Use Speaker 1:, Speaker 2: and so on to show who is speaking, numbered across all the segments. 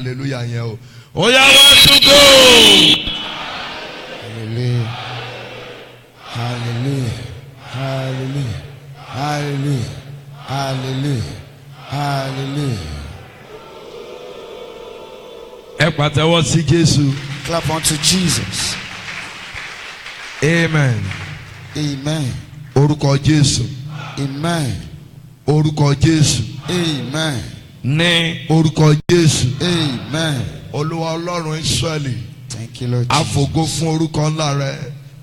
Speaker 1: hallelujah yẹn o. Ó yá wá dúró.
Speaker 2: Hallelujah. Hallelujah. Hallelujah. Hallelujah. Hallelujah. Hallelujah.
Speaker 1: Ẹ pàtẹ́wọ́ sí Jésù.
Speaker 2: Clap unto Jesus.
Speaker 1: Amen.
Speaker 2: Amen.
Speaker 1: Orúkọ Jésù.
Speaker 2: Amen.
Speaker 1: Orúkọ Jésù.
Speaker 2: Amen.
Speaker 1: Ní orúkọ Jésù.
Speaker 2: Amen.
Speaker 1: Olúwa Ọlọ́run Ísírẹ́lì.
Speaker 2: Thank you, Lord.
Speaker 1: Àfògo fún orúkọ ńlá rẹ.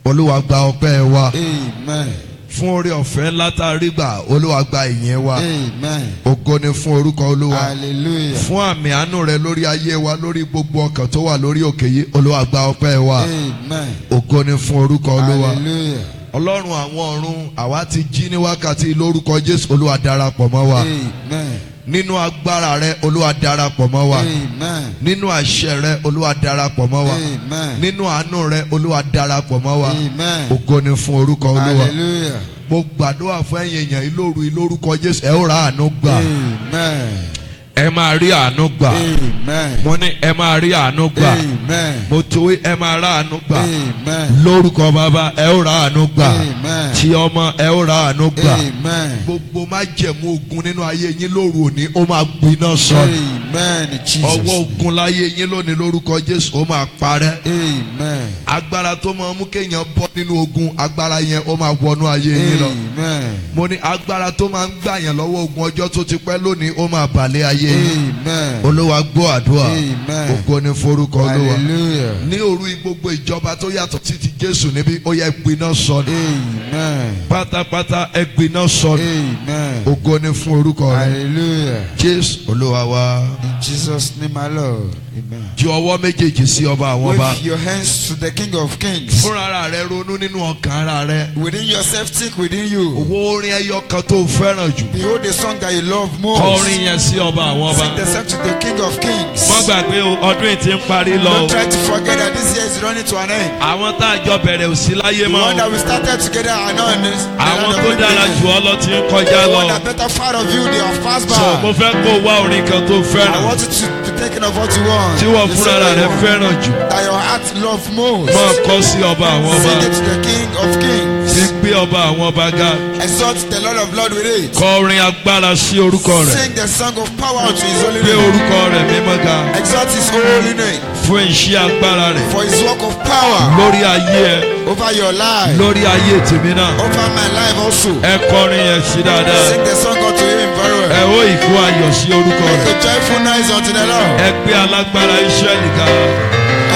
Speaker 1: Olúwa gba ọpẹ́ wa.
Speaker 2: Amen.
Speaker 1: Fún oore ọ̀fẹ́ ńlá tá a rí gbà, Olúwa gba ìyìn wa.
Speaker 2: Amen.
Speaker 1: Ògo ni fún orúkọ Olúwa.
Speaker 2: Hallelujah.
Speaker 1: Fún àmì àánú rẹ lórí ayé wa, lórí gbogbo ọkàn tó wà lórí òkè yìí, Olúwa gba ọpẹ́ wa.
Speaker 2: Amen.
Speaker 1: Ògo ni fún orúkọ Olúwa.
Speaker 2: Hallelujah.
Speaker 1: Ọlọ́run àwọn ọ̀run, àwa ti jí ní wákàtí lórúkọ Jésù, Olúwa darapọ̀ mọ́ wa.
Speaker 2: Amen.
Speaker 1: Nínú agbára rẹ, Olúwa darapọ̀ mọ́ wa.
Speaker 2: Amen.
Speaker 1: Nínú àṣẹ rẹ, Olúwa darapọ̀ mọ́ wa.
Speaker 2: Amen.
Speaker 1: Nínú àánú rẹ, Olúwa darapọ̀ mọ́ wa.
Speaker 2: Amen.
Speaker 1: Ògo ni fún orúkọ Olúwa.
Speaker 2: Hallelujah.
Speaker 1: Mo gbàdúrà fún ẹ̀yin èèyàn ìlóru ìlórúkọ Jésù, ẹ ó ra àánú gbà.
Speaker 2: Amen.
Speaker 1: Ẹ máa rí àánú gbà.
Speaker 2: Amen.
Speaker 1: Mo ní ẹ máa rí àánú gbà.
Speaker 2: Amen.
Speaker 1: Mo tòwé ẹ máa ra àánú gbà.
Speaker 2: Amen.
Speaker 1: Lórúkọ bàbá ẹ ó ra àánú gbà.
Speaker 2: Amen.
Speaker 1: Ti ọmọ ẹ ó ra àánú gbà.
Speaker 2: Amen.
Speaker 1: Gbogbo májẹ̀mú ogun nínú ayé yín lóru òní ó máa gbiná sọnù.
Speaker 2: Amen. Jesus.
Speaker 1: Ọwọ́ ogun láyé yín lónìí lórúkọ Jésù ó máa parẹ́.
Speaker 2: Amen.
Speaker 1: Agbára tó máa mú kéèyàn bọ́ nínú ogun, agbára yẹn ó máa wọnú ayé yín lọ.
Speaker 2: Amen.
Speaker 1: Mo ní agbára tó máa ń gbà yẹn lọ́wọ́ ogun ọjọ́ tó ti pẹ́ lónìí ó máa bàlẹ́ ayé yín.
Speaker 2: Amen.
Speaker 1: Olúwa gbọ́ àdúrà.
Speaker 2: Amen.
Speaker 1: Ògo ni forúkọ Olúwa.
Speaker 2: Hallelujah.
Speaker 1: Ní òru gbogbo ìjọba tó yàtọ̀ sí ti Jésù níbí ó yẹ gbiná sọnù.
Speaker 2: Amen.
Speaker 1: Pátápátá ẹ gbiná sọnù.
Speaker 2: Amen.
Speaker 1: Ògo ni fún orúkọ rẹ.
Speaker 2: Hallelujah.
Speaker 1: Jésù Olúwa wa.
Speaker 2: In Jesus' name, my Lord. Amen.
Speaker 1: Ju ọwọ́ méjèèjì sí ọba àwọn ọba.
Speaker 2: Wave your hands to the King of Kings.
Speaker 1: Fúnra rẹ ronú nínú ọkàn ara rẹ.
Speaker 2: Within yourself, think within you.
Speaker 1: Owó orin ẹyọ kan tó fẹ́ràn jù.
Speaker 2: Behold the song that you love most.
Speaker 1: Kọrin yẹn sí ọba àwọn
Speaker 2: Sing the
Speaker 1: ọba.
Speaker 2: song to the King of Kings.
Speaker 1: Má gbàgbé o, ọdún yìí ti ń parí lọ.
Speaker 2: Don't try to forget that this year is running to an end.
Speaker 1: Àwọn tá a jọ bẹ̀rẹ̀ ò sí láyé
Speaker 2: The one that
Speaker 1: mọ́.
Speaker 2: we started together are not in this.
Speaker 1: Àwọn tó dára jù ọ lọ ti ń kọjá
Speaker 2: The one
Speaker 1: lọ.
Speaker 2: that better far of you, they have passed by.
Speaker 1: So mo fẹ́ kó wá orin kan tó
Speaker 2: I
Speaker 1: fẹ́ràn.
Speaker 2: want you to be taken of what you want.
Speaker 1: Tí wọ́n
Speaker 2: The
Speaker 1: fúnra
Speaker 2: song
Speaker 1: rẹ
Speaker 2: you want.
Speaker 1: fẹ́ràn jù.
Speaker 2: That your heart love most.
Speaker 1: Máa kọ sí ọba àwọn ọba.
Speaker 2: Sing it to the King of Kings.
Speaker 1: Ti gbé ọba àwọn ọba ga.
Speaker 2: Exalt the Lord of Lords with it.
Speaker 1: Kọ orin agbára sí orúkọ rẹ̀.
Speaker 2: Sing the song of power unto his holy
Speaker 1: Gbé
Speaker 2: name.
Speaker 1: orúkọ rẹ̀ mímọ́ ga.
Speaker 2: Exalt his holy name.
Speaker 1: Fún iṣẹ́ agbára rẹ̀.
Speaker 2: For his work of power
Speaker 1: Lórí ayé ẹ.
Speaker 2: over your life.
Speaker 1: Lórí ayé tèmi náà.
Speaker 2: Over my life also.
Speaker 1: Ẹ kọrin yẹn sí dáadáa.
Speaker 2: Sing the song unto him very well.
Speaker 1: Ẹ ó ìkó ayọ̀ sí orúkọ
Speaker 2: Make
Speaker 1: rẹ̀.
Speaker 2: a joyful noise unto the Lord.
Speaker 1: Ẹ gbé alágbára Ísírẹ́lì ga.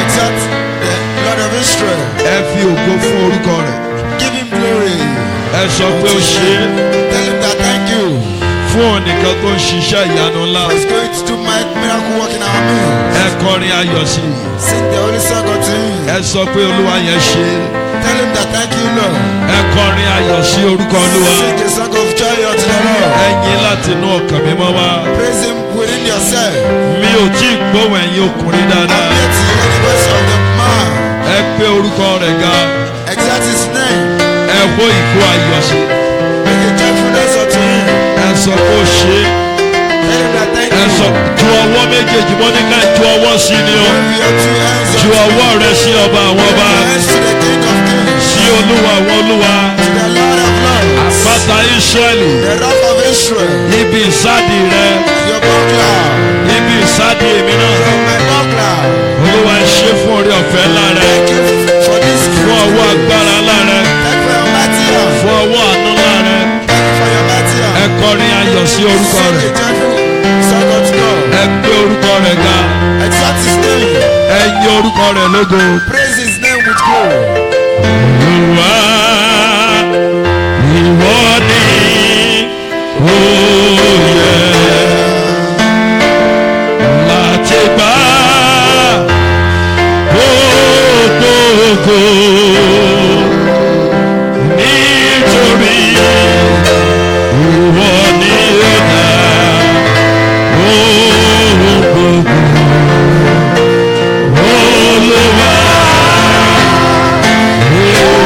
Speaker 2: Exalt the Lord of Israel.
Speaker 1: Ẹ fi ògo fún orúkọ rẹ̀.
Speaker 2: Give him glory.
Speaker 1: Ẹ sọ pé ó ṣe é.
Speaker 2: Tell him that thank you.
Speaker 1: Fún ònìkan tó ń ṣiṣẹ́ ìyanu ńlá.
Speaker 2: For he's going to do my miracle work in our midst.
Speaker 1: Ẹ kọrin ayọ̀ sí i.
Speaker 2: Sing the holy song unto him.
Speaker 1: Ẹ sọ pé Olúwa yẹn ṣe é.
Speaker 2: Tell him that thank you, Lord.
Speaker 1: Ẹ kọrin ayọ̀ sí orúkọ Olúwa.
Speaker 2: Sing the song of joy unto the Lord.
Speaker 1: Ẹ yìn láti inú ọkàn mímọ́ wá.
Speaker 2: Praise him within yourself.
Speaker 1: Mi ò tí ì gbóhùn ẹ̀yin ọkùnrin
Speaker 2: And
Speaker 1: dáadáa.
Speaker 2: yet you hear the voice of the man.
Speaker 1: Ẹ gbé orúkọ rẹ̀ ga.
Speaker 2: Exalt his name.
Speaker 1: Ẹ hó ìkó ayọ̀ sí.
Speaker 2: Make a joyfulness unto him.
Speaker 1: Ẹ sọ pé ó ṣe é.
Speaker 2: Tell him that thank
Speaker 1: Ẹ
Speaker 2: you.
Speaker 1: sọ ju ọwọ́ méjèèjì mọ́ ní ká ju ọwọ́ sí ni o.
Speaker 2: Wave your two hands
Speaker 1: Ju
Speaker 2: unto
Speaker 1: ọwọ́ rẹ sí ọba àwọn
Speaker 2: Wave
Speaker 1: ọba.
Speaker 2: your hands to the King of Kings.
Speaker 1: Sí Olúwa àwọn olúwa.
Speaker 2: To the Lord of Lords.
Speaker 1: Àpáta Ísírẹ́lì.
Speaker 2: The rock of Israel.
Speaker 1: Ibi ìsádi rẹ.
Speaker 2: Your buckler.
Speaker 1: Ibi ìsádi èmi náà.
Speaker 2: You're my buckler.
Speaker 1: Olúwa ẹ ṣé fún orí ọ̀fẹ́ ńlá rẹ.
Speaker 2: Thank you for this
Speaker 1: Fún
Speaker 2: gift.
Speaker 1: ọwọ́ agbára ńlá rẹ.
Speaker 2: Thank you for your mighty hand.
Speaker 1: Fún ọwọ́ àánú ńlá rẹ.
Speaker 2: Thank you for your mighty
Speaker 1: Ẹ
Speaker 2: hand.
Speaker 1: kọrin ayọ̀ sí orúkọ
Speaker 2: Sing
Speaker 1: rẹ̀.
Speaker 2: a joyful song unto God.
Speaker 1: Ẹ gbé orúkọ rẹ̀ ga.
Speaker 2: Exalt his name.
Speaker 1: Ẹ yìn orúkọ rẹ̀ lógo.
Speaker 2: Praise his name with glory.
Speaker 1: Olúwa ìwọ ni ó yẹ láti gbà gbogbo nítorí ìwọ ni ó dá ohun gbogbo. Olúwa ìwọ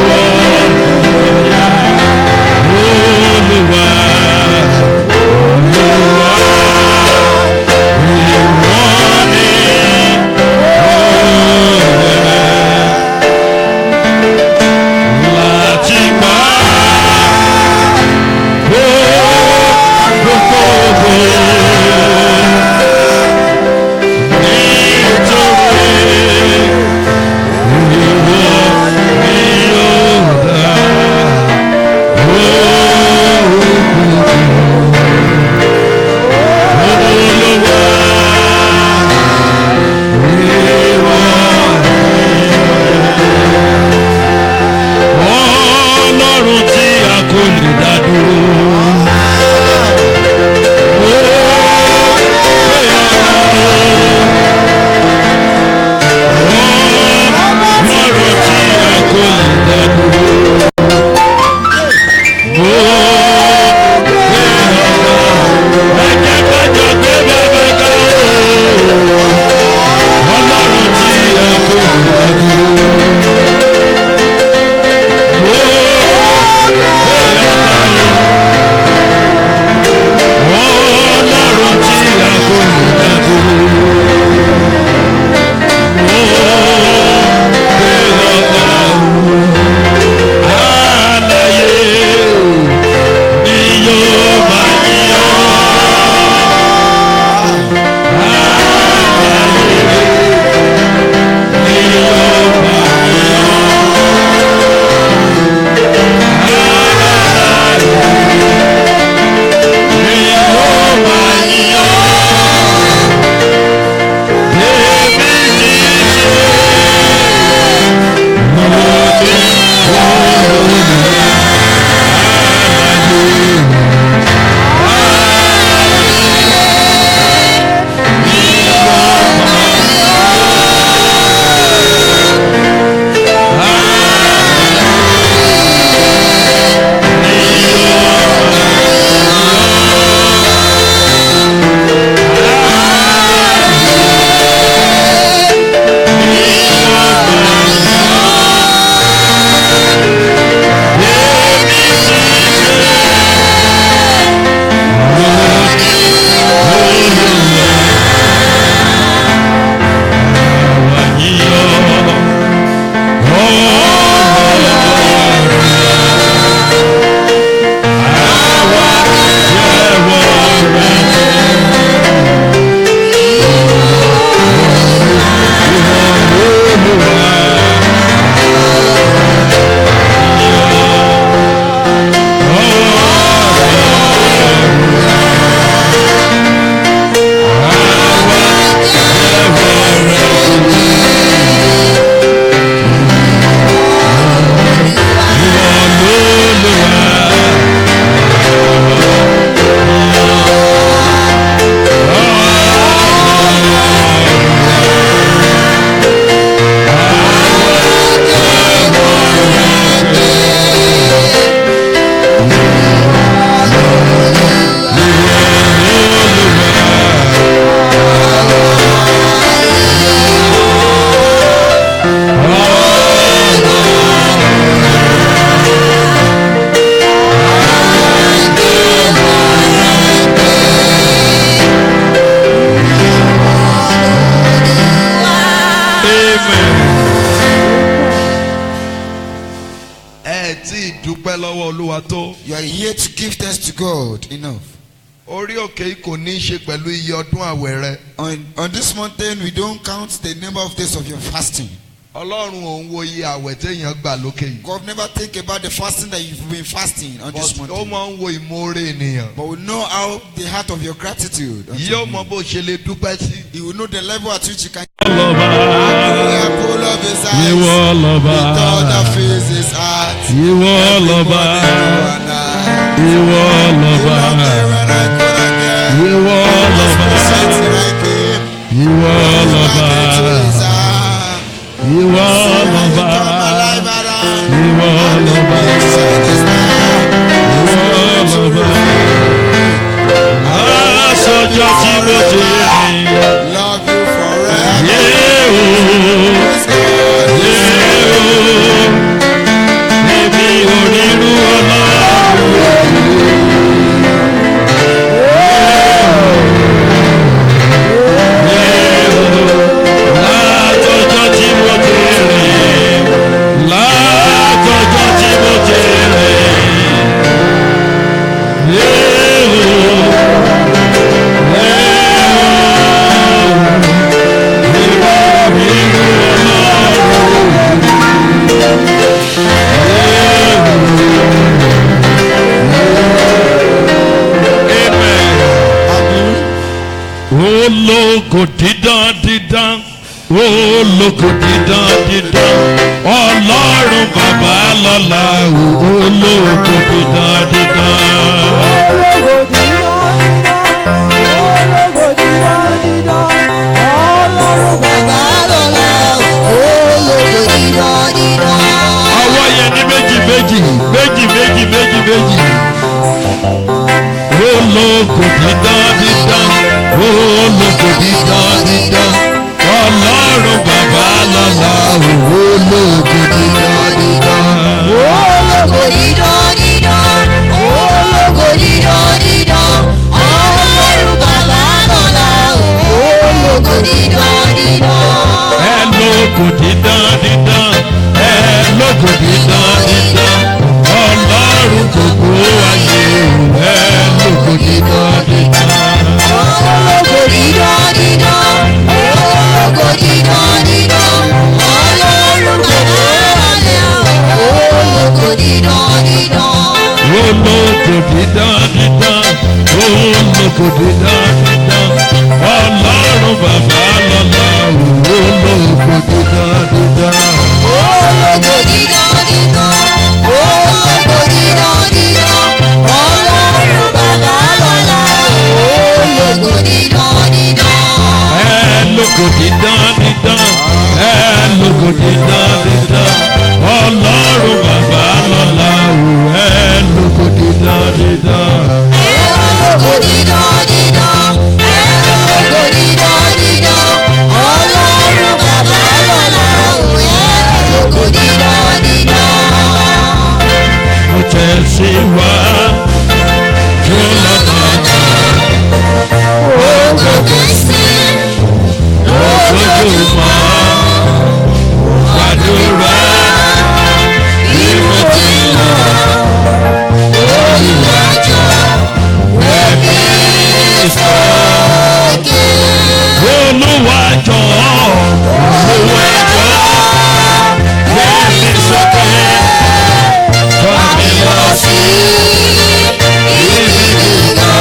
Speaker 1: dúpẹ́ lọ́wọ́ Olúwa tó.
Speaker 2: You are here to give thanks to God. Enough.
Speaker 1: Orí òkè yìí kò ní í ṣe pẹ̀lú iye ọdún àwẹ̀ rẹ.
Speaker 2: On this mountain, we don't count the number of days of your fasting.
Speaker 1: Ọlọ́run òun wo iye àwẹ̀ téèyàn gbà lókè yìí.
Speaker 2: God never think about the fasting that you've been fasting on this
Speaker 1: But ó
Speaker 2: mountain.
Speaker 1: máa ń wo ìmoore ènìyàn.
Speaker 2: But we know how the heart of your gratitude.
Speaker 1: Yóò mọ bó ṣe lè dúpẹ́ sí.
Speaker 2: He will know the level at which you can.
Speaker 3: Lọ́ba,
Speaker 2: Pull up his eyes.
Speaker 3: ìwọ lọ́ba,
Speaker 2: With all that fills his heart.
Speaker 3: ìwọ lọ́ba, ìwọ lọ́ba, ìwọ lọ́ba, ìwọ lọ́ba, ìwọ lọ́ba, ìwọ lọ́ba, ìwọ lọ́ba. Aṣojú tí mo ti rìn,
Speaker 2: Love you forever.
Speaker 3: yé o, yé o, níbi onírú ọlọ́run. Látọjọ́ tí mo ti rìn, látọjọ́ tí mo ti rìn, yé ológo dídán dídán, ológo dídán dídán, ọlọ́run bàbá lọ́la ológo dídán dídán. Ọwọ́ yẹn ní méjì méjì méjì méjì méjì méjì. Ológo dídán dídán, ológo dídán dídán, ọlọ́run bàbá lọ́la ológo dídán dídán.
Speaker 4: Ológo dídán dídán, ológo dídán dídán, ọlọ́run bàbá lọ́la ológo dídán dídán.
Speaker 3: Ẹ lógo dídán dídán, ẹ lógo dídán dídán, ọlọ́run gbogbo ayé ẹ lógo dídán dídán.
Speaker 4: Ológo dídán dídán, ológo dídán dídán, ọlọ́run bàbá lọ́la ológo dídán dídán.
Speaker 3: Ológo dídán dídán, ológo dídán dídán, ọlọ́run bàbá lọ́la ológo dídán dídán.
Speaker 4: Ológo dídán dídán, ológo dídán dídán, ọlọ́run bàbá lọ́la ológo dídán dídán.
Speaker 3: Ẹ lógo dídán dídán, ẹ lógo dídán dídán, ọlọ́run bàbá lọ́la ẹ lógo dídán dídán.
Speaker 4: Ológo dídán dídán, ológo dídán dídán, ọlọ́run bàbá lọ́la ológo dídán dídán.
Speaker 3: Mo tẹ̀síwá jó lọ́nà
Speaker 4: Ògo Kristi
Speaker 3: lójoojúmọ́, gbàdúrà
Speaker 4: ìrètí lọ, olùwàjọ ẹbí sókè.
Speaker 3: olúwàjọ olúwàjọ gbẹ̀mí sókè
Speaker 4: Àmì lọ sí ibi gíga,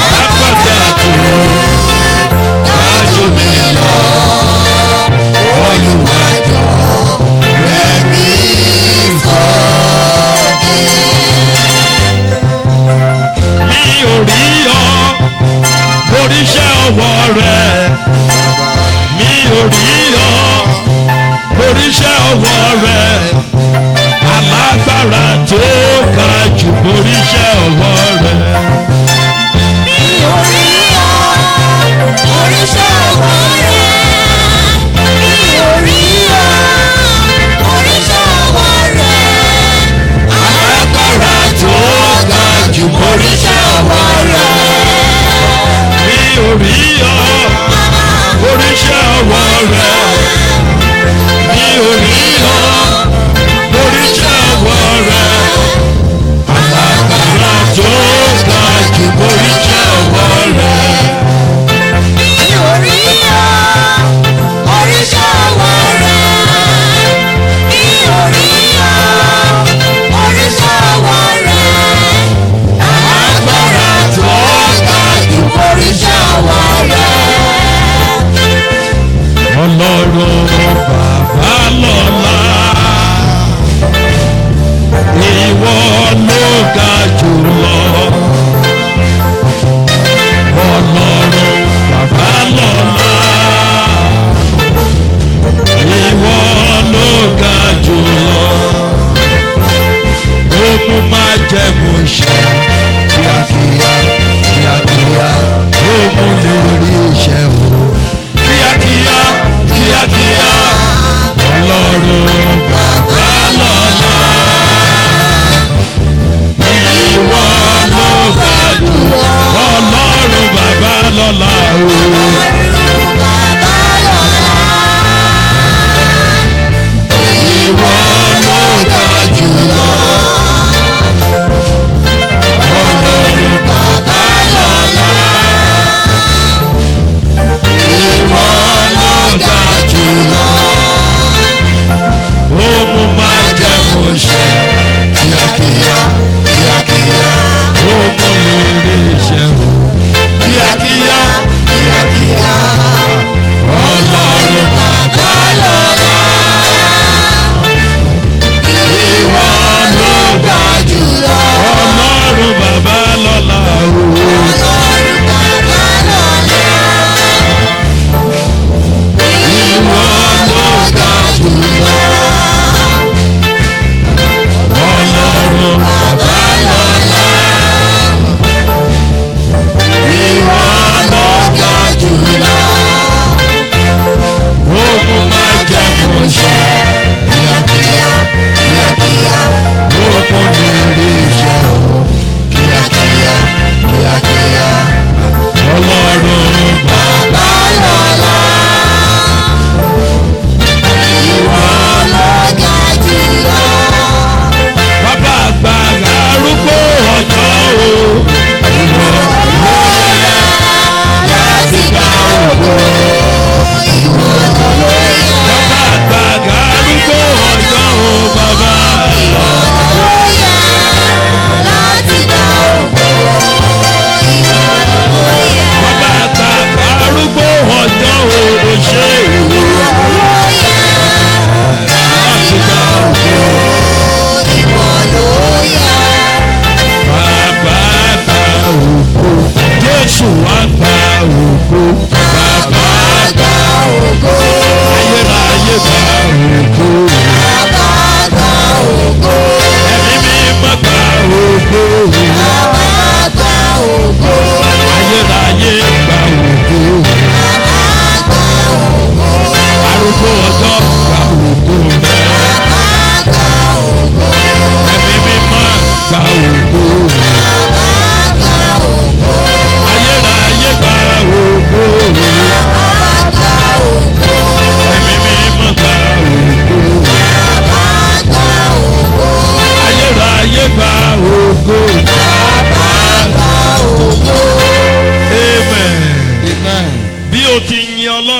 Speaker 3: àpáta tó
Speaker 4: dájú mi lọ, olùwàjọ ẹbí sókè.
Speaker 3: mi ò rí ọ oríṣẹ́ ọwọ́ rẹ̀ mi ò rí ọ oríṣẹ́ ọwọ́ rẹ̀ alágbára tó ga jù oríṣẹ́ ọwọ́ rẹ̀.
Speaker 4: Mi ò rí ọ, oríṣẹ́ ọwọ́ rẹ̀. Mi ò rí ọ, oríṣẹ́ ọwọ́ rẹ̀. Alágbára tó ga jù oríṣẹ́ ọwọ́ rẹ̀.
Speaker 3: mi ò rí ọ oríṣẹ́ ọwọ́ rẹ̀ mi ò rí ọ oríṣẹ́ ọwọ́ rẹ̀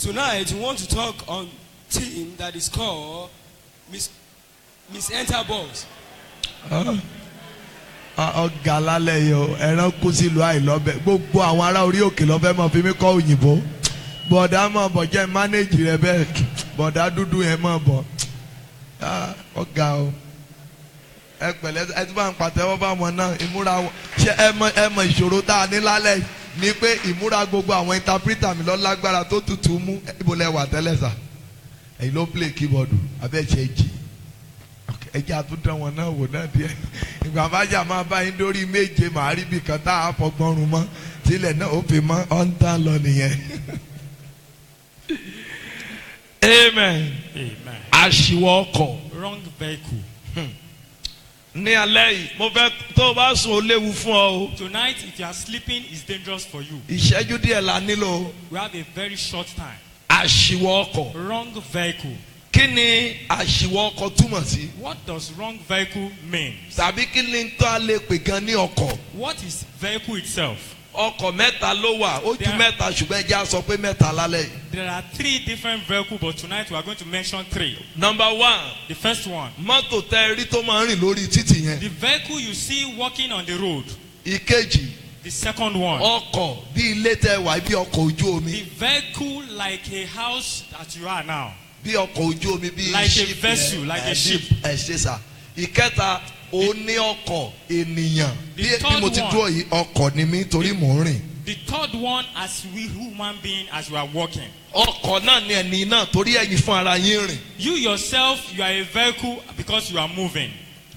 Speaker 5: Tonight, we want to talk on theme that is called Enter Boss.
Speaker 1: ọ̀gá lálẹ́ yìí o ẹran kú sílùú àìlọ́bẹ̀ gbogbo àwọn ará orí òkè lọ́bẹ̀ máa fi mí kọ́ òyìnbó bọ̀dá máa bọ̀ jẹ́ mánéjì rẹ bẹ́ẹ̀ bọ̀dá dúdú yẹn máa bọ̀ ọ̀gá o ẹ pẹ̀lẹ́ ẹ ti bá ń pàtẹ́wọ́ bá wọn náà ìmúra wọn ṣé ẹ mọ ìṣòro tá a ní lálẹ́ yìí ni pé ìmúra gbogbo àwọn interpreter mi lọ lágbára tó tutù mú ibo lẹ wà tẹ́lẹ̀ sà èyí ló play keyboard abẹ́ ṣe jì ẹjẹ àtúntàn wọn náà wò náà díẹ̀ ìgbà bájà máa bá yín dórí méje màá rí ibì kan tá a fọgbọ́nrún mọ́ tílẹ̀ náà ó fi mọ́ ọ̀ǹtàn lọ nìyẹn.
Speaker 3: Amen.
Speaker 6: Amen.
Speaker 3: Àṣìwọ̀ ọkọ̀.
Speaker 6: Wrong vehicle.
Speaker 3: Ní alẹ́ yìí, mo fẹ́ tó o bá sùn ó léwu fún ọ o.
Speaker 6: Tonight, if you are sleeping, it's dangerous for you.
Speaker 1: ìṣẹ́jú díẹ̀ la nílò.
Speaker 6: We have a very short time.
Speaker 3: Àṣìwọ̀ ọkọ̀.
Speaker 6: Wrong vehicle.
Speaker 1: kí ni àṣìwọ̀ ọkọ̀ túmọ̀ sí?
Speaker 6: What does wrong vehicle mean?
Speaker 1: tàbí kí ni tó a lè pè gan ní ọkọ̀?
Speaker 6: What is vehicle itself?
Speaker 1: ọkọ̀ mẹ́ta ló wà ó ju
Speaker 6: There-
Speaker 1: mẹ́ta ṣùgbọ́n ẹjẹ́ á sọ pé mẹ́ta lálẹ́ yìí.
Speaker 6: There are 3 different vehicles, but tonight we are going to mention 3.
Speaker 1: number one
Speaker 6: The first one,
Speaker 1: mọ́tò tẹ́ rí tó máa ń rìn lórí títì yẹn.
Speaker 6: the vehicle you see walking on the road.
Speaker 1: ìkejì
Speaker 6: The second one,
Speaker 1: ọkọ̀ bí ilé tẹ́ wà bí ọkọ̀ ojú omi.
Speaker 6: the vehicle like a house that you are now.
Speaker 1: bí ọkọ̀ ojú omi bí
Speaker 6: Like a
Speaker 1: ship
Speaker 6: vessel,
Speaker 1: yẹn,
Speaker 6: like a
Speaker 1: bí-
Speaker 6: ship.
Speaker 1: ẹ ṣe sà. ìkẹta ó ní ọkọ̀ ènìyàn
Speaker 6: The
Speaker 1: bí
Speaker 6: third
Speaker 1: mo ti
Speaker 6: one.
Speaker 1: dúró yìí ọkọ̀ ni mí torí mò ń rìn.
Speaker 6: The third one, as we human being, as we are walking.
Speaker 1: ọkọ̀ náà ni ẹni náà torí ẹ̀yin fún ara yín rìn.
Speaker 6: You yourself, you are a vehicle because you are moving.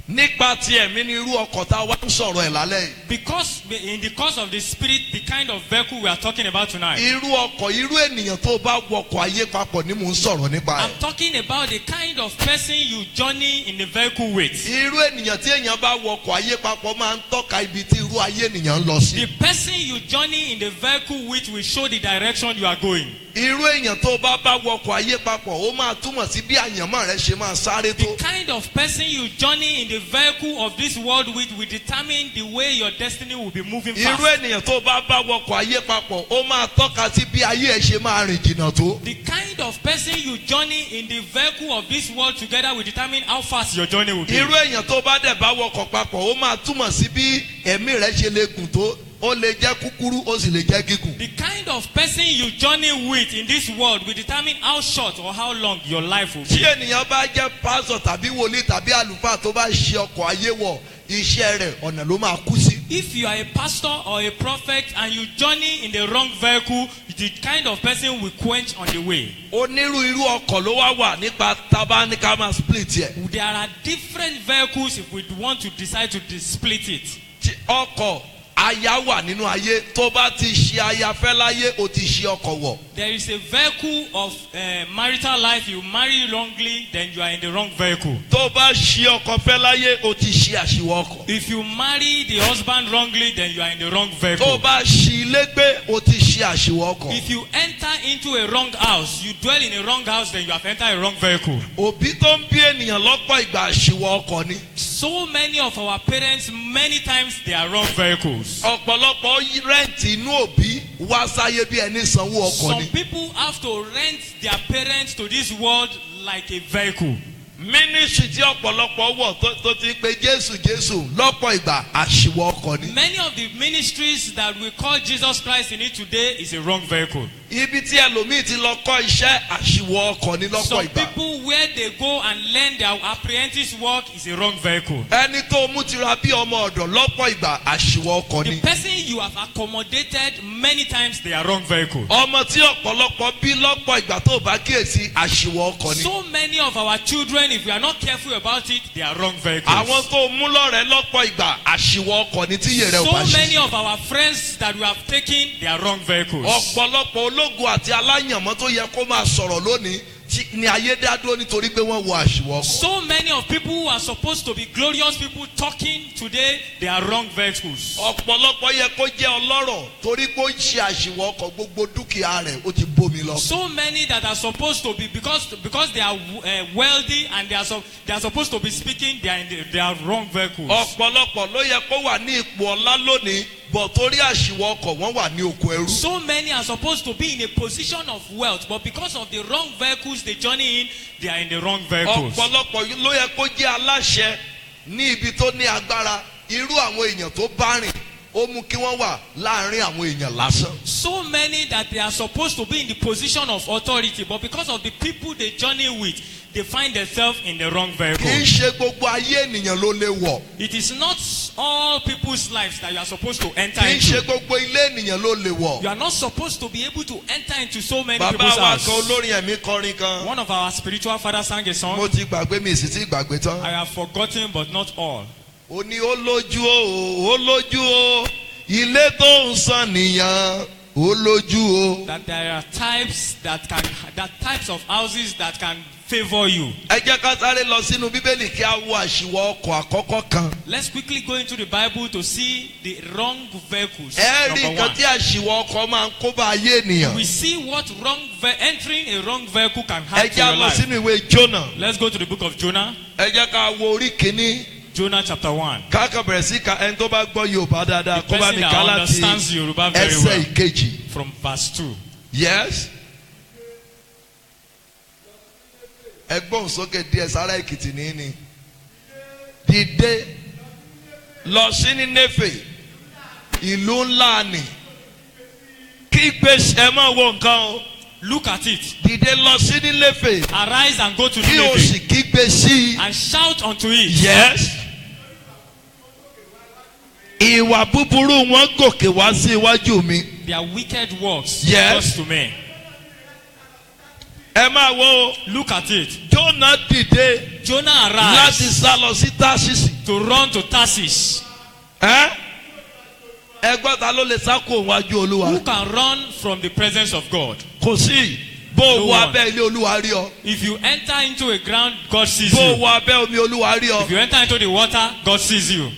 Speaker 1: nípa ti ẹ̀mí ni irú ọkọ̀ tá a wá ń sọ̀rọ̀ ẹ̀ lálẹ́ yìí.
Speaker 6: Because in the course of the spirit, the kind of vehicle we are talking about tonight.
Speaker 1: irú ọkọ̀ irú ènìyàn tó bá wọkọ̀ ayé papọ̀ ni mò ń sọ̀rọ̀ nípa ẹ̀.
Speaker 6: I'm talking about the kind of person you journey in the vehicle with.
Speaker 1: irú ènìyàn tí èèyàn bá wọkọ̀ ayé papọ̀ máa ń tọ́ka ibi tí irú ayé ènìyàn ń lọ sí.
Speaker 6: The person you journey in the vehicle with will show the direction you are going.
Speaker 1: irú èèyàn tó bá wọkọ̀ ayé papọ̀ ó máa túmọ̀ sí bí àyànmọ́ rẹ ṣe máa sáré tó.
Speaker 6: The kind of person you journey in the vehicle of this world with will determine the way your destiny will be moving
Speaker 1: irú
Speaker 6: fast.
Speaker 1: ènìyàn tó bá wọkọ̀ ayé papọ̀ ó máa tọ́ka sí bí ayé ẹ̀ ṣe máa rìn jìnnà tó.
Speaker 6: The kind of person you journey in the vehicle of this world together will determine how fast your journey will be.
Speaker 1: irú èèyàn tó bá dẹ̀ bá wọkọ̀ papọ̀ ó máa túmọ̀ sí bí ẹ̀mí rẹ ṣe lè gùn tó ó lè jẹ́ kúkúrú ó sì lè jẹ́ gígùn.
Speaker 6: The kind of person you journey with in this world will determine how short or how long your life will
Speaker 1: tí
Speaker 6: be.
Speaker 1: ènìyàn bá jẹ́ pásọ̀ tàbí wòlíì tàbí àlùfáà tó bá ṣe ọkọ̀ ayé wọ̀ iṣẹ́ rẹ̀ ọ̀nà ló máa kú sí.
Speaker 6: If you are a pastor or a prophet and you journey in the wrong vehicle, the kind of person will quench on the way.
Speaker 1: onírúurú ọkọ̀ ló wá wà nípa tabaníkà máa split yẹ.
Speaker 6: There are different vehicles if we want to decide to split it.
Speaker 1: tí ọkọ̀ aya wà nínú ayé tó bá ti ṣe aya fẹ́ láyé o ti ṣe ọkọ̀ wọ̀.
Speaker 6: There is a vehicle of marital life. You marry wrongly, then you are in the wrong vehicle.
Speaker 1: tó bá ṣe ọkọ̀ fẹ́ láyé o ti ṣe àṣìwọ̀ ọkọ̀.
Speaker 6: If you marry the husband wrongly, then you are in the wrong vehicle.
Speaker 1: tó bá ṣe ilé gbé o ti ṣe àṣìwọ̀ ọkọ̀.
Speaker 6: If you enter into a wrong house, you dwell in a wrong house, then you have entered a wrong vehicle.
Speaker 1: òbí tó ń bí ènìyàn lọ́pọ̀ ìgbà àṣìwọ̀ ọkọ̀ ni.
Speaker 6: So many of our parents, many times they are wrong vehicles.
Speaker 1: ọ̀pọ̀lọpọ̀ rẹ́ǹtì inú òbí wá sáyé bí ẹni sanwó ọkọ̀
Speaker 6: Some
Speaker 1: ni.
Speaker 6: people have to rent their parents to this world like a vehicle.
Speaker 1: mínísírì tí ọ̀pọ̀lọpọ̀ wọ̀ tó ti pe Jésù lọ́pọ̀ ìgbà àṣìwọ̀ ọkọ̀ ni.
Speaker 6: Many of the ministries that we call Jesus Christ in it today is a wrong vehicle.
Speaker 1: ibi tí ẹlòmíì ti lọ kọ́ iṣẹ́ àṣìwọ̀ ọkọ̀ ni lọ́pọ̀
Speaker 6: Some
Speaker 1: ìgbà.
Speaker 6: people where they go and learn their apprentice work is a wrong vehicle.
Speaker 1: ẹni tó mú tira bí ọmọ ọ̀dọ̀ lọ́pọ̀ ìgbà àṣìwọ̀ ọkọ̀
Speaker 6: The
Speaker 1: ni.
Speaker 6: person you have accommodated many times they are wrong vehicle.
Speaker 1: ọmọ tí ọ̀pọ̀lọpọ̀ bí lọ́pọ̀ ìgbà tó bá kíyèsí àṣìwọ̀ ọkọ̀ ni.
Speaker 6: So many of our children, if we are not careful about it, they are wrong vehicles.
Speaker 1: àwọn tó mú lọ́rẹ̀ẹ́ lọ́pọ̀ ìgbà àṣìwọ̀ ọkọ̀ ni tí yèrè ò bá
Speaker 6: So
Speaker 1: ṣe.
Speaker 6: many of our friends that we have taken, they are wrong vehicles.
Speaker 1: ọ̀pọ̀lọpọ̀ ológun àti aláyànmọ́ tó yẹ kó máa sọ̀rọ̀ lónìí ni ayé dá dúró nítorí pé wọ́n wọ àṣìwọ̀ ọkọ̀.
Speaker 6: So many of people who are supposed to be glorious people talking today, they are wrong vehicles.
Speaker 1: ọ̀pọ̀lọpọ̀ yẹ kó jẹ́ ọlọ́rọ̀ torí pé ó ń ṣe àṣìwọ̀ ọkọ̀ gbogbo dúkìá rẹ̀ ó ti bómi lọ.
Speaker 6: So many that are supposed to be because they are wealthy and they are supposed to be speaking, they are wrong vehicles.
Speaker 1: ọ̀pọ̀lọpọ̀ ló yẹ kó wà ní ipò ọlá lónìí bọ̀ torí àṣìwọ̀ ọkọ̀ wọ́n wà ní oko ẹrú.
Speaker 6: So many are supposed to be in a position of wealth, but because of the wrong vehicles they journey in, they are in the wrong vehicles.
Speaker 1: ọ̀pọ̀lọpọ̀ ló yẹ kó jẹ́ aláṣẹ ní ibi tó ní agbára irú àwọn èèyàn tó bá rìn ó mú kí wọ́n wà láàrin àwọn èèyàn lásán.
Speaker 6: So many that they are supposed to be in the position of authority, but because of the people they journey with, they find themselves in the wrong
Speaker 1: kì í
Speaker 6: vehicle.
Speaker 1: ṣe gbogbo ayé ènìyàn ló lè wọ̀.
Speaker 6: It is not all people's lives that you are supposed to enter
Speaker 1: kì í ṣe
Speaker 6: into.
Speaker 1: gbogbo ilé ènìyàn ló lè wọ̀.
Speaker 6: You are not supposed to be able to enter into so many
Speaker 1: bàbá
Speaker 6: people's
Speaker 1: wa
Speaker 6: house.
Speaker 1: kan olórin ẹ̀mí kọrin kan.
Speaker 6: One of our spiritual fathers sang a
Speaker 1: mo
Speaker 6: song.
Speaker 1: ti gbàgbé mi sì ti gbàgbé tán.
Speaker 6: I have forgotten, but not all.
Speaker 1: ó ní ó lójú o ilé tó ń san nìyàn ó lójú o.
Speaker 6: That there are types of houses that can favor you.
Speaker 1: ẹ jẹ́ ká sáré lọ sínú bíbélì kí a wo àṣìwọ̀ ọkọ̀ àkọ́kọ́ kan.
Speaker 6: Let's quickly go into the Bible to see the wrong vehicles.
Speaker 1: ẹ rí
Speaker 6: Number
Speaker 1: nǹkan
Speaker 6: one.
Speaker 1: tí àṣìwọ̀ ọkọ̀ máa ń kó bá ayé ènìyàn.
Speaker 6: We see what entering a wrong vehicle can
Speaker 1: ẹ
Speaker 6: happen to
Speaker 1: jẹ́
Speaker 6: your
Speaker 1: lọ
Speaker 6: life.
Speaker 1: sínú ìwé Jónà.
Speaker 6: Let's go to the book of Jonah.
Speaker 1: ẹ jẹ́ ká wo orí kìíní.
Speaker 6: Jonah chapter 1.
Speaker 1: káàkà bẹ̀rẹ̀ sí ka ẹni tó bá gbọ́ Yorùbá dáadáa
Speaker 6: The
Speaker 1: kó bá
Speaker 6: person
Speaker 1: mi
Speaker 6: that
Speaker 1: ká láti
Speaker 6: understands Yoruba very
Speaker 1: ẹsẹ̀
Speaker 6: well.
Speaker 1: ìkejì.
Speaker 6: From verse 2.
Speaker 1: Yes. ẹgbọ́n sókè díẹ̀ sára Èkìtì ní. dìde lọ sí Nínéfè ìlú ńlá ni kí gbèsè ẹ máa wo nǹkan o.
Speaker 6: Look at it.
Speaker 1: dìde lọ sí Nínéfè
Speaker 6: Arise and go to
Speaker 1: kí o sì
Speaker 6: Nineveh
Speaker 1: kígbe sí i.
Speaker 6: and shout unto it.
Speaker 1: Yes. ìwà búburú wọn gòkè wá sí iwájú mi.
Speaker 6: Their wicked works
Speaker 1: Yes.
Speaker 6: cost to men.
Speaker 1: ẹ máa wo
Speaker 6: Look at it.
Speaker 1: Jónà dìde
Speaker 6: Jonah
Speaker 1: láti
Speaker 6: arise
Speaker 1: sá lọ sí Táṣísì.
Speaker 6: to run to Tarsus.
Speaker 1: ẹgbọ́n ta ló lè sá kó wájú
Speaker 6: Who
Speaker 1: Olúwa.
Speaker 6: can run from the presence of God?
Speaker 1: kò sí bó o
Speaker 6: No
Speaker 1: wọ
Speaker 6: one.
Speaker 1: abẹ́ ilé Olúwa rí ọ.
Speaker 6: If you enter into a ground, God sees
Speaker 1: bó o
Speaker 6: you.
Speaker 1: wọ abẹ́ omi Olúwa rí
Speaker 6: If
Speaker 1: ọ.
Speaker 6: you enter into the water, God sees you.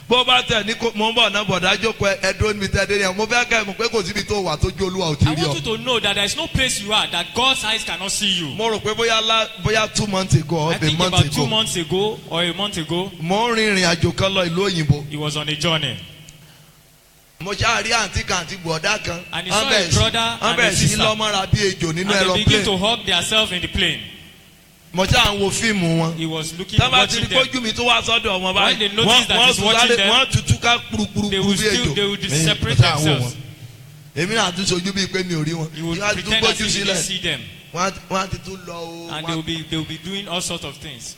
Speaker 1: bó o bá tẹ̀ ní kó mọ̀ ń bọ̀ náà bọ̀dá jókòó ẹ̀dúró níbi tẹ́ ẹ dé ní ẹ̀ mo fẹ́ kẹ́ ẹ̀ mọ̀ pé kò síbi tó wà tójú Olúwa ò ti
Speaker 6: I
Speaker 1: rí
Speaker 6: want
Speaker 1: ọ.
Speaker 6: you to know that there is no place you are that God's eyes cannot see you.
Speaker 1: mo rò pé bóyá 2 months ago or
Speaker 6: I
Speaker 1: a
Speaker 6: think
Speaker 1: month
Speaker 6: about 2
Speaker 1: ago
Speaker 6: months ago or a month ago,
Speaker 1: mo ń rin ìrìn àjò kan lọ ìlú òyìnbó.
Speaker 6: he was on a journey.
Speaker 1: mo ṣáà rí àǹtí kan àti bọ̀dá kan.
Speaker 6: And he saw a brother and a
Speaker 1: sí
Speaker 6: sister.
Speaker 1: lọ́mọ́ra bí ejò nínú
Speaker 6: And they begin to
Speaker 1: aeroplane.
Speaker 6: hug themselves in the plane.
Speaker 1: mo ṣáà ń wo fíìmù wọn.
Speaker 6: He was looking,
Speaker 1: tábà ti
Speaker 6: watching
Speaker 1: ní
Speaker 6: them.
Speaker 1: kójú mi tó wá sọ́dọ̀ wọn
Speaker 6: When they
Speaker 1: báyìí
Speaker 6: notice that he's watching them,
Speaker 1: wọ́n tutù ká kúrúkúrú
Speaker 6: They will
Speaker 1: bí ejò.
Speaker 6: they will
Speaker 1: Mo
Speaker 6: separate
Speaker 1: ṣáà ń wò
Speaker 6: themselves.
Speaker 1: wọ́n. èmi náà tún sojú bíi pé mi ò rí wọn.
Speaker 6: He would
Speaker 1: Wọ́n á ti tún
Speaker 6: pretend as
Speaker 1: gbójú
Speaker 6: if he didn't
Speaker 1: sílẹ̀.
Speaker 6: see them.
Speaker 1: wọ́n á ti tún lọ o.
Speaker 6: And they will be doing all sorts of things.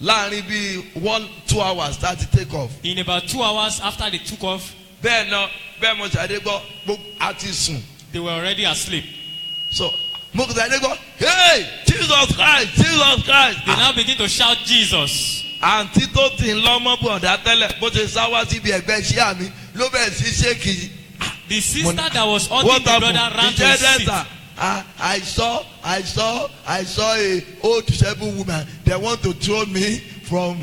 Speaker 1: láàrin bíi 1-2 hours tá a ti take off.
Speaker 6: In about 2 hours after they took off,
Speaker 1: bẹ́ẹ̀ náà bẹ́ẹ̀ mo ṣàdé gbọ́ gbogbo àti sùn.
Speaker 6: they were already asleep.
Speaker 1: so mo kò ṣàdé gbọ́ hey Jesus Christ Jesus Christ.
Speaker 6: They now begin to shout Jesus.
Speaker 1: àǹtí tó ti ń lọ́mọ́ bọ̀dá tẹ́lẹ̀ bó ṣe sá wá síbi ẹ̀gbẹ́ iṣẹ́ mi ló bẹ̀rẹ̀ sí ṣéèkì.
Speaker 6: The sister that was hugging
Speaker 1: What
Speaker 6: the
Speaker 1: happened?
Speaker 6: brother ran to
Speaker 1: He
Speaker 6: his
Speaker 1: said,
Speaker 6: seat.
Speaker 1: "Sir, I saw a old disabled woman. They want to throw me from."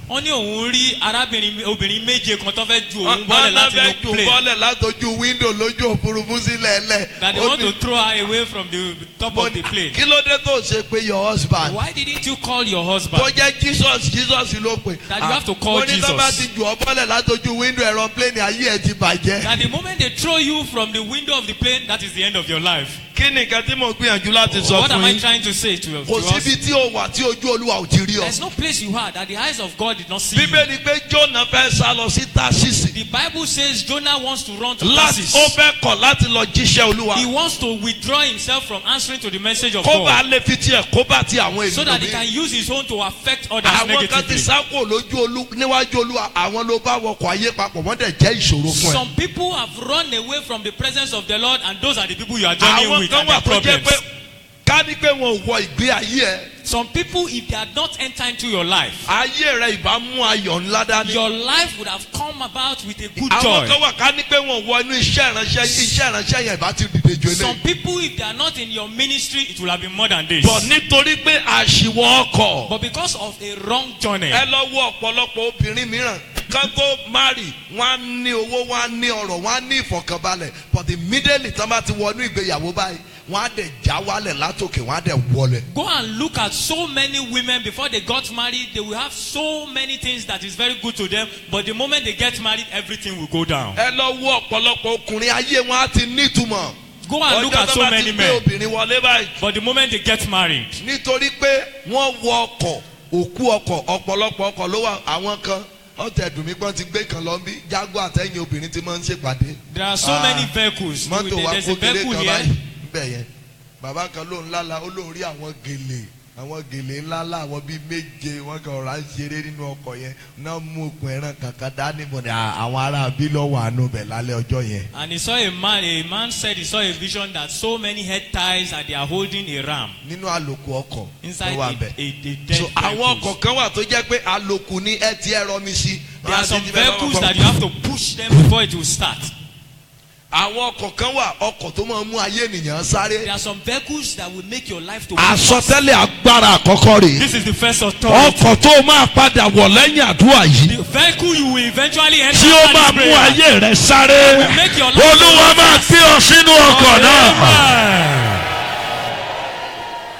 Speaker 6: Wọ́n ní òun rí obìnrin méje kan tó fẹ́ ju òun bọ́lẹ̀
Speaker 1: wọ́n
Speaker 6: láti
Speaker 1: fẹ́
Speaker 6: inú
Speaker 1: jù
Speaker 6: plane.
Speaker 1: bọ́lẹ̀ látọjú window lójú òfurufú sílẹ̀ ẹlẹ̀.
Speaker 6: That they want to throw her away from the top of the plane.
Speaker 1: kí ló dé tó ṣe pé your husband.
Speaker 6: Why didn't you call your
Speaker 1: tó
Speaker 6: husband?
Speaker 1: jẹ́ Jesus ló pè.
Speaker 6: That you have to call
Speaker 1: wọ́n ní tó bá
Speaker 6: Jesus.
Speaker 1: ti jù ọ́ bọ́lẹ̀ látọjú window aeroplane ayé ẹ̀ ti bàjẹ́.
Speaker 6: That the moment they throw you from the window of the plane, that is the end of your life.
Speaker 1: kí ni nǹkan tí mo gbìyànjú láti sọ
Speaker 6: What am
Speaker 1: fún
Speaker 6: I
Speaker 1: yín.
Speaker 6: trying to say to
Speaker 1: kò
Speaker 6: us?
Speaker 1: síbi tí o wà tí ojú Olúwa ò ti rí ọ.
Speaker 6: There's no place you are that the eyes of God did not see you.
Speaker 1: bíbélì pé Jónà fẹ́ sá lọ sí Táṣísì.
Speaker 6: The Bible says Jonah wants to run to
Speaker 1: láti
Speaker 6: Tarsus.
Speaker 1: ó fẹ́ kọ̀ láti lọ jíṣẹ́ Olúwa.
Speaker 6: He wants to withdraw himself from answering to the message of
Speaker 1: kó bá
Speaker 6: God
Speaker 1: lè fi tiẹ̀ kó bá ti àwọn
Speaker 6: so that he
Speaker 1: ènìyàn
Speaker 6: can
Speaker 1: mi.
Speaker 6: use his own to affect others
Speaker 1: àwọn kan ti
Speaker 6: negatively.
Speaker 1: sáko níwájú Olúwa àwọn ló bá wọkọ̀ ayé papọ̀ wọ́n dẹ̀ jẹ́ ìṣòro fún ẹ.
Speaker 6: Some people have run away from the presence of the Lord, and those are the people you are journeying
Speaker 1: àwọn
Speaker 6: with
Speaker 1: kan
Speaker 6: and
Speaker 1: wà
Speaker 6: their
Speaker 1: tó jẹ́
Speaker 6: problems.
Speaker 1: pé ká ní pé wọn ò wọ ìgbé ayé ẹ.
Speaker 6: Some people, if they had not entered into your life,
Speaker 1: ayé rẹ ìbá mú ayọ̀ ńlá dání.
Speaker 6: your life would have come about with a good
Speaker 1: àwọn kan
Speaker 6: joy.
Speaker 1: wà ká ní pé wọn ò wọ inú iṣẹ́ ìránṣẹ́ yẹn ìbá ti dìde ju
Speaker 6: Some
Speaker 1: eléyìí.
Speaker 6: people, if they are not in your ministry, it will have been more than this.
Speaker 1: bọ̀ nítorí pé àṣìwọ̀ ọkọ̀.
Speaker 6: But because of a wrong journey,
Speaker 1: ẹ lọ wo ọ̀pọ̀lọpọ̀ obìnrin mìíràn kan tó marry wọ́n á ní owó wọ́n á ní ọrọ̀ wọ́n á ní ìfọ̀kànbalẹ̀ but immediately tí wọ́n bá ti wọnú ìgbéyàwó báyìí wọ́n á dẹ̀ já wálẹ̀ látòkè wọ́n á dẹ̀ wọlẹ̀.
Speaker 6: Go and look at so many women before they got married. They will have so many things that is very good to them, but the moment they get married, everything will go down.
Speaker 1: ẹ lọ wo ọ̀pọ̀lọpọ̀ ọkùnrin ayé wọn á ti nítumọ̀.
Speaker 6: Go and look at so many
Speaker 1: ọjọ́ tó bá ti gbé
Speaker 6: men.
Speaker 1: obìnrin wọlé báyìí.
Speaker 6: But the moment they get married,
Speaker 1: nítorí pé wọ́n wọ ọkọ̀ òkú ọkọ̀ ọ̀pọ̀lọpọ̀ ọkọ̀ ló wà àwọn kan ọ̀tẹ̀ ẹ̀dùnmí kan ti gbé kan lọ bí Jaguar àtẹ̀yìn obìnrin ti máa ń ṣèpàdé.
Speaker 6: there are so many vehicles.
Speaker 1: mọ́tò wa
Speaker 6: There's
Speaker 1: kó
Speaker 6: a
Speaker 1: kéré
Speaker 6: vehicle
Speaker 1: kan
Speaker 6: here.
Speaker 1: báyìí níbẹ̀ yẹn bàbá kan lóun lálá ó lóun rí àwọn gèlè ńláńlá àwọn bíi méje wọn kàn ọ̀rá ń ṣeré nínú ọkọ̀ yẹn náà mú okùn ẹran kankan dání mọ̀ ní àwọn ará bí lọ́wọ́ àánú bẹ̀ lálẹ́ ọjọ́ yẹn.
Speaker 6: And he saw a man said he saw a vision that so many head ties and they are holding a ram
Speaker 1: nínú àlòkù ọkọ̀
Speaker 6: inside
Speaker 1: tó wà
Speaker 6: a
Speaker 1: bẹ̀.
Speaker 6: dead
Speaker 1: so àwọn
Speaker 6: vehicle.
Speaker 1: ọkọ̀ kan wà tó jẹ́ pé àlòkù ní ẹ ti ẹ̀rọ mi sí.
Speaker 6: There are some vehicles that you have to push them before it will start.
Speaker 1: àwọn ọkọ̀ kan wà ọkọ̀ tó máa ń mú ayé ènìyàn sáré.
Speaker 6: There are some vehicles that will make your life to move fast.
Speaker 1: àsọtẹ́lẹ̀ agbára àkọ́kọ́ rèé.
Speaker 6: This is the first authority.
Speaker 3: ọkọ̀ tó máa padà wọ̀ lẹ́yìn àdúrà yìí
Speaker 6: The vehicle you will eventually enter
Speaker 3: tí ó
Speaker 6: after
Speaker 3: máa
Speaker 6: this
Speaker 3: mú
Speaker 6: prayer.
Speaker 3: ayé rẹ sáré
Speaker 6: will make your life
Speaker 3: olúwa máa gbé ọ sínú ọkọ̀ náà.
Speaker 6: Amen.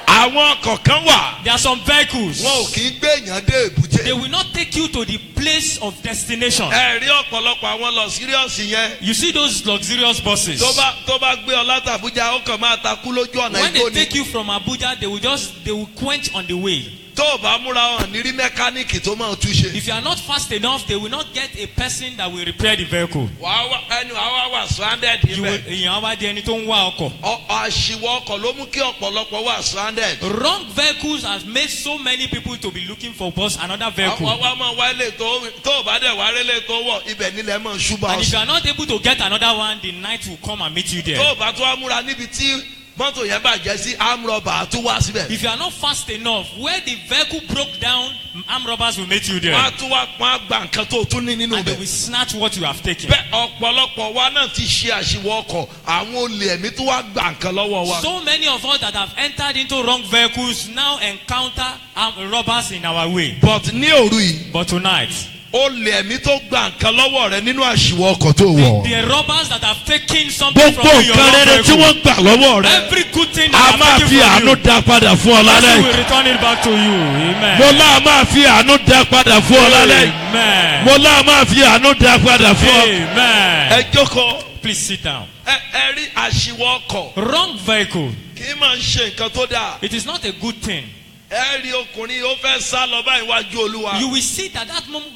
Speaker 3: àwọn ọkọ̀ kan wà
Speaker 6: There are some vehicles.
Speaker 1: wọn ò kì í gbé èèyàn dé èbúté.
Speaker 6: They will not take you to the place of destination.
Speaker 1: ẹ rí ọ̀pọ̀lọpọ̀ àwọn lọ síríọ̀sì yẹn.
Speaker 6: You see those luxurious buses.
Speaker 1: tó bá gbé ọ láti Àbújá ó kàn máa takú lójú ọ̀nà
Speaker 6: When they
Speaker 1: igbó
Speaker 6: take
Speaker 1: ni.
Speaker 6: you from Abuja, they will quench on the way.
Speaker 1: tó o bá múra hàn ní rí mẹkáníìkì tó máa túṣe.
Speaker 6: If you are not fast enough, they will not get a person that will repair the vehicle.
Speaker 1: wàá wà stranded
Speaker 6: You will,
Speaker 1: ibẹ̀.
Speaker 6: èèyàn wá di ẹni tó ń wá ọkọ̀.
Speaker 1: àṣìwọ̀ ọkọ̀ ló mú kí ọ̀pọ̀lọpọ̀ wà stranded.
Speaker 6: Wrong vehicles has made so many people to be looking for another vehicle.
Speaker 1: àwọn wa máa wá ilé tó o bá dẹ̀ wá rí ilé tó wọ̀ ibẹ̀ nílẹ̀ máa ṣùgbọ́n
Speaker 6: And if you
Speaker 1: ọ̀sìn.
Speaker 6: are not able to get another one, the night will come and meet you there.
Speaker 1: tó o bá tó wá múra níbi tí mọ́tò yẹn bàjẹ́ sí amrọ̀bà tó wá síbẹ̀.
Speaker 6: If you are not fast enough, where the vehicle broke down, armed robbers will meet you there.
Speaker 1: wọ́n á tún wá pọ́n àgbà nǹkan tó o tún ní nínú
Speaker 6: And they
Speaker 1: ibẹ̀.
Speaker 6: will snatch what you have taken.
Speaker 1: bẹ́ẹ̀ ọ̀pọ̀lọpọ̀ wa náà ti ṣe àṣìwọ̀ ọkọ̀ àwọn olè ẹ̀mí tó wá gbà nǹkan lọ́wọ́ wa.
Speaker 6: So many of us that have entered into wrong vehicles now encounter armed robbers in our way.
Speaker 1: but ní òru yìí
Speaker 6: But tonight,
Speaker 1: olè ẹ̀mí tó gbà nǹkan lọ́wọ́ rẹ nínú àṣìwọ̀ ọkọ̀ tó wọ̀.
Speaker 6: the robbers that have taken something
Speaker 3: gbogbo
Speaker 6: from you, your
Speaker 3: nǹkan
Speaker 6: wrong
Speaker 3: rere tí
Speaker 6: vehicle,
Speaker 3: wọ́n gbà lọ́wọ́ rẹ
Speaker 6: every good thing
Speaker 3: a
Speaker 6: that
Speaker 3: máa
Speaker 6: have taken
Speaker 3: fi
Speaker 6: from
Speaker 3: àánú
Speaker 6: you,
Speaker 3: dá padà fún ọ
Speaker 6: God
Speaker 3: lálẹ́
Speaker 6: will
Speaker 3: yìí.
Speaker 6: return it back to you. Amen.
Speaker 3: mo lá máa fi àánú dá padà fún ọ lálẹ́ yìí.
Speaker 6: Amen.
Speaker 3: mo lá máa fi àánú dá padà fún ọ.
Speaker 6: Amen.
Speaker 1: ẹ jókòó
Speaker 6: Please sit down.
Speaker 1: ẹ rí àṣìwọ̀ ọkọ̀
Speaker 6: Wrong vehicle.
Speaker 1: kì í máa ń ṣe nǹkan tó dáa.
Speaker 6: It is not a good thing.
Speaker 1: ẹ rí ọkùnrin ó fẹ́ sá lọ báyìí wájú olúwa.
Speaker 6: You will see that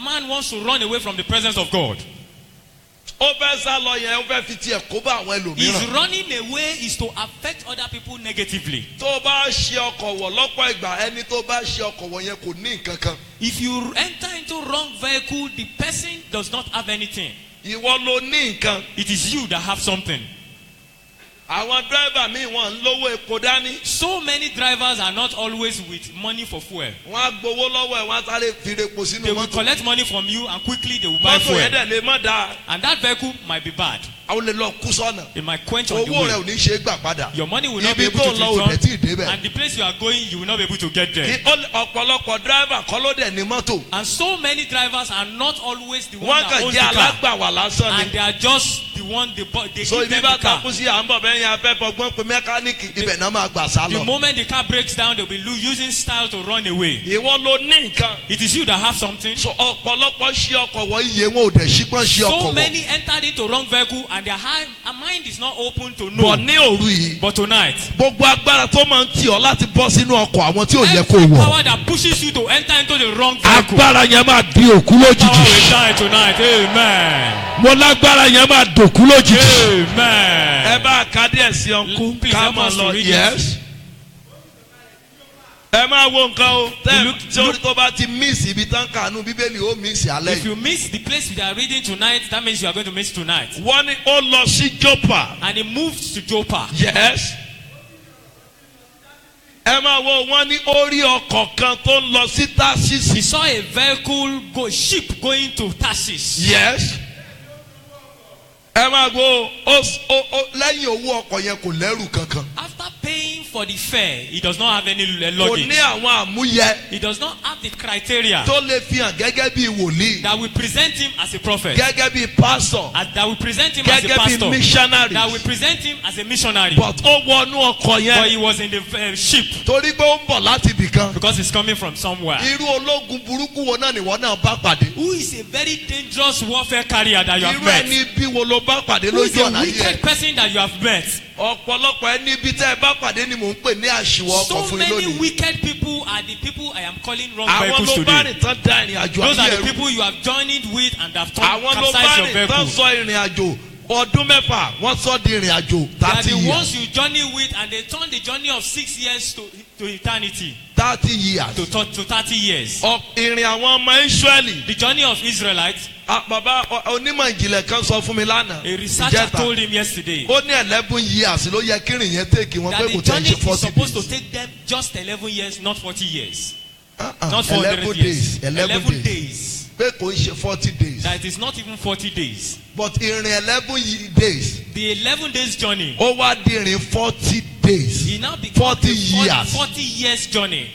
Speaker 6: man wants to run away from the presence of God.
Speaker 1: ó fẹ́ sá lọ yẹn ó fẹ́ fi tiẹ̀ kó bá àwọn
Speaker 6: His
Speaker 1: ẹlòmíràn.
Speaker 6: running away is to affect other people negatively.
Speaker 1: tó o bá ṣe ọkọ̀ wọ̀ lọ́pọ̀ ìgbà ẹni tó bá ṣe ọkọ̀ wọ̀ yẹn kò ní nǹkan kan.
Speaker 6: If you enter into wrong vehicle, the person does not have anything.
Speaker 1: ìwọ ló ní nǹkan.
Speaker 6: It is you that have something.
Speaker 1: àwọn dírẹ́bà míì wọ́n ń lówó epo dání.
Speaker 6: So many drivers are not always with money for fuel.
Speaker 1: wọ́n á gbowó lọ́wọ́ ẹ̀ wọ́n á sáré fi epo sínú
Speaker 6: They will
Speaker 1: mọ́tò.
Speaker 6: collect money from you and quickly they will buy
Speaker 1: mọ́tò
Speaker 6: fuel.
Speaker 1: yẹn dẹ̀ lè má dáa.
Speaker 6: And that vehicle might be bad.
Speaker 1: àwọn lè lọ kú sọ́nà.
Speaker 6: It might quench on the
Speaker 1: owó rẹ̀ ò
Speaker 6: way.
Speaker 1: ní ṣe é gbà padà.
Speaker 6: Your money will not be
Speaker 1: ibi
Speaker 6: able
Speaker 1: tó
Speaker 6: to
Speaker 1: ń lọ ò dẹ̀ tí ì
Speaker 6: return.
Speaker 1: débẹ̀.
Speaker 6: And the place you are going, you will not be able to get there.
Speaker 1: ọ̀pọ̀lọpọ̀ dírẹ́bà kọ́ ló dẹ̀ ní mọ́tò.
Speaker 6: And so many drivers are not always the one
Speaker 1: wọ́n
Speaker 6: that
Speaker 1: kàn
Speaker 6: owns
Speaker 1: jẹ́
Speaker 6: the car.
Speaker 1: alágbàwà lásán
Speaker 6: And
Speaker 1: ni.
Speaker 6: they are just the one they
Speaker 1: so
Speaker 6: give
Speaker 1: ibi
Speaker 6: them
Speaker 1: bá
Speaker 6: the car.
Speaker 1: takú sí à ń bọ̀ bẹ́ẹ̀ yẹn afẹ́ fọgbọ́n pé mẹkáníìkì ibẹ̀ náà máa gbà sá
Speaker 6: The
Speaker 1: lọ.
Speaker 6: moment the car breaks down, they'll be using style to run away.
Speaker 1: ìwọ ló ní nǹkan.
Speaker 6: It is you that have something.
Speaker 1: so ọ̀pọ̀lọpọ̀ ṣí ọkọ̀ wọ iye wọn ò dẹ̀ ṣípọ́n ṣí
Speaker 6: So
Speaker 1: ọkọ̀ wọ.
Speaker 6: many entered into wrong vehicle and their mind is not open to
Speaker 1: bọ̀
Speaker 6: know.
Speaker 1: ní òru yìí
Speaker 6: But tonight,
Speaker 1: gbogbo agbára tó máa ń tì ọ́ láti bọ́ sínú ọkọ̀ àwọn tí ò yẹ kó
Speaker 6: every
Speaker 1: wọ̀.
Speaker 6: power that pushes you to enter into the wrong vehicle,
Speaker 3: agbára yẹn máa di òkú
Speaker 6: power
Speaker 3: lójijì.
Speaker 6: will die tonight. Amen.
Speaker 3: mo lágbára yẹn máa dòkú lójijì.
Speaker 1: ẹ
Speaker 6: Amen.
Speaker 1: bá a ka díẹ̀ sí ọkú
Speaker 6: Please
Speaker 1: ká
Speaker 6: help
Speaker 1: máa
Speaker 6: us to
Speaker 1: lọ
Speaker 6: read it.
Speaker 1: yes. ẹ máa wo nǹkan o
Speaker 6: Look-
Speaker 1: tí orí tó bá ti míìsì ibi tán kànú bíbélì ó míìsì alẹ́
Speaker 6: If
Speaker 1: yìí.
Speaker 6: you miss the place we are reading tonight, that means you are going to miss tonight.
Speaker 1: wọ́n ní ó lọ sí Jópa.
Speaker 6: And he moved to Joppa.
Speaker 1: yes. ẹ máa wo wọ́n ní ó rí ọkọ̀ kan tó ń lọ sí
Speaker 6: He
Speaker 1: Tásísì.
Speaker 6: saw a vehicle, ship going to Tarsus.
Speaker 1: yes. ẹ máa wo lẹ́yìn owó ọkọ̀ yẹn kò lẹ́rù kankan.
Speaker 6: After paying for the fair, he does not have any
Speaker 1: kò
Speaker 6: luggage.
Speaker 1: ní àwọn àmúyẹ
Speaker 6: He does not have the criteria
Speaker 1: tó lè fi hàn gẹ́gẹ́ bí wòlíì,
Speaker 6: that will present him as a prophet,
Speaker 1: gẹ́gẹ́ bí pásọ̀,
Speaker 6: that will present him as a
Speaker 1: gẹ́gẹ́ bí
Speaker 6: pastor,
Speaker 1: missionary.
Speaker 6: that will present him as a missionary.
Speaker 1: But ó wọnú ọkọ̀
Speaker 6: But
Speaker 1: yẹn
Speaker 6: he was in the ship
Speaker 1: torí pé ó ń bọ̀ láti ibìkan.
Speaker 6: because he's coming from somewhere.
Speaker 1: Irú ológun burúkú wo náà nìwọ náà bá pàdé?
Speaker 6: Who is a very dangerous warfare carrier that you have
Speaker 1: Irú
Speaker 6: met?
Speaker 1: ẹni bí wo ló bá pàdé
Speaker 6: Who is
Speaker 1: lójú
Speaker 6: a
Speaker 1: ọ̀nà
Speaker 6: wicked
Speaker 1: yẹn?
Speaker 6: person that you have met?
Speaker 1: Ọ̀pọ̀lọpọ̀ ẹni bí tẹ́ ẹ bá pàdé ni mò ń pè ní àṣìwọ̀ ọkọ̀
Speaker 6: So
Speaker 1: fún yín
Speaker 6: many
Speaker 1: lónìí.
Speaker 6: wicked people are the people I am calling wrong
Speaker 1: Àwọn
Speaker 6: vehicles
Speaker 1: ló bá
Speaker 6: today.
Speaker 1: rìn tán da ìrìn àjò
Speaker 6: Those are
Speaker 1: ayé
Speaker 6: the
Speaker 1: ẹrú.
Speaker 6: people you have joined with and have
Speaker 1: Àwọn ló bá
Speaker 6: capsized your
Speaker 1: rìn tán
Speaker 6: vehicle.
Speaker 1: sọ ìrìn àjò ọdún mẹ́fà wọ́n sọ di ìrìn àjò
Speaker 6: They are
Speaker 1: 30
Speaker 6: the
Speaker 1: years.
Speaker 6: ones you journey with and they turn the journey of 6 years to eternity,
Speaker 1: 30 years.
Speaker 6: to 30 years.
Speaker 1: Ìrìn àwọn ọmọ Ísírẹ́lì.
Speaker 6: The journey of Israelites,
Speaker 1: Bàbá onímọ̀ ìjìnlẹ̀ kan sọ fún mi lánàá.
Speaker 6: a researcher
Speaker 1: Ìjẹta.
Speaker 6: told him yesterday
Speaker 1: Ó ní 11 years ló yẹ kí ìrìn yẹn tèkì wọn
Speaker 6: that
Speaker 1: pé
Speaker 6: the
Speaker 1: kò tẹ̀
Speaker 6: journey
Speaker 1: ṣe
Speaker 6: is
Speaker 1: 40
Speaker 6: supposed to
Speaker 1: days.
Speaker 6: take them just 11 years, not 40 years.
Speaker 1: Uh-uh,
Speaker 6: Not 400
Speaker 1: 11
Speaker 6: years.
Speaker 1: days. 11 days.
Speaker 6: days.
Speaker 1: Pé kò ń ṣe 40 days.
Speaker 6: That it is not even 40 days.
Speaker 1: But ìrìn 11 days.
Speaker 6: The 11 days journey,
Speaker 1: Ó wá di ìrìn 40 days.
Speaker 6: he now becomes
Speaker 1: 40
Speaker 6: a
Speaker 1: years.
Speaker 6: 40 years journey.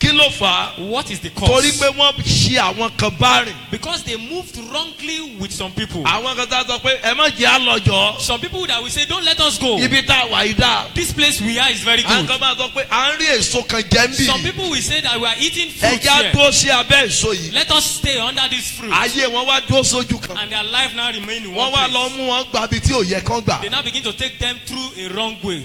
Speaker 1: Kí ló fà á?
Speaker 6: What is the
Speaker 1: Torí
Speaker 6: cause?
Speaker 1: pé wọ́n ṣe àwọn kan bá rìn.
Speaker 6: Because they moved wrongly with some people.
Speaker 1: Àwọn kan tá a sọ pé ẹ má jẹ́ àlọ́jọ́.
Speaker 6: Some people that will say, don't let us go.
Speaker 1: Ibi tá a wà yìí dá.
Speaker 6: This place we are is very
Speaker 1: Àwọn
Speaker 6: good.
Speaker 1: kan máa sọ pé à ń rí èso kan jẹ́ ń bì.
Speaker 6: Some people will say that we are eating fruit
Speaker 1: Ẹja
Speaker 6: here.
Speaker 1: dúró sí abẹ́ èso yìí.
Speaker 6: Let us stay under this fruit.
Speaker 1: Ayé wọn wá dúró sójú kan.
Speaker 6: And their life now remain in
Speaker 1: Wọ́n
Speaker 6: one
Speaker 1: wá lọ
Speaker 6: place.
Speaker 1: mú wọn gbà bí tí ò yẹ kán gbà.
Speaker 6: They now begin to take them through a wrong way.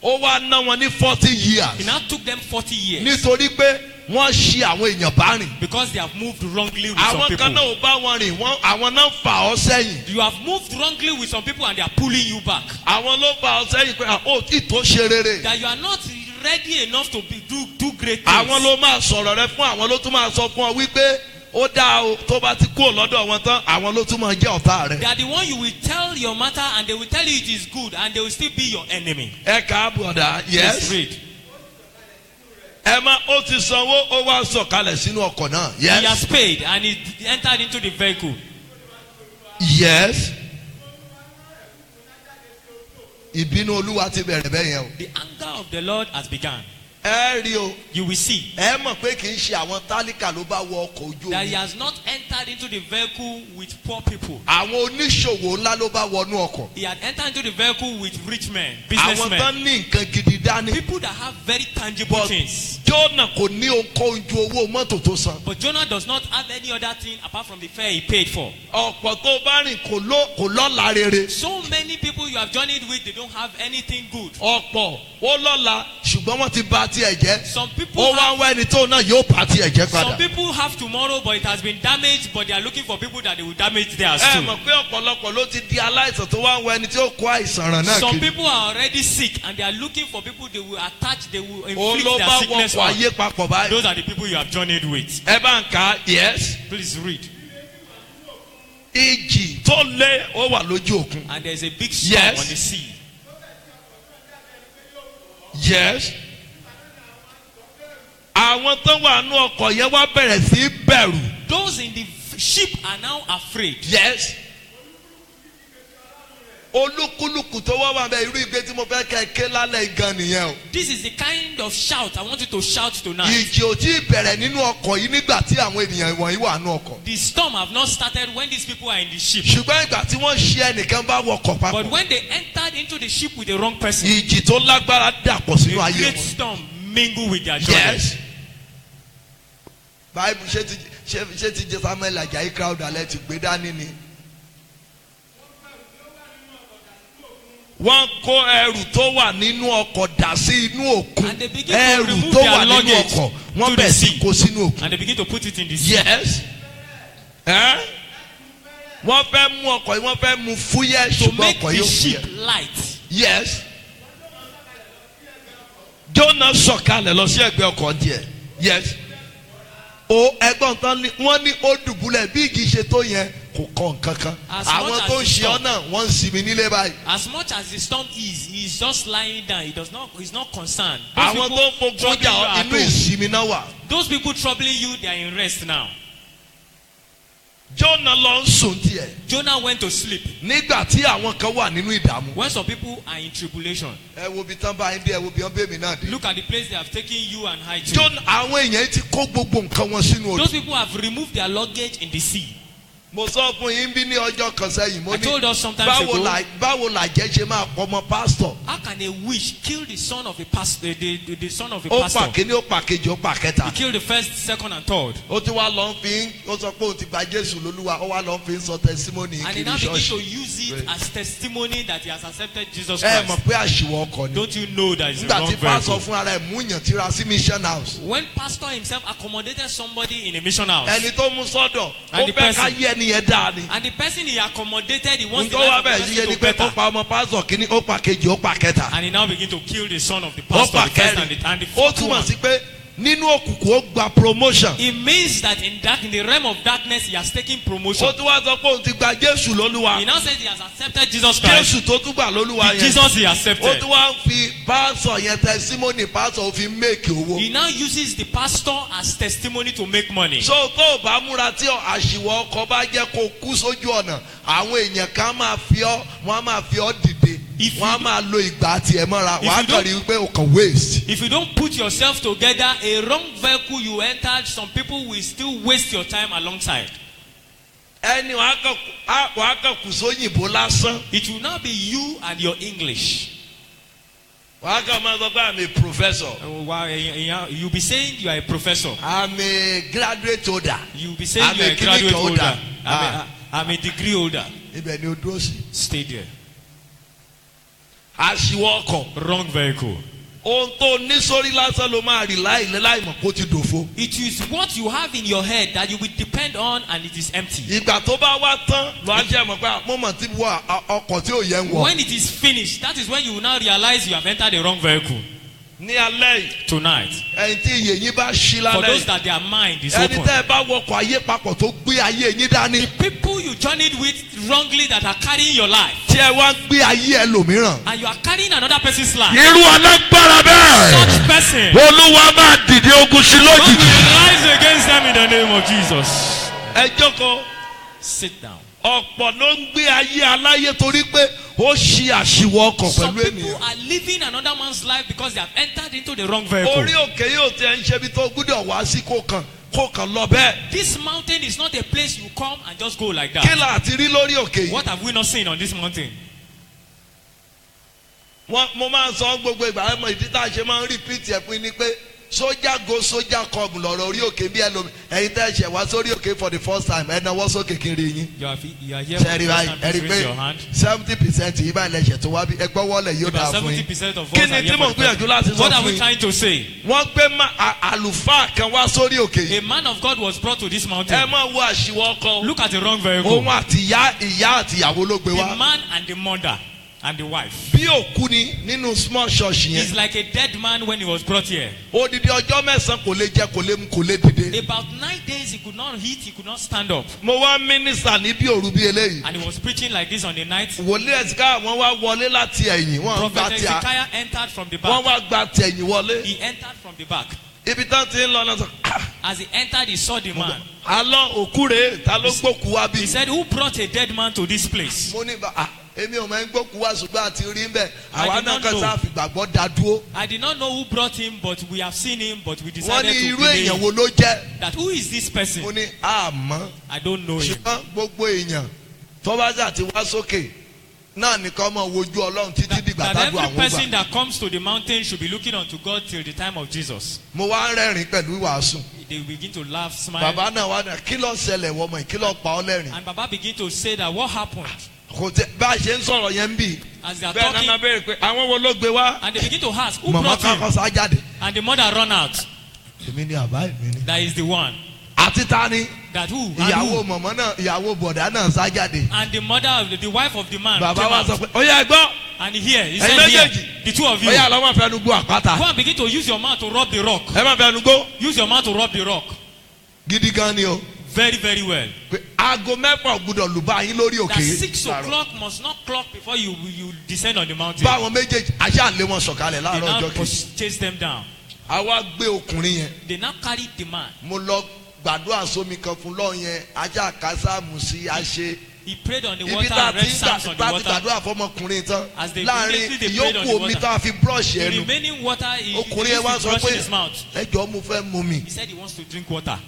Speaker 1: Ó wá ná wọn ní 40 years.
Speaker 6: It now took them 40 years.
Speaker 1: Nítorí pé wọ́n ṣi àwọn èèyàn bá rìn.
Speaker 6: Because they have moved wrongly with some
Speaker 1: Àwọn kan náà
Speaker 6: people.
Speaker 1: ò bá wọn rìn, àwọn náà fà ọ́ sẹ́yìn.
Speaker 6: You have moved wrongly with some people and they are pulling you back.
Speaker 1: Àwọn ló fà ọ́ sẹ́yìn pé ó tí tó ṣe rere.
Speaker 6: That you are not ready enough to do great things.
Speaker 1: Àwọn ló máa sọ̀rọ̀ rẹ fún àwọn ló tún máa sọ fún ọ wípé ó dáa o tó bá ti kúrò lọ́dọ̀ wọn tán àwọn ló tún máa jẹ́ ọ̀tá rẹ.
Speaker 6: They are the one you will tell your matter and they will tell you it is good and they will still be your enemy.
Speaker 1: Ẹ káàbọ̀ ọ̀dà
Speaker 6: Please
Speaker 1: yes.
Speaker 6: read.
Speaker 1: Ẹ má ó ti sanwó ó wá sọ̀kalẹ̀ sínú ọkọ̀ náà
Speaker 6: He
Speaker 1: yes.
Speaker 6: has paid and he entered into the vehicle.
Speaker 1: Yes. Ìbínú Olúwa ti bẹ̀rẹ̀ bẹ́ẹ̀ yẹn o.
Speaker 6: The anger of the Lord has begun.
Speaker 1: Ẹ rí o.
Speaker 6: You will see
Speaker 1: Ẹ mọ̀ pé kì í ṣe àwọn tálíkà ló bá wọ ọkọ̀ ojú
Speaker 6: that he
Speaker 1: omi.
Speaker 6: has not entered into the vehicle with poor people.
Speaker 1: Àwọn oníṣòwò ńlá ló bá wọnú ọkọ̀.
Speaker 6: He had entered into the vehicle with rich men,
Speaker 1: Àwọn
Speaker 6: businessmen,
Speaker 1: tán ní nǹkan gidi dání.
Speaker 6: people that have very tangible
Speaker 1: But
Speaker 6: things.
Speaker 1: Jónà kò ní ohunkóhun ju owó mọ́tò tó san.
Speaker 6: But Jonah does not have any other thing apart from the fare he paid for.
Speaker 1: Ọ̀pọ̀ tó bá rìn kò lọ́la rere.
Speaker 6: So many people you have journeyed with, they don't have anything good.
Speaker 1: Ọ̀pọ̀ ó lọ́la ṣùgbọ́n wọ́n ti bà tiẹ̀ jẹ́.
Speaker 6: Some people
Speaker 1: Ó wá
Speaker 6: have,
Speaker 1: ń wá ẹni tó náà yóò bà tiẹ̀ jẹ́
Speaker 6: some
Speaker 1: padà.
Speaker 6: people have tomorrow, but it has been damaged, but they are looking for people that they will damage theirs
Speaker 1: Ẹ
Speaker 6: too.
Speaker 1: mọ̀ pé ọ̀pọ̀lọpọ̀ ló ti di aláìsàn tó wá ń wá ẹni tí ó kó àìsàn ràn náà
Speaker 6: Some
Speaker 1: kiri.
Speaker 6: people are already sick and they are looking for people they will attach, they will
Speaker 1: Ó
Speaker 6: inflict
Speaker 1: ló
Speaker 6: their
Speaker 1: bá
Speaker 6: sickness
Speaker 1: wọkọ̀
Speaker 6: on.
Speaker 1: ayé papọ̀ báyìí.
Speaker 6: Those are the people you have journeyed with.
Speaker 1: Ẹ bá ń kà á yes.
Speaker 6: Please read.
Speaker 1: Ìjì tó lé ó wà lójú òkun.
Speaker 6: And there is a big storm
Speaker 1: Yes.
Speaker 6: on the sea.
Speaker 1: Yes. Àwọn tó wà nú ọkọ̀ yẹn wá bẹ̀rẹ̀ sí í bẹ̀rù.
Speaker 6: Those in the ship are now afraid.
Speaker 1: Yes. Olúkúlùkù tó wá wà bẹ́ẹ̀ irú ìgbé tí mo fẹ́ kẹ́ lálẹ́ gan nìyẹn o.
Speaker 6: This is the kind of shout I want you to shout tonight.
Speaker 1: Ìjì ò tí ì bẹ̀rẹ̀ nínú ọkọ̀ yìí nígbà tí àwọn ènìyàn wọ̀nyí wà nú ọkọ̀.
Speaker 6: The storm have not started when these people are in the ship.
Speaker 1: Ṣùgbọ́n ìgbà tí wọ́n ṣe ẹnìkan bá wọkọ̀
Speaker 6: But
Speaker 1: papọ̀.
Speaker 6: when they entered into the ship with the wrong person,
Speaker 1: Ìjì tó lágbára dàpọ̀ sínú
Speaker 6: a
Speaker 1: ayé
Speaker 6: great
Speaker 1: wọn.
Speaker 6: storm mingle with their journey.
Speaker 1: Yes. Báyìí ṣé ti jẹ Samuel Ajayi crowd alẹ́ ti gbé dání ni. Wọ́n kó ẹrù tó wà nínú ọkọ̀ dà sí inú òkun.
Speaker 6: And they begin to
Speaker 1: Ẹrù
Speaker 6: remove
Speaker 1: tó
Speaker 6: their
Speaker 1: wà nínú
Speaker 6: luggage
Speaker 1: ọkọ̀ wọ́n
Speaker 6: to the
Speaker 1: bẹ̀ sí
Speaker 6: sea.
Speaker 1: kó sínú òkun.
Speaker 6: And they begin to put it in the sea.
Speaker 1: Yes. Wọ́n fẹ́ mú ọkọ̀ yìí wọ́n fẹ́ mú fúyẹ́
Speaker 6: To
Speaker 1: ṣùgbọ́n
Speaker 6: make
Speaker 1: ọkọ̀
Speaker 6: the
Speaker 1: yóò
Speaker 6: ship
Speaker 1: fúyẹ́.
Speaker 6: light.
Speaker 1: Yes. Jónà sọ̀kalẹ̀ lọ sí ẹ̀gbẹ́ ọkọ̀ díẹ̀. Yes. O ẹ̀gbọ́n tán wọ́n ní ó dùbúlẹ̀ bí igi ṣe tó yẹn kò kọ nǹkan kan.
Speaker 6: As
Speaker 1: Àwọn
Speaker 6: much
Speaker 1: tó
Speaker 6: as
Speaker 1: ń
Speaker 6: the
Speaker 1: ṣe ọ́
Speaker 6: storm.
Speaker 1: náà wọ́n ń sinmi nílé báyìí.
Speaker 6: As much as the storm is, he is just lying down. He's not concerned. Those
Speaker 1: Àwọn
Speaker 6: people
Speaker 1: tó ń fogun
Speaker 6: troubling
Speaker 1: jà
Speaker 6: you
Speaker 1: ọ́
Speaker 6: at
Speaker 1: inú
Speaker 6: home.
Speaker 1: ìsinmi náà wà.
Speaker 6: Those people troubling you, they are in rest now.
Speaker 1: Jonah lọ ń sùn tiẹ̀.
Speaker 6: Jonah went to sleep.
Speaker 1: Nígbà tí àwọn kan wà nínú ìdààmú.
Speaker 6: When some people are in tribulation,
Speaker 1: Ẹ wo bí tán bá yín dé, ẹ wo bí wọ́n bẹ́ mi náà dé.
Speaker 6: look at the place they have taken you and hide you.
Speaker 1: Jonah àwọn èèyàn ti kó gbogbo nǹkan wọn sínú
Speaker 6: Those
Speaker 1: odò.
Speaker 6: people have removed their luggage in the sea.
Speaker 1: Mo sọ fún yín bí ní ọjọ́ kan sẹ́yìn. Mo
Speaker 6: I
Speaker 1: ní
Speaker 6: told us sometimes
Speaker 1: báwo
Speaker 6: ago,
Speaker 1: làjẹ́ ṣe máa pọ̀ ọmọ pásítọ̀.
Speaker 6: how can a witch kill the son of a pastor? The son of a
Speaker 1: Ó
Speaker 6: pastor.
Speaker 1: pa kíní, ó pa kejì, ó pa kẹta.
Speaker 6: He killed the first, second, and third.
Speaker 1: Ó ti wá lọ ń fi ó sọ pé òun ti gba Jésù lólúwa, ó wá lọ ń fi sọ testimony
Speaker 6: And he
Speaker 1: kiri
Speaker 6: now begins to
Speaker 1: ṣọ́ọ̀ṣì.
Speaker 6: use it
Speaker 1: Right.
Speaker 6: as testimony that he has accepted Jesus
Speaker 1: Ẹ mọ̀
Speaker 6: Christ.
Speaker 1: pé àṣìwọ̀ ọkọ ni.
Speaker 6: Don't you know that it's a
Speaker 1: Nígbà
Speaker 6: wrong
Speaker 1: tí pásọ
Speaker 6: vehicle?
Speaker 1: fún ara ẹ̀ mú yàn tíra sí mission house.
Speaker 6: When pastor himself accommodated somebody in a mission house,
Speaker 1: Ẹni tó mú sọ́dọ̀, ó
Speaker 6: And the
Speaker 1: fẹ́ ká
Speaker 6: person-
Speaker 1: yé ẹni yẹn dáa ni.
Speaker 6: and the person he accommodated, he wants the
Speaker 1: Nǹkan wá
Speaker 6: life of the
Speaker 1: bẹ̀rẹ̀ sí yé
Speaker 6: person
Speaker 1: ni
Speaker 6: to
Speaker 1: pé ó
Speaker 6: better.
Speaker 1: pa ọmọ pásọ̀ kíní, ó pa kejì, ó pa kẹta.
Speaker 6: And he now begin to kill the son of the
Speaker 1: Ó
Speaker 6: pastor,
Speaker 1: pa
Speaker 6: the first
Speaker 1: kẹrin.
Speaker 6: and the
Speaker 1: Ó
Speaker 6: fourth
Speaker 1: túmọ̀
Speaker 6: one.
Speaker 1: sí pé nínú òkùnkùn ó gba promotion.
Speaker 6: It means that in the realm of darkness, he has taken promotion.
Speaker 1: Ó tún wá sọ pé òun ti gba Jésù lólúwa.
Speaker 6: He now says he has accepted Jesus Christ.
Speaker 1: Jésù tó tún gbà lólúwa
Speaker 6: The
Speaker 1: yẹn.
Speaker 6: Jesus he
Speaker 1: Ó
Speaker 6: accepted.
Speaker 1: tún wá ń fi pásọ̀ yẹn testimony pásọ̀ ó fi make owó.
Speaker 6: He now uses the pastor as testimony to make money.
Speaker 1: So tó o bá múra tí àṣìwọ̀ ọkọ bá jẹ́ kó kú sójú ọ̀nà, àwọn èèyàn kan máa fi ọ́, wọ́n á máa fi ọ́ dìde.
Speaker 6: If you
Speaker 1: Wọ́n á máa lo ìgbà tiẹ̀ mọ́ra.
Speaker 6: If
Speaker 1: Wàá
Speaker 6: you
Speaker 1: kàn rí wípé o kàn waste.
Speaker 6: If you don't put yourself together, a wrong vehicle you entered, some people will still waste your time alongside.
Speaker 1: Ẹni wàá kàn kù sóyìnbó lásán.
Speaker 6: It will now be you and your English.
Speaker 1: Wàá kàn máa sọ pé I'm a professor.
Speaker 6: You'll be saying you are a professor.
Speaker 1: I'm a graduate holder.
Speaker 6: You'll be saying
Speaker 1: I'm
Speaker 6: you are
Speaker 1: a
Speaker 6: a graduate
Speaker 1: clinic
Speaker 6: holder.
Speaker 1: holder.
Speaker 6: I'm a degree holder.
Speaker 1: Ibẹ̀ ni o dúró sí.
Speaker 6: Stay there.
Speaker 1: Àṣìwọ̀ ọkọ̀.
Speaker 6: Wrong vehicle.
Speaker 1: Ohun tó ní sórí lásán ló máa rí láìmọ̀ kó ti dòfo.
Speaker 6: It is what you have in your head that you will depend on, and it is empty.
Speaker 1: Ìgbà tó bá wá tán ló á jẹ́ mọ̀ pé mo mọ̀ tí wọ ọkọ̀ tí ò yẹ ń wọ̀.
Speaker 6: When it is finished, that is when you will now realize you have entered the wrong vehicle.
Speaker 1: Ní alẹ́ yìí,
Speaker 6: Tonight,
Speaker 1: ẹni tí iye yín bá ṣí
Speaker 6: for
Speaker 1: lálẹ́
Speaker 6: those
Speaker 1: yìí,
Speaker 6: that their mind is
Speaker 1: ẹni
Speaker 6: open,
Speaker 1: tẹ́ ẹ bá wọkọ̀ ayé papọ̀ tó gbé ayé yín dání,
Speaker 6: people you journeyed with wrongly that are carrying your life,
Speaker 1: tí ẹ wá gbé ayé ẹlòmíràn.
Speaker 6: and you are carrying another person's life.
Speaker 3: irú alágbára bẹ́ẹ̀
Speaker 6: Such person,
Speaker 3: olúwa máa dìde ogun sí
Speaker 6: God
Speaker 3: lójijì.
Speaker 6: will rise against them in the name of Jesus.
Speaker 1: Ẹ jókòó,
Speaker 6: Sit down.
Speaker 1: ọ̀pọ̀ ló ń gbé ayé aláyé torí pé ó ṣí àṣìwọ̀ ọkọ̀
Speaker 6: Some
Speaker 1: pẹ̀lú
Speaker 6: people
Speaker 1: ènìyàn.
Speaker 6: are living another man's life because they have entered into the wrong
Speaker 1: Orí
Speaker 6: vehicle.
Speaker 1: òkè yóò tẹ ń ṣe bí tó gbúdọ̀ wá sí kó kàn lọ bẹ́ẹ̀.
Speaker 6: This mountain is not a place you come and just go like
Speaker 1: Kí
Speaker 6: that.
Speaker 1: là ti rí lórí òkè yìí?
Speaker 6: What have we not seen on this mountain?
Speaker 1: Mo máa ń sọ gbogbo ìgbà ẹ̀mọ ìdí tá a ṣe máa ń repeat ẹ̀ fún ni pé sójà go sójà come lọ̀rọ̀ orí òkè bí ẹlòmí ẹ̀yin tẹ́ ẹ ṣẹ̀ wá sórí òkè for the first time ẹ̀ náwó sókè kiri yín.
Speaker 6: You are here for the
Speaker 1: Ṣẹ́ẹ̀rì
Speaker 6: first
Speaker 1: báyìí
Speaker 6: time,
Speaker 1: ẹ̀rí
Speaker 6: please raise your
Speaker 1: pé
Speaker 6: hand.
Speaker 1: 70% yìí báyìí lẹ̀ṣẹ̀ tó wá bí ẹgbẹ́ wọlé yóò dáa
Speaker 6: About
Speaker 1: fún yín.
Speaker 6: 70% of us
Speaker 1: Kí
Speaker 6: are
Speaker 1: ni
Speaker 6: here
Speaker 1: tí mò
Speaker 6: for
Speaker 1: ń
Speaker 6: the
Speaker 1: gbìyànjú
Speaker 6: first
Speaker 1: láti
Speaker 6: time.
Speaker 1: sọ
Speaker 6: What are
Speaker 1: fún
Speaker 6: we
Speaker 1: yín?
Speaker 6: trying to say?
Speaker 1: Wọ́n gbé àlùfáà kan wá sórí òkè
Speaker 6: A
Speaker 1: yìí.
Speaker 6: man of God was brought to this
Speaker 1: Ẹ
Speaker 6: mountain.
Speaker 1: máa wo àṣìwọ̀ ọkọ.
Speaker 6: Look at the wrong vehicle.
Speaker 1: Òun àti ìyá àti ìyàwó ló gbé
Speaker 6: The
Speaker 1: wá.
Speaker 6: man and the mother and the wife.
Speaker 1: Bí òkú ni nínú small church
Speaker 6: He's
Speaker 1: yẹn.
Speaker 6: like a dead man when he was brought here.
Speaker 1: Odidi ọjọ́ mẹ́sàn-án kò lè jẹ kò lè mu kò lè dìde.
Speaker 6: About 9 days he could not eat, he could not stand up.
Speaker 1: Mo wá mínísà ní bí òru bí eléyìí.
Speaker 6: And he was preaching like this on the night.
Speaker 1: Wòlíì ẹ̀sìká àwọn wá wọlé láti ẹ̀yìn wọ́n gba
Speaker 6: Prophet
Speaker 1: ti à
Speaker 6: Ezekiah entered from the
Speaker 1: wọ́n
Speaker 6: back.
Speaker 1: wá gba ti ẹ̀yìn wọlé.
Speaker 6: He entered from the back.
Speaker 1: Ibi tán ti ń lọ náà sọ
Speaker 6: As he entered, he saw the man.
Speaker 1: àlọ́ òkú rèé ta ló gbókù wá bí.
Speaker 6: He said, "Who brought a dead man to this place?"
Speaker 1: Mo ní èmi ò máa ń gbókù wá ṣùgbọ́n àti rí ń bẹ̀
Speaker 6: I
Speaker 1: àwa
Speaker 6: did
Speaker 1: náà
Speaker 6: not
Speaker 1: kan
Speaker 6: know.
Speaker 1: sáà fìgbàgbọ́ da dúró.
Speaker 6: I did not know who brought him, but we have seen him, but we
Speaker 1: Wọ́n
Speaker 6: decided
Speaker 1: ní
Speaker 6: to
Speaker 1: irú èèyàn
Speaker 6: believe
Speaker 1: wo ló jẹ́.
Speaker 6: that who is this person?
Speaker 1: Mo ní àmọ́
Speaker 6: I don't know him.
Speaker 1: ṣùgbọ́n gbogbo èèyàn tó bá jà ti wá sókè náà nìkan máa wojú Ọlọ́run títí dìgbà
Speaker 6: That
Speaker 1: tájú
Speaker 6: every
Speaker 1: àwọn
Speaker 6: person
Speaker 1: gbà.
Speaker 6: that comes to the mountain should be looking unto God till the time of Jesus.
Speaker 1: Mo wá ń rẹ́rìn pẹ̀lú ìwàásù.
Speaker 6: They begin to laugh, smile.
Speaker 1: Bàbá náà wá náà kí ló ṣẹlẹ̀ wọ́mọ yìí kí ló pa ọ́ lẹ́rìn.
Speaker 6: And Baba begin to say that what happened
Speaker 1: Kò tẹ bá a ṣe ń sọ̀rọ̀ yẹn ń bì.
Speaker 6: as they are
Speaker 1: Bẹ́ẹ̀ náà máa
Speaker 6: talking,
Speaker 1: béèrè pé àwọn wo ló gbé wá.
Speaker 6: and they begin to ask, who
Speaker 1: Màmá
Speaker 6: brought
Speaker 1: kakọ
Speaker 6: him?
Speaker 1: sá jáde.
Speaker 6: And the mother run out.
Speaker 1: Èmi ni àbá èmi ni.
Speaker 6: That is the one.
Speaker 1: Àti ta ni
Speaker 6: That who? And
Speaker 1: ìyàwó
Speaker 6: who?
Speaker 1: mọ̀mọ́ náà ìyàwó bọ̀dá náà sá jáde.
Speaker 6: And the mother of the wife of the man
Speaker 1: Bàbá
Speaker 6: came
Speaker 1: wa sọ
Speaker 6: out.
Speaker 1: pé ó yá ẹgbọ́n
Speaker 6: And here, he
Speaker 1: ẹ̀yin
Speaker 6: said here,
Speaker 1: méjèèjì
Speaker 6: the two of you,
Speaker 1: ó yá lọ́wọ́ fẹnu gbó àpáta.
Speaker 6: go and begin to use your mouth to rub the rock.
Speaker 1: Ẹ má fẹnu gbó
Speaker 6: Use your mouth to rub the rock.
Speaker 1: gidi gan ni o.
Speaker 6: Very, very well.
Speaker 1: Pé aago mẹ́fà ò gbúdọ̀ lù bá yín lórí
Speaker 6: That
Speaker 1: òkè.
Speaker 6: 6 o'clock must not clock before you descend on the mountain.
Speaker 1: Báwọn méjèèjì aṣá lé wọn sọ̀kalẹ̀
Speaker 6: They
Speaker 1: láàárọ̀
Speaker 6: now
Speaker 1: ọjọ́ kejì.
Speaker 6: chase them down.
Speaker 1: Àwa gbé ọkùnrin yẹn.
Speaker 6: They now carried the man.
Speaker 1: Mo lọ gbàdúrà sómi kan fún lọ́ọ̀ yẹn ajá kásámù sí àṣẹ.
Speaker 6: He prayed on the
Speaker 1: ibi
Speaker 6: water
Speaker 1: tá a
Speaker 6: and read
Speaker 1: ti
Speaker 6: psalms on the water.
Speaker 1: gbàdúrà fọmọkùnrin tán
Speaker 6: As they
Speaker 1: láàrin
Speaker 6: immediately they prayed on the
Speaker 1: ìyókù omi
Speaker 6: water.
Speaker 1: tá a fi brush
Speaker 6: The
Speaker 1: ẹnu
Speaker 6: remaining water he
Speaker 1: ọkùnrin yẹn wá
Speaker 6: used to
Speaker 1: sọ
Speaker 6: brush
Speaker 1: pé
Speaker 6: in his mouth.
Speaker 1: ẹjọ́ mo fẹ́ mu mi.
Speaker 6: He said he wants to drink water.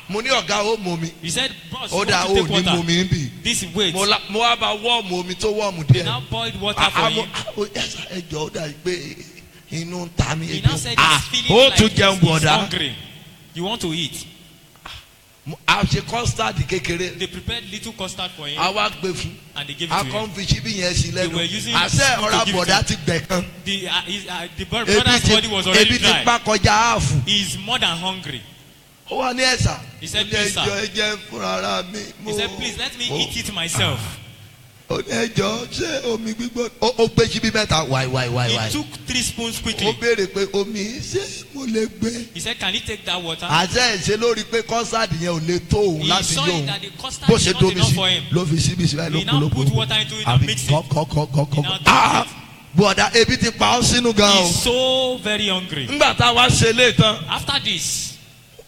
Speaker 1: Mo ní ọ̀gá ó mu mi.
Speaker 6: He said, boss,
Speaker 1: Ó
Speaker 6: you
Speaker 1: dà
Speaker 6: want
Speaker 1: ó
Speaker 6: to take
Speaker 1: ní mu
Speaker 6: water.
Speaker 1: mi níbí.
Speaker 6: This is wait.
Speaker 1: Mo wá bá wọ́ọ̀mù omi tó wọ́ọ̀mù
Speaker 6: He
Speaker 1: díẹ̀.
Speaker 6: now boiled water for him.
Speaker 1: Ẹjọ́ ó dà pé inú ń ta mi.
Speaker 6: He now said he's feeling
Speaker 1: ó
Speaker 6: like
Speaker 1: tún jẹun
Speaker 6: he's
Speaker 1: bọ̀dá.
Speaker 6: hungry. You want to eat.
Speaker 1: A ṣe custard kékeré.
Speaker 6: They prepared little custard for him
Speaker 1: A wá gbé fún.
Speaker 6: and they gave it
Speaker 1: A
Speaker 6: to
Speaker 1: kàn
Speaker 6: him.
Speaker 1: fi ṣíbí yẹn sí
Speaker 6: They were
Speaker 1: lẹ́nu.
Speaker 6: using
Speaker 1: Àṣẹ
Speaker 6: spoon to
Speaker 1: ọ̀rá
Speaker 6: give
Speaker 1: bọ̀dá
Speaker 6: it
Speaker 1: ti gbẹ̀ kan.
Speaker 6: The brother's body was already
Speaker 1: Ebi ti
Speaker 6: dry.
Speaker 1: pa kọjá ààfù.
Speaker 6: He is more than hungry.
Speaker 1: Ó wà ní ẹ̀sà.
Speaker 6: He said,
Speaker 1: Ó ní
Speaker 6: "Please, sir."
Speaker 1: ẹjọ́ ẹjẹ́ fúnra ara mi.
Speaker 6: He said, please let me eat it myself.
Speaker 1: Ó ní ẹjọ́ ṣé omi gbígbó. Ó gbé ṣíbí mẹ́ta wáì.
Speaker 6: He took 3 spoons
Speaker 1: Ó
Speaker 6: quickly.
Speaker 1: béèrè pé omi ṣé mo lè gbé.
Speaker 6: He said, can you take that water?
Speaker 1: Àṣẹ ìṣe lórí pé kọ́sáàdì yẹn ò lè tó òun
Speaker 6: He
Speaker 1: láti
Speaker 6: saw
Speaker 1: yọ
Speaker 6: it
Speaker 1: òun.
Speaker 6: that the custard
Speaker 1: Bó
Speaker 6: is
Speaker 1: ṣe
Speaker 6: not
Speaker 1: domi
Speaker 6: enough
Speaker 1: sí
Speaker 6: for him.
Speaker 1: ló fi síbi sí báyìí
Speaker 6: He now put
Speaker 1: lókolóko.
Speaker 6: water into it and mixed it. He now
Speaker 1: Kọ́kọ́kọ́kọ́.
Speaker 6: drank it.
Speaker 1: Bọ̀dà ebi ti pa ọ́ sínú gan o.
Speaker 6: He's so very hungry.
Speaker 1: Ńgbà tá a wá ṣe lé tán.
Speaker 6: After this,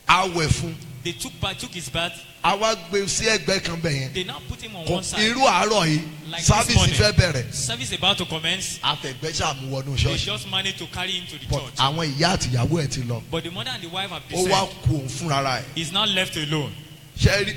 Speaker 1: A wẹ̀ fún.
Speaker 6: they took his bath.
Speaker 1: A wá gbé sí ẹgbẹ́ kan bẹ̀ yẹn.
Speaker 6: They now put him on
Speaker 1: Kò
Speaker 6: one side.
Speaker 1: irú àárọ̀ yìí
Speaker 6: Like this
Speaker 1: sábìsì
Speaker 6: morning.
Speaker 1: fẹ́ bẹ̀rẹ̀.
Speaker 6: Service about to commence.
Speaker 1: Àfẹ̀gbẹ́ ṣàmúwọnú
Speaker 6: They
Speaker 1: ṣọ́ọ̀ṣì.
Speaker 6: just managed to carry him to the
Speaker 1: But
Speaker 6: church.
Speaker 1: àwọn ìyá àtìyàwó ẹ̀ ti lọ.
Speaker 6: But the mother and the wife have
Speaker 1: Ó wá
Speaker 6: descended.
Speaker 1: kú òun fúnra rẹ̀.
Speaker 6: He's now left alone.
Speaker 1: Ṣé rí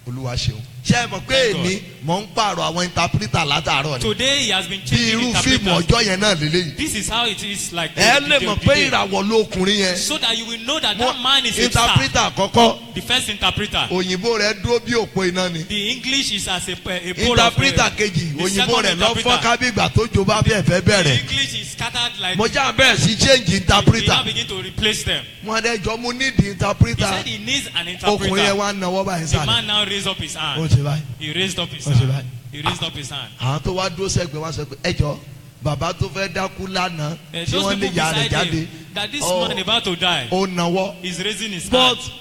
Speaker 1: Olúwa ṣeun. Ṣé ẹ mọ̀ pé
Speaker 6: Thank God.
Speaker 1: èmi mò ń pààrọ̀ àwọn interpreter látàárọ̀ ni.
Speaker 6: Today he has been
Speaker 1: Bí
Speaker 6: changing
Speaker 1: irú fíìmù
Speaker 6: interpreters.
Speaker 1: ọjọ́ yẹn náà lélẹ́yìí.
Speaker 6: This is how it is like.
Speaker 1: Ẹ lè mọ̀ pé ìràwọ̀ lókùnrin yẹn.
Speaker 6: So that you will know that that man is a star.
Speaker 1: Interpreter àkọ́kọ́
Speaker 6: The first interpreter.
Speaker 1: òyìnbó rẹ̀ dúró bí òpó iná ni.
Speaker 6: The English is as a pole of
Speaker 1: Interpreter kejì
Speaker 6: the
Speaker 1: òyìnbó
Speaker 6: second
Speaker 1: rẹ̀ lọ
Speaker 6: interpreter.
Speaker 1: fọ́n kábígbà tó jó bá bẹ́ẹ̀ fẹ́
Speaker 6: The
Speaker 1: bẹ̀rẹ̀.
Speaker 6: English is scattered like.
Speaker 1: Mo já bẹ́ẹ̀ sí change
Speaker 6: He
Speaker 1: interpreter.
Speaker 6: now begin to replace them.
Speaker 1: Wọ́n adẹ́jọ́ mo need the
Speaker 6: He
Speaker 1: interpreter.
Speaker 6: said he needs an
Speaker 1: Ọkùnrin yẹn
Speaker 6: interpreter.
Speaker 1: wá náwó báyìí
Speaker 6: The
Speaker 1: sáré.
Speaker 6: man now raised up his
Speaker 1: Ó
Speaker 6: hand.
Speaker 1: ṣe báyìí.
Speaker 6: He raised up his
Speaker 1: Ó ṣe
Speaker 6: hand.
Speaker 1: báyìí.
Speaker 6: He raised up his hand.
Speaker 1: Àwọn tó wá dúró sẹ́gbẹ̀ẹ́ wá sọ pé ẹjọ́ bàbá tó fẹ́ dákú lánàá tí
Speaker 6: Those
Speaker 1: wọ́n lé
Speaker 6: people
Speaker 1: ya rẹ̀
Speaker 6: beside
Speaker 1: jáde.
Speaker 6: him, that this
Speaker 1: Oh.
Speaker 6: man about to die,
Speaker 1: Ó náwó.
Speaker 6: is raising his
Speaker 1: But
Speaker 6: hand.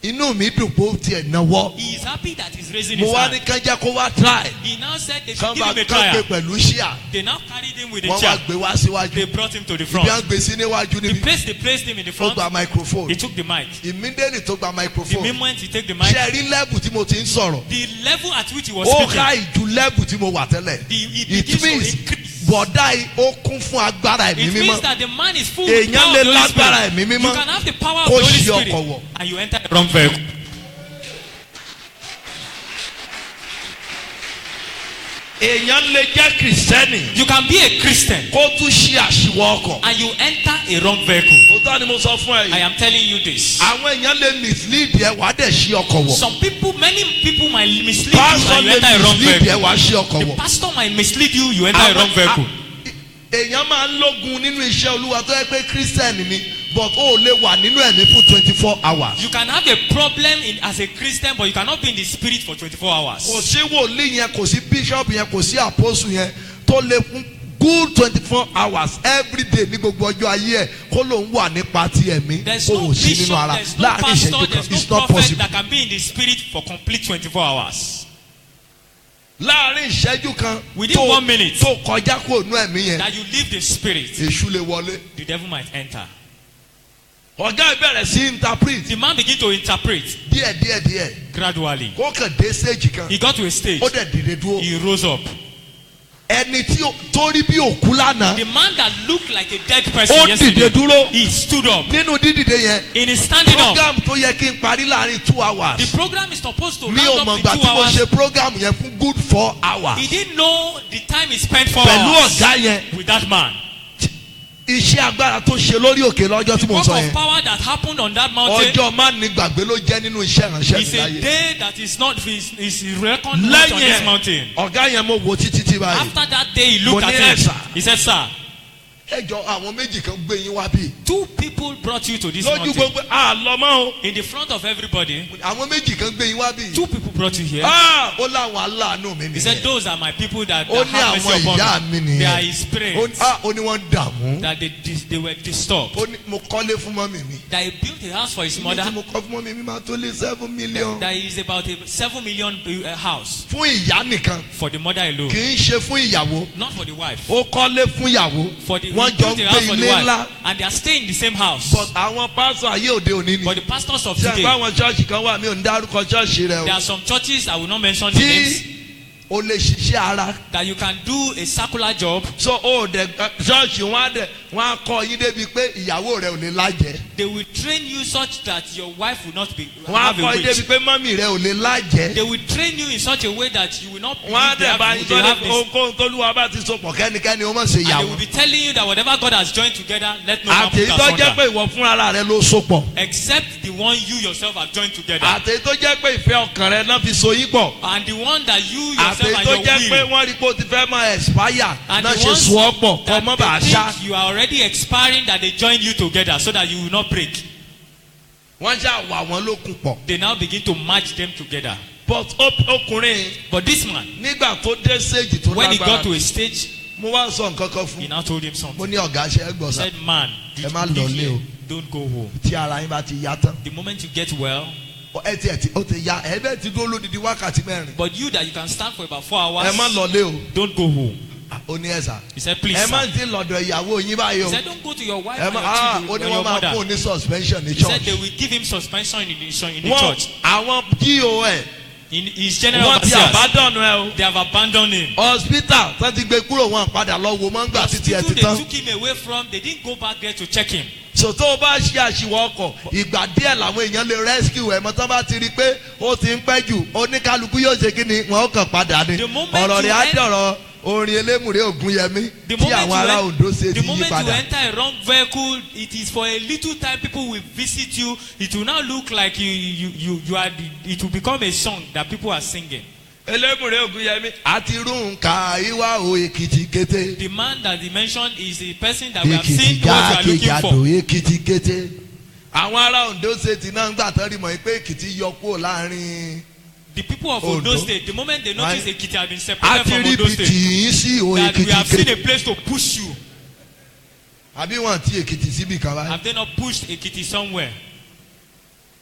Speaker 1: inú mi dùn pé ó tiẹ̀ náwó.
Speaker 6: He is happy that he's raising
Speaker 1: Mo
Speaker 6: his
Speaker 1: wá ní
Speaker 6: hand.
Speaker 1: kán jẹ́ kó wá try.
Speaker 6: He now said they should
Speaker 1: Kán
Speaker 6: give
Speaker 1: bá
Speaker 6: him a
Speaker 1: kán gbé
Speaker 6: trial.
Speaker 1: pẹ̀lú ṣíà.
Speaker 6: They now carried him with a
Speaker 1: Wọ́n wá
Speaker 6: chair.
Speaker 1: gbé wá síwájú.
Speaker 6: They brought him to the
Speaker 1: Ibi à ń
Speaker 6: front.
Speaker 1: gbé sí níwájú
Speaker 6: The
Speaker 1: níbi.
Speaker 6: place they placed him in the
Speaker 1: Ó
Speaker 6: front,
Speaker 1: gba microphone.
Speaker 6: he took the mic.
Speaker 1: Immediately tó gba
Speaker 6: The
Speaker 1: microphone.
Speaker 6: moment he take the mic,
Speaker 1: Ṣé ẹ rí level tí mo ti ń sọ̀rọ̀?
Speaker 6: the level at which he was
Speaker 1: Ó
Speaker 6: speaking,
Speaker 1: ká ìjú level tí mo wà tẹ́lẹ̀.
Speaker 6: he
Speaker 1: It
Speaker 6: begins to
Speaker 1: means
Speaker 6: increase.
Speaker 1: bọ̀dá yìí ó kún fún agbára ẹ̀mí
Speaker 6: It means
Speaker 1: mímọ́.
Speaker 6: that the man is full with
Speaker 1: Èèyàn
Speaker 6: power
Speaker 1: lè
Speaker 6: of the Holy
Speaker 1: lágbára
Speaker 6: Spirit.
Speaker 1: ẹ̀mí
Speaker 6: You
Speaker 1: mímọ́.
Speaker 6: can have the power of
Speaker 1: Kó
Speaker 6: the Holy
Speaker 1: ṣí
Speaker 6: Spirit
Speaker 1: ọkọ̀ wọ̀.
Speaker 6: and you enter the wrong vehicle.
Speaker 1: Èèyàn lè jẹ́ kìrìsìtẹ́nì.
Speaker 6: You can be a Christian
Speaker 1: Kó tún ṣí àṣìwọ̀ ọkọ̀.
Speaker 6: and you enter a wrong vehicle.
Speaker 1: Òótọ́ ni mo sọ fún ẹ
Speaker 6: I
Speaker 1: yìí.
Speaker 6: am telling you this.
Speaker 1: Àwọn èèyàn lè mislead ẹ wàá dẹ̀ ṣí ọkọ̀ wọ̀.
Speaker 6: Some people, many people might mislead you
Speaker 1: Pastor
Speaker 6: and you
Speaker 1: lè
Speaker 6: enter a wrong
Speaker 1: mislead ẹ
Speaker 6: vehicle.
Speaker 1: wàá ṣí ọkọ̀
Speaker 6: The
Speaker 1: wọ̀.
Speaker 6: pastor might mislead you, you enter a wrong vehicle.
Speaker 1: Èèyàn máa ń lógun nínú iṣẹ́ Olúwa tó yẹ pé kírísítẹ́nì ni but ó lè wà nínú ẹ̀mí fún 24 hours.
Speaker 6: You can have a problem as a Christian, but you cannot be in the spirit for 24 hours.
Speaker 1: Kò sí wòlíì yẹn, kò sí bishop yẹn, kò sí apostle yẹn tó lè fún good 24 hours every day ní gbogbo ọjọ́ ayé ẹ̀ kó lòun wà nípa ti ẹ̀mí
Speaker 6: There's
Speaker 1: kó
Speaker 6: no
Speaker 1: wò sí
Speaker 6: bishop,
Speaker 1: nínú ara
Speaker 6: there's no
Speaker 1: láàrin
Speaker 6: pastor,
Speaker 1: ìṣẹ́jú kan
Speaker 6: there's no
Speaker 1: it's not
Speaker 6: prophet
Speaker 1: possible.
Speaker 6: that can be in the spirit for complete 24 hours.
Speaker 1: Láàrin ìṣẹ́jú kan
Speaker 6: Within 1 minute.
Speaker 1: tó kọjá kó nú ẹ̀mí yẹn
Speaker 6: That you leave the spirit,
Speaker 1: èṣù lè wọlé.
Speaker 6: the devil might enter.
Speaker 1: Ọ̀gá ìbẹ̀rẹ̀ sí interpret
Speaker 6: The man began to interpret
Speaker 1: díẹ̀
Speaker 6: gradually.
Speaker 1: kó kàn dé stage kan
Speaker 6: He got to a stage.
Speaker 1: ó dẹ̀ dìde dúró.
Speaker 6: He rose up.
Speaker 1: Ẹni tó rí bí òkú lánàá
Speaker 6: The man that looked like a dead person
Speaker 1: ó dìde
Speaker 6: yesterday,
Speaker 1: dúró.
Speaker 6: he stood up.
Speaker 1: Nínú dídìde yẹn
Speaker 6: In his standing up,
Speaker 1: program tó yẹ kí n parí láàrin 2 hours.
Speaker 6: the program is supposed to
Speaker 1: Mi ò
Speaker 6: round
Speaker 1: mọ̀
Speaker 6: up
Speaker 1: gbà
Speaker 6: in 2
Speaker 1: tí mo
Speaker 6: hours.
Speaker 1: ṣe program yẹn fún good 4 hours.
Speaker 6: He didn't know the time he spent 4
Speaker 1: Pẹ̀lú
Speaker 6: hours
Speaker 1: ọ̀gá yẹn
Speaker 6: with that man.
Speaker 1: iṣẹ́ agbára tó ṣe lórí òkè lọ́jọ́
Speaker 6: The
Speaker 1: tí mo
Speaker 6: work
Speaker 1: sọ
Speaker 6: of
Speaker 1: yẹn.
Speaker 6: power that happened on that mountain
Speaker 1: Ọjọ́ má ní gbàgbé ló jẹ́ nínú iṣẹ́ ìránṣẹ́
Speaker 6: is
Speaker 1: mi
Speaker 6: a
Speaker 1: láyé.
Speaker 6: day that is not is reckoned much on this
Speaker 1: Lẹ́yìn
Speaker 6: mountain.
Speaker 1: ọ̀gá yẹn mo wo títí tí báyìí.
Speaker 6: After that day, he looked
Speaker 1: Mo ní
Speaker 6: at
Speaker 1: ẹ̀sà.
Speaker 6: him. He said, "Sir,
Speaker 1: Ẹjọ́ àwọn méjì kan gbé yín wá bí.
Speaker 6: 2 people brought you to this
Speaker 1: Lójú
Speaker 6: mountain.
Speaker 1: gbogbo àlọ́mọ́ o.
Speaker 6: In the front of everybody,
Speaker 1: Àwọn méjì kan gbé yín wá bí.
Speaker 6: 2 people brought you here."
Speaker 1: Ó láwọn aláàánú mi
Speaker 6: He said,
Speaker 1: nìyẹn.
Speaker 6: "Those are my people that
Speaker 1: Ó
Speaker 6: have
Speaker 1: ní
Speaker 6: mercy
Speaker 1: àwọn ìyá mi
Speaker 6: upon me. They are
Speaker 1: nìyẹn.
Speaker 6: his parents.
Speaker 1: Ó ní wọ́n dààmú.
Speaker 6: That they were disturbed.
Speaker 1: Ó ní mo kọ́lé fún mọ́mì mi.
Speaker 6: That he built a house for his
Speaker 1: Ibi
Speaker 6: mother.
Speaker 1: tí mo kọ́ fún mọ́mì mi máa tó lé 7 million.
Speaker 6: That is about a 7 million house
Speaker 1: Fún ìyá nìkan
Speaker 6: for the mother alone,
Speaker 1: kì í ṣe fún ìyàwó.
Speaker 6: not for the wife.
Speaker 1: Ó kọ́lé fún ìyàwó.
Speaker 6: For the
Speaker 1: wọ́n jọ
Speaker 6: built
Speaker 1: ń
Speaker 6: a house
Speaker 1: gbé
Speaker 6: for the
Speaker 1: ilé
Speaker 6: wife,
Speaker 1: ńlá.
Speaker 6: and they are staying in the same house.
Speaker 1: But àwọn pásọ̀ ayé òde òní ni.
Speaker 6: But the pastors of
Speaker 1: Ṣé
Speaker 6: today,
Speaker 1: àgbà àwọn chọ́ọ̀chì kan wà mí ò ní dárúkọ chọ́ọ̀chì rẹ
Speaker 6: there
Speaker 1: o.
Speaker 6: are some churches, I will not mention the
Speaker 1: Tí
Speaker 6: names,
Speaker 1: o lè ṣiṣẹ́ ara.
Speaker 6: that you can do a circular job.
Speaker 1: So o dẹ̀ chọ́ọ̀chì wọn á kọ́ yín débi pé ìyàwó rẹ ò lè lájẹ.
Speaker 6: They will train you such that your wife will not be
Speaker 1: Wọ́n á
Speaker 6: have a
Speaker 1: kọ́ yín débi
Speaker 6: witch.
Speaker 1: pé mọ́mì rẹ ò lè lájẹ.
Speaker 6: They will train you in such a way that you will not believe
Speaker 1: Wọ́n á
Speaker 6: they
Speaker 1: dẹ̀ bá
Speaker 6: have,
Speaker 1: yín
Speaker 6: they have
Speaker 1: sọ́dọ̀
Speaker 6: this.
Speaker 1: ohunkóhun tólúwa bá ti sopọ̀ kẹ́nikẹ́ni ó mọ̀ ṣe
Speaker 6: And they
Speaker 1: ìyàwó.
Speaker 6: will be telling you that whatever God has joined together, let no man
Speaker 1: Àtèyí
Speaker 6: put
Speaker 1: tó jẹ́
Speaker 6: asunder.
Speaker 1: pé ìwọ fúnra rẹ ló sopọ̀.
Speaker 6: Except the one you yourself have joined together.
Speaker 1: Àtèyí tó jẹ́ pé ìfẹ́ ọkàn rẹ náà fi so yín pọ̀.
Speaker 6: And the one that you yourself
Speaker 1: Àtèyí
Speaker 6: and
Speaker 1: tó
Speaker 6: your
Speaker 1: jẹ́ pé
Speaker 6: will.
Speaker 1: wọ́n rí pé o ti fẹ́ máa expire
Speaker 6: And
Speaker 1: náà
Speaker 6: the
Speaker 1: ṣe
Speaker 6: ones
Speaker 1: so ọ́ pọ̀ kọ́
Speaker 6: that
Speaker 1: mọ́ bàá
Speaker 6: they
Speaker 1: ṣá.
Speaker 6: think you are already expiring, that they join you together so that you will not break.
Speaker 1: Wọ́n ṣá wà wọ́n lókun pọ̀.
Speaker 6: They now begin to match them together.
Speaker 1: But ọkùnrin
Speaker 6: But this man,
Speaker 1: nígbà tó dé stage tó
Speaker 6: when he got to
Speaker 1: lágbára
Speaker 6: a stage,
Speaker 1: mo wá sọ nǹkan kan
Speaker 6: he
Speaker 1: fún
Speaker 6: now told him
Speaker 1: mo
Speaker 6: something.
Speaker 1: ní ọ̀gá ṣe é
Speaker 6: He
Speaker 1: gbọ̀nsá
Speaker 6: said, man,
Speaker 1: Ẹ
Speaker 6: did
Speaker 1: má
Speaker 6: you
Speaker 1: lọ
Speaker 6: leave
Speaker 1: lé
Speaker 6: here?
Speaker 1: o.
Speaker 6: Don't go home.
Speaker 1: tí ara yín bá ti yá tán.
Speaker 6: The moment you get well,
Speaker 1: ó ti yá ẹ bẹ́ẹ̀ ti dúró lódìdí wákàtí mẹ́rin.
Speaker 6: but you that you can stand for about 4
Speaker 1: ẹ má
Speaker 6: hours,
Speaker 1: lọ lé o.
Speaker 6: don't go home.
Speaker 1: ó ní ẹ̀sà.
Speaker 6: He said, please,
Speaker 1: ẹ má
Speaker 6: sir.
Speaker 1: ti lọ́dọ̀ ìyàwó yín báyìí
Speaker 6: He
Speaker 1: o.
Speaker 6: said, don't go to your wife
Speaker 1: ẹ
Speaker 6: and
Speaker 1: má
Speaker 6: your
Speaker 1: ó
Speaker 6: children
Speaker 1: ní
Speaker 6: or your
Speaker 1: wọ́n máa
Speaker 6: mother.
Speaker 1: fún un ní suspension ní
Speaker 6: He said
Speaker 1: church.
Speaker 6: they will give him suspension in the
Speaker 1: wọ́n
Speaker 6: church.
Speaker 1: àwọn GOL
Speaker 6: In his general
Speaker 1: wọ́n ti
Speaker 6: overseers,
Speaker 1: àbádọ́nu ẹ o.
Speaker 6: they have abandoned him.
Speaker 1: hospital tó ti gbé kúrò wọn padà lọ wo mọ́ ńgbà títí ẹ
Speaker 6: People
Speaker 1: ti
Speaker 6: they
Speaker 1: tán.
Speaker 6: took him away from, they didn't go back there to check him.
Speaker 1: so tó o bá ṣe àṣìwọ̀ ọkọ̀ ìgbà díẹ̀ làwọn èèyàn lè rescue ẹ̀ mọ́ tó bá ti rí i pé ó ti ń pẹ́ jù oníkálukú yóò ṣe kí ni wọn ó kàn padà ni
Speaker 6: The moment
Speaker 1: ọ̀rọ̀ rẹ̀ á
Speaker 6: you
Speaker 1: dọ̀rọ̀ orin elémùrè Ògúnyẹmí
Speaker 6: The
Speaker 1: tí àwọn ará Ondo ṣe ti
Speaker 6: the
Speaker 1: yí
Speaker 6: moment you
Speaker 1: padà.
Speaker 6: enter a wrong vehicle, it is for a little time people will visit you. It will now look like you are. It will become a song that people are singing.
Speaker 1: elémùrè Ògúnyẹmí àti runka ìwà o Èkìtì kété.
Speaker 6: The man that he mentioned is the person that we have
Speaker 1: Èkìtì
Speaker 6: seen what we are looking
Speaker 1: jákèjádò
Speaker 6: for.
Speaker 1: Èkìtì kété. àwọn ará Ondo ṣe ti náà ń gbà tán rí mọ̀ pé Èkìtì yọ kúrò láàrin.
Speaker 6: The people of
Speaker 1: Ondo.
Speaker 6: Ondo State, the moment they notice
Speaker 1: Right.
Speaker 6: Ekiti have been separated
Speaker 1: àti
Speaker 6: from
Speaker 1: rí
Speaker 6: Ondo
Speaker 1: ibi
Speaker 6: State,
Speaker 1: tì í sí o
Speaker 6: that we
Speaker 1: Èkìtì
Speaker 6: have seen
Speaker 1: kété.
Speaker 6: a place to push you.
Speaker 1: àbí wọn ti Èkìtì síbi kan báyìí.
Speaker 6: Have they not pushed Ekiti somewhere?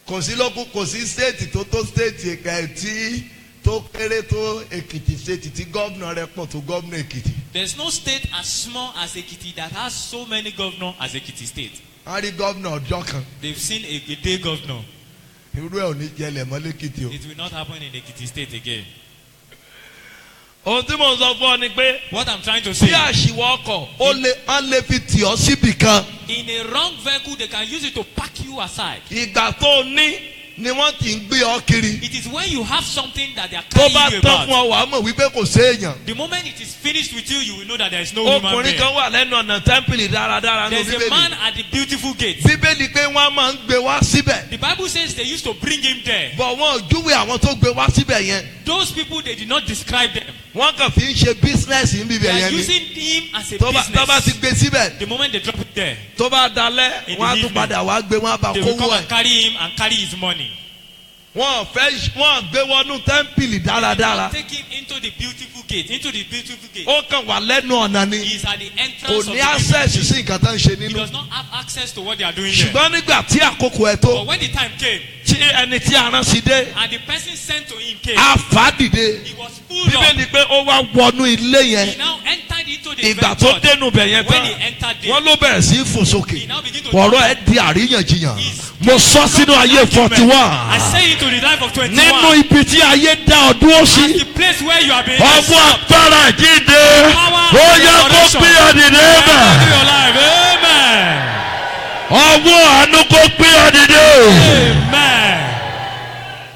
Speaker 1: kò sí lókun kò sí stéètì tó stéètì ẹ̀ka tí tó kéré tó Èkìtì stéètì tí gómìnà rẹ̀ pọ̀ tó gómìnà Èkìtì.
Speaker 6: There's no state as small as Ekiti that has so many governors as Ekiti State.
Speaker 1: wọ́n rí gómìnà ọjọ́ kan
Speaker 6: They've seen a day governor.
Speaker 1: irú ẹ̀ ò ní jẹlẹ̀ mọ́ lẹ́kìtì o.
Speaker 6: It will not happen in Ekiti State again.
Speaker 1: ohun tí mò ń sọ fún ọ ni pé
Speaker 6: What I'm trying to say,
Speaker 1: bí àṣìwọ̀ ọkọ̀ wọ́n lè fi tì ọ́ síbì kan.
Speaker 6: in a wrong vehicle, they can use it to pack you aside.
Speaker 1: ìgbà tó o ní ni wọ́n ti ń gbé ọ kiri.
Speaker 6: It is when you have something that they are
Speaker 1: tó bá
Speaker 6: carrying you
Speaker 1: tán fún
Speaker 6: about.
Speaker 1: ọ wàá mọ̀ wípé kò séèyàn.
Speaker 6: The moment it is finished with you, you will know that there is no human
Speaker 1: ọkùnrin
Speaker 6: being.
Speaker 1: kan wà lẹ́nu ọ̀nà tẹ́ḿpìlì dáradára ní
Speaker 6: There's a man
Speaker 1: bíbélì.
Speaker 6: at the beautiful gate.
Speaker 1: bíbélì pé wọ́n máa ń gbé wá síbẹ̀.
Speaker 6: The Bible says they used to bring him there.
Speaker 1: bọ̀ wọn ò júwe àwọn tó gbé wá síbẹ̀ yẹn.
Speaker 6: Those people, they did not describe them.
Speaker 1: wọ́n kàn fi ń ṣe bísínẹ́sì ń
Speaker 6: They
Speaker 1: bíbẹ̀
Speaker 6: are
Speaker 1: yẹn ni.
Speaker 6: using him as a
Speaker 1: tó bá ti
Speaker 6: business.
Speaker 1: gbé síbẹ̀
Speaker 6: The moment they drop it there,
Speaker 1: tó bá dalẹ̀
Speaker 6: In the
Speaker 1: wọ́n á tún
Speaker 6: evening,
Speaker 1: padà wá gbé wọn á bá
Speaker 6: they will
Speaker 1: kówó
Speaker 6: come
Speaker 1: ẹ̀.
Speaker 6: and carry him and carry his money.
Speaker 1: wọ́n gbé wọnú tẹ́ḿpìlì dáradára.
Speaker 6: Take him into the beautiful gate. Into the beautiful gate.
Speaker 1: ó kàn wà lẹ́nu ọ̀nà ni.
Speaker 6: He is at the
Speaker 1: kò
Speaker 6: entrance of
Speaker 1: ní
Speaker 6: the
Speaker 1: access
Speaker 6: beautiful
Speaker 1: sí
Speaker 6: gate.
Speaker 1: nǹkan tó ń ṣe
Speaker 6: He
Speaker 1: nínú.
Speaker 6: does not have access to what they are doing there.
Speaker 1: ṣùgbọ́n nígbà tí àkókò ẹ̀
Speaker 6: But
Speaker 1: tó
Speaker 6: when the time came
Speaker 1: tí ẹni tí a rán sí dé
Speaker 6: and the person sent to him came,
Speaker 1: á fà á dìde.
Speaker 6: he was pulled up.
Speaker 1: bíbélì pé ó wá wọnú ilé
Speaker 6: He
Speaker 1: yẹn.
Speaker 6: now entered into the
Speaker 1: ìgbà
Speaker 6: very
Speaker 1: tó
Speaker 6: church.
Speaker 1: dénú bẹ̀ yẹn
Speaker 6: When he
Speaker 1: tán
Speaker 6: entered there,
Speaker 1: wọ́n ló bẹ̀rẹ̀ sí í fò sókè.
Speaker 6: he now began to
Speaker 1: ọ̀rọ̀ ẹ̀ di àríyànjiyàn. mo sọ sínú ayé
Speaker 6: I
Speaker 1: 41.
Speaker 6: say it to the life of 21.
Speaker 1: nínú ibi tí ayé dá ọ dúró
Speaker 6: As
Speaker 1: sí.
Speaker 6: the place where you have been
Speaker 1: ọmọ
Speaker 6: stopped.
Speaker 1: agbára jíde ó yẹ kó gbé ọ dìde
Speaker 6: Enter
Speaker 1: bẹ̀.
Speaker 6: your life. Amen.
Speaker 1: ọwọ́ àánú kó gbé ọ dìde.
Speaker 6: Amen.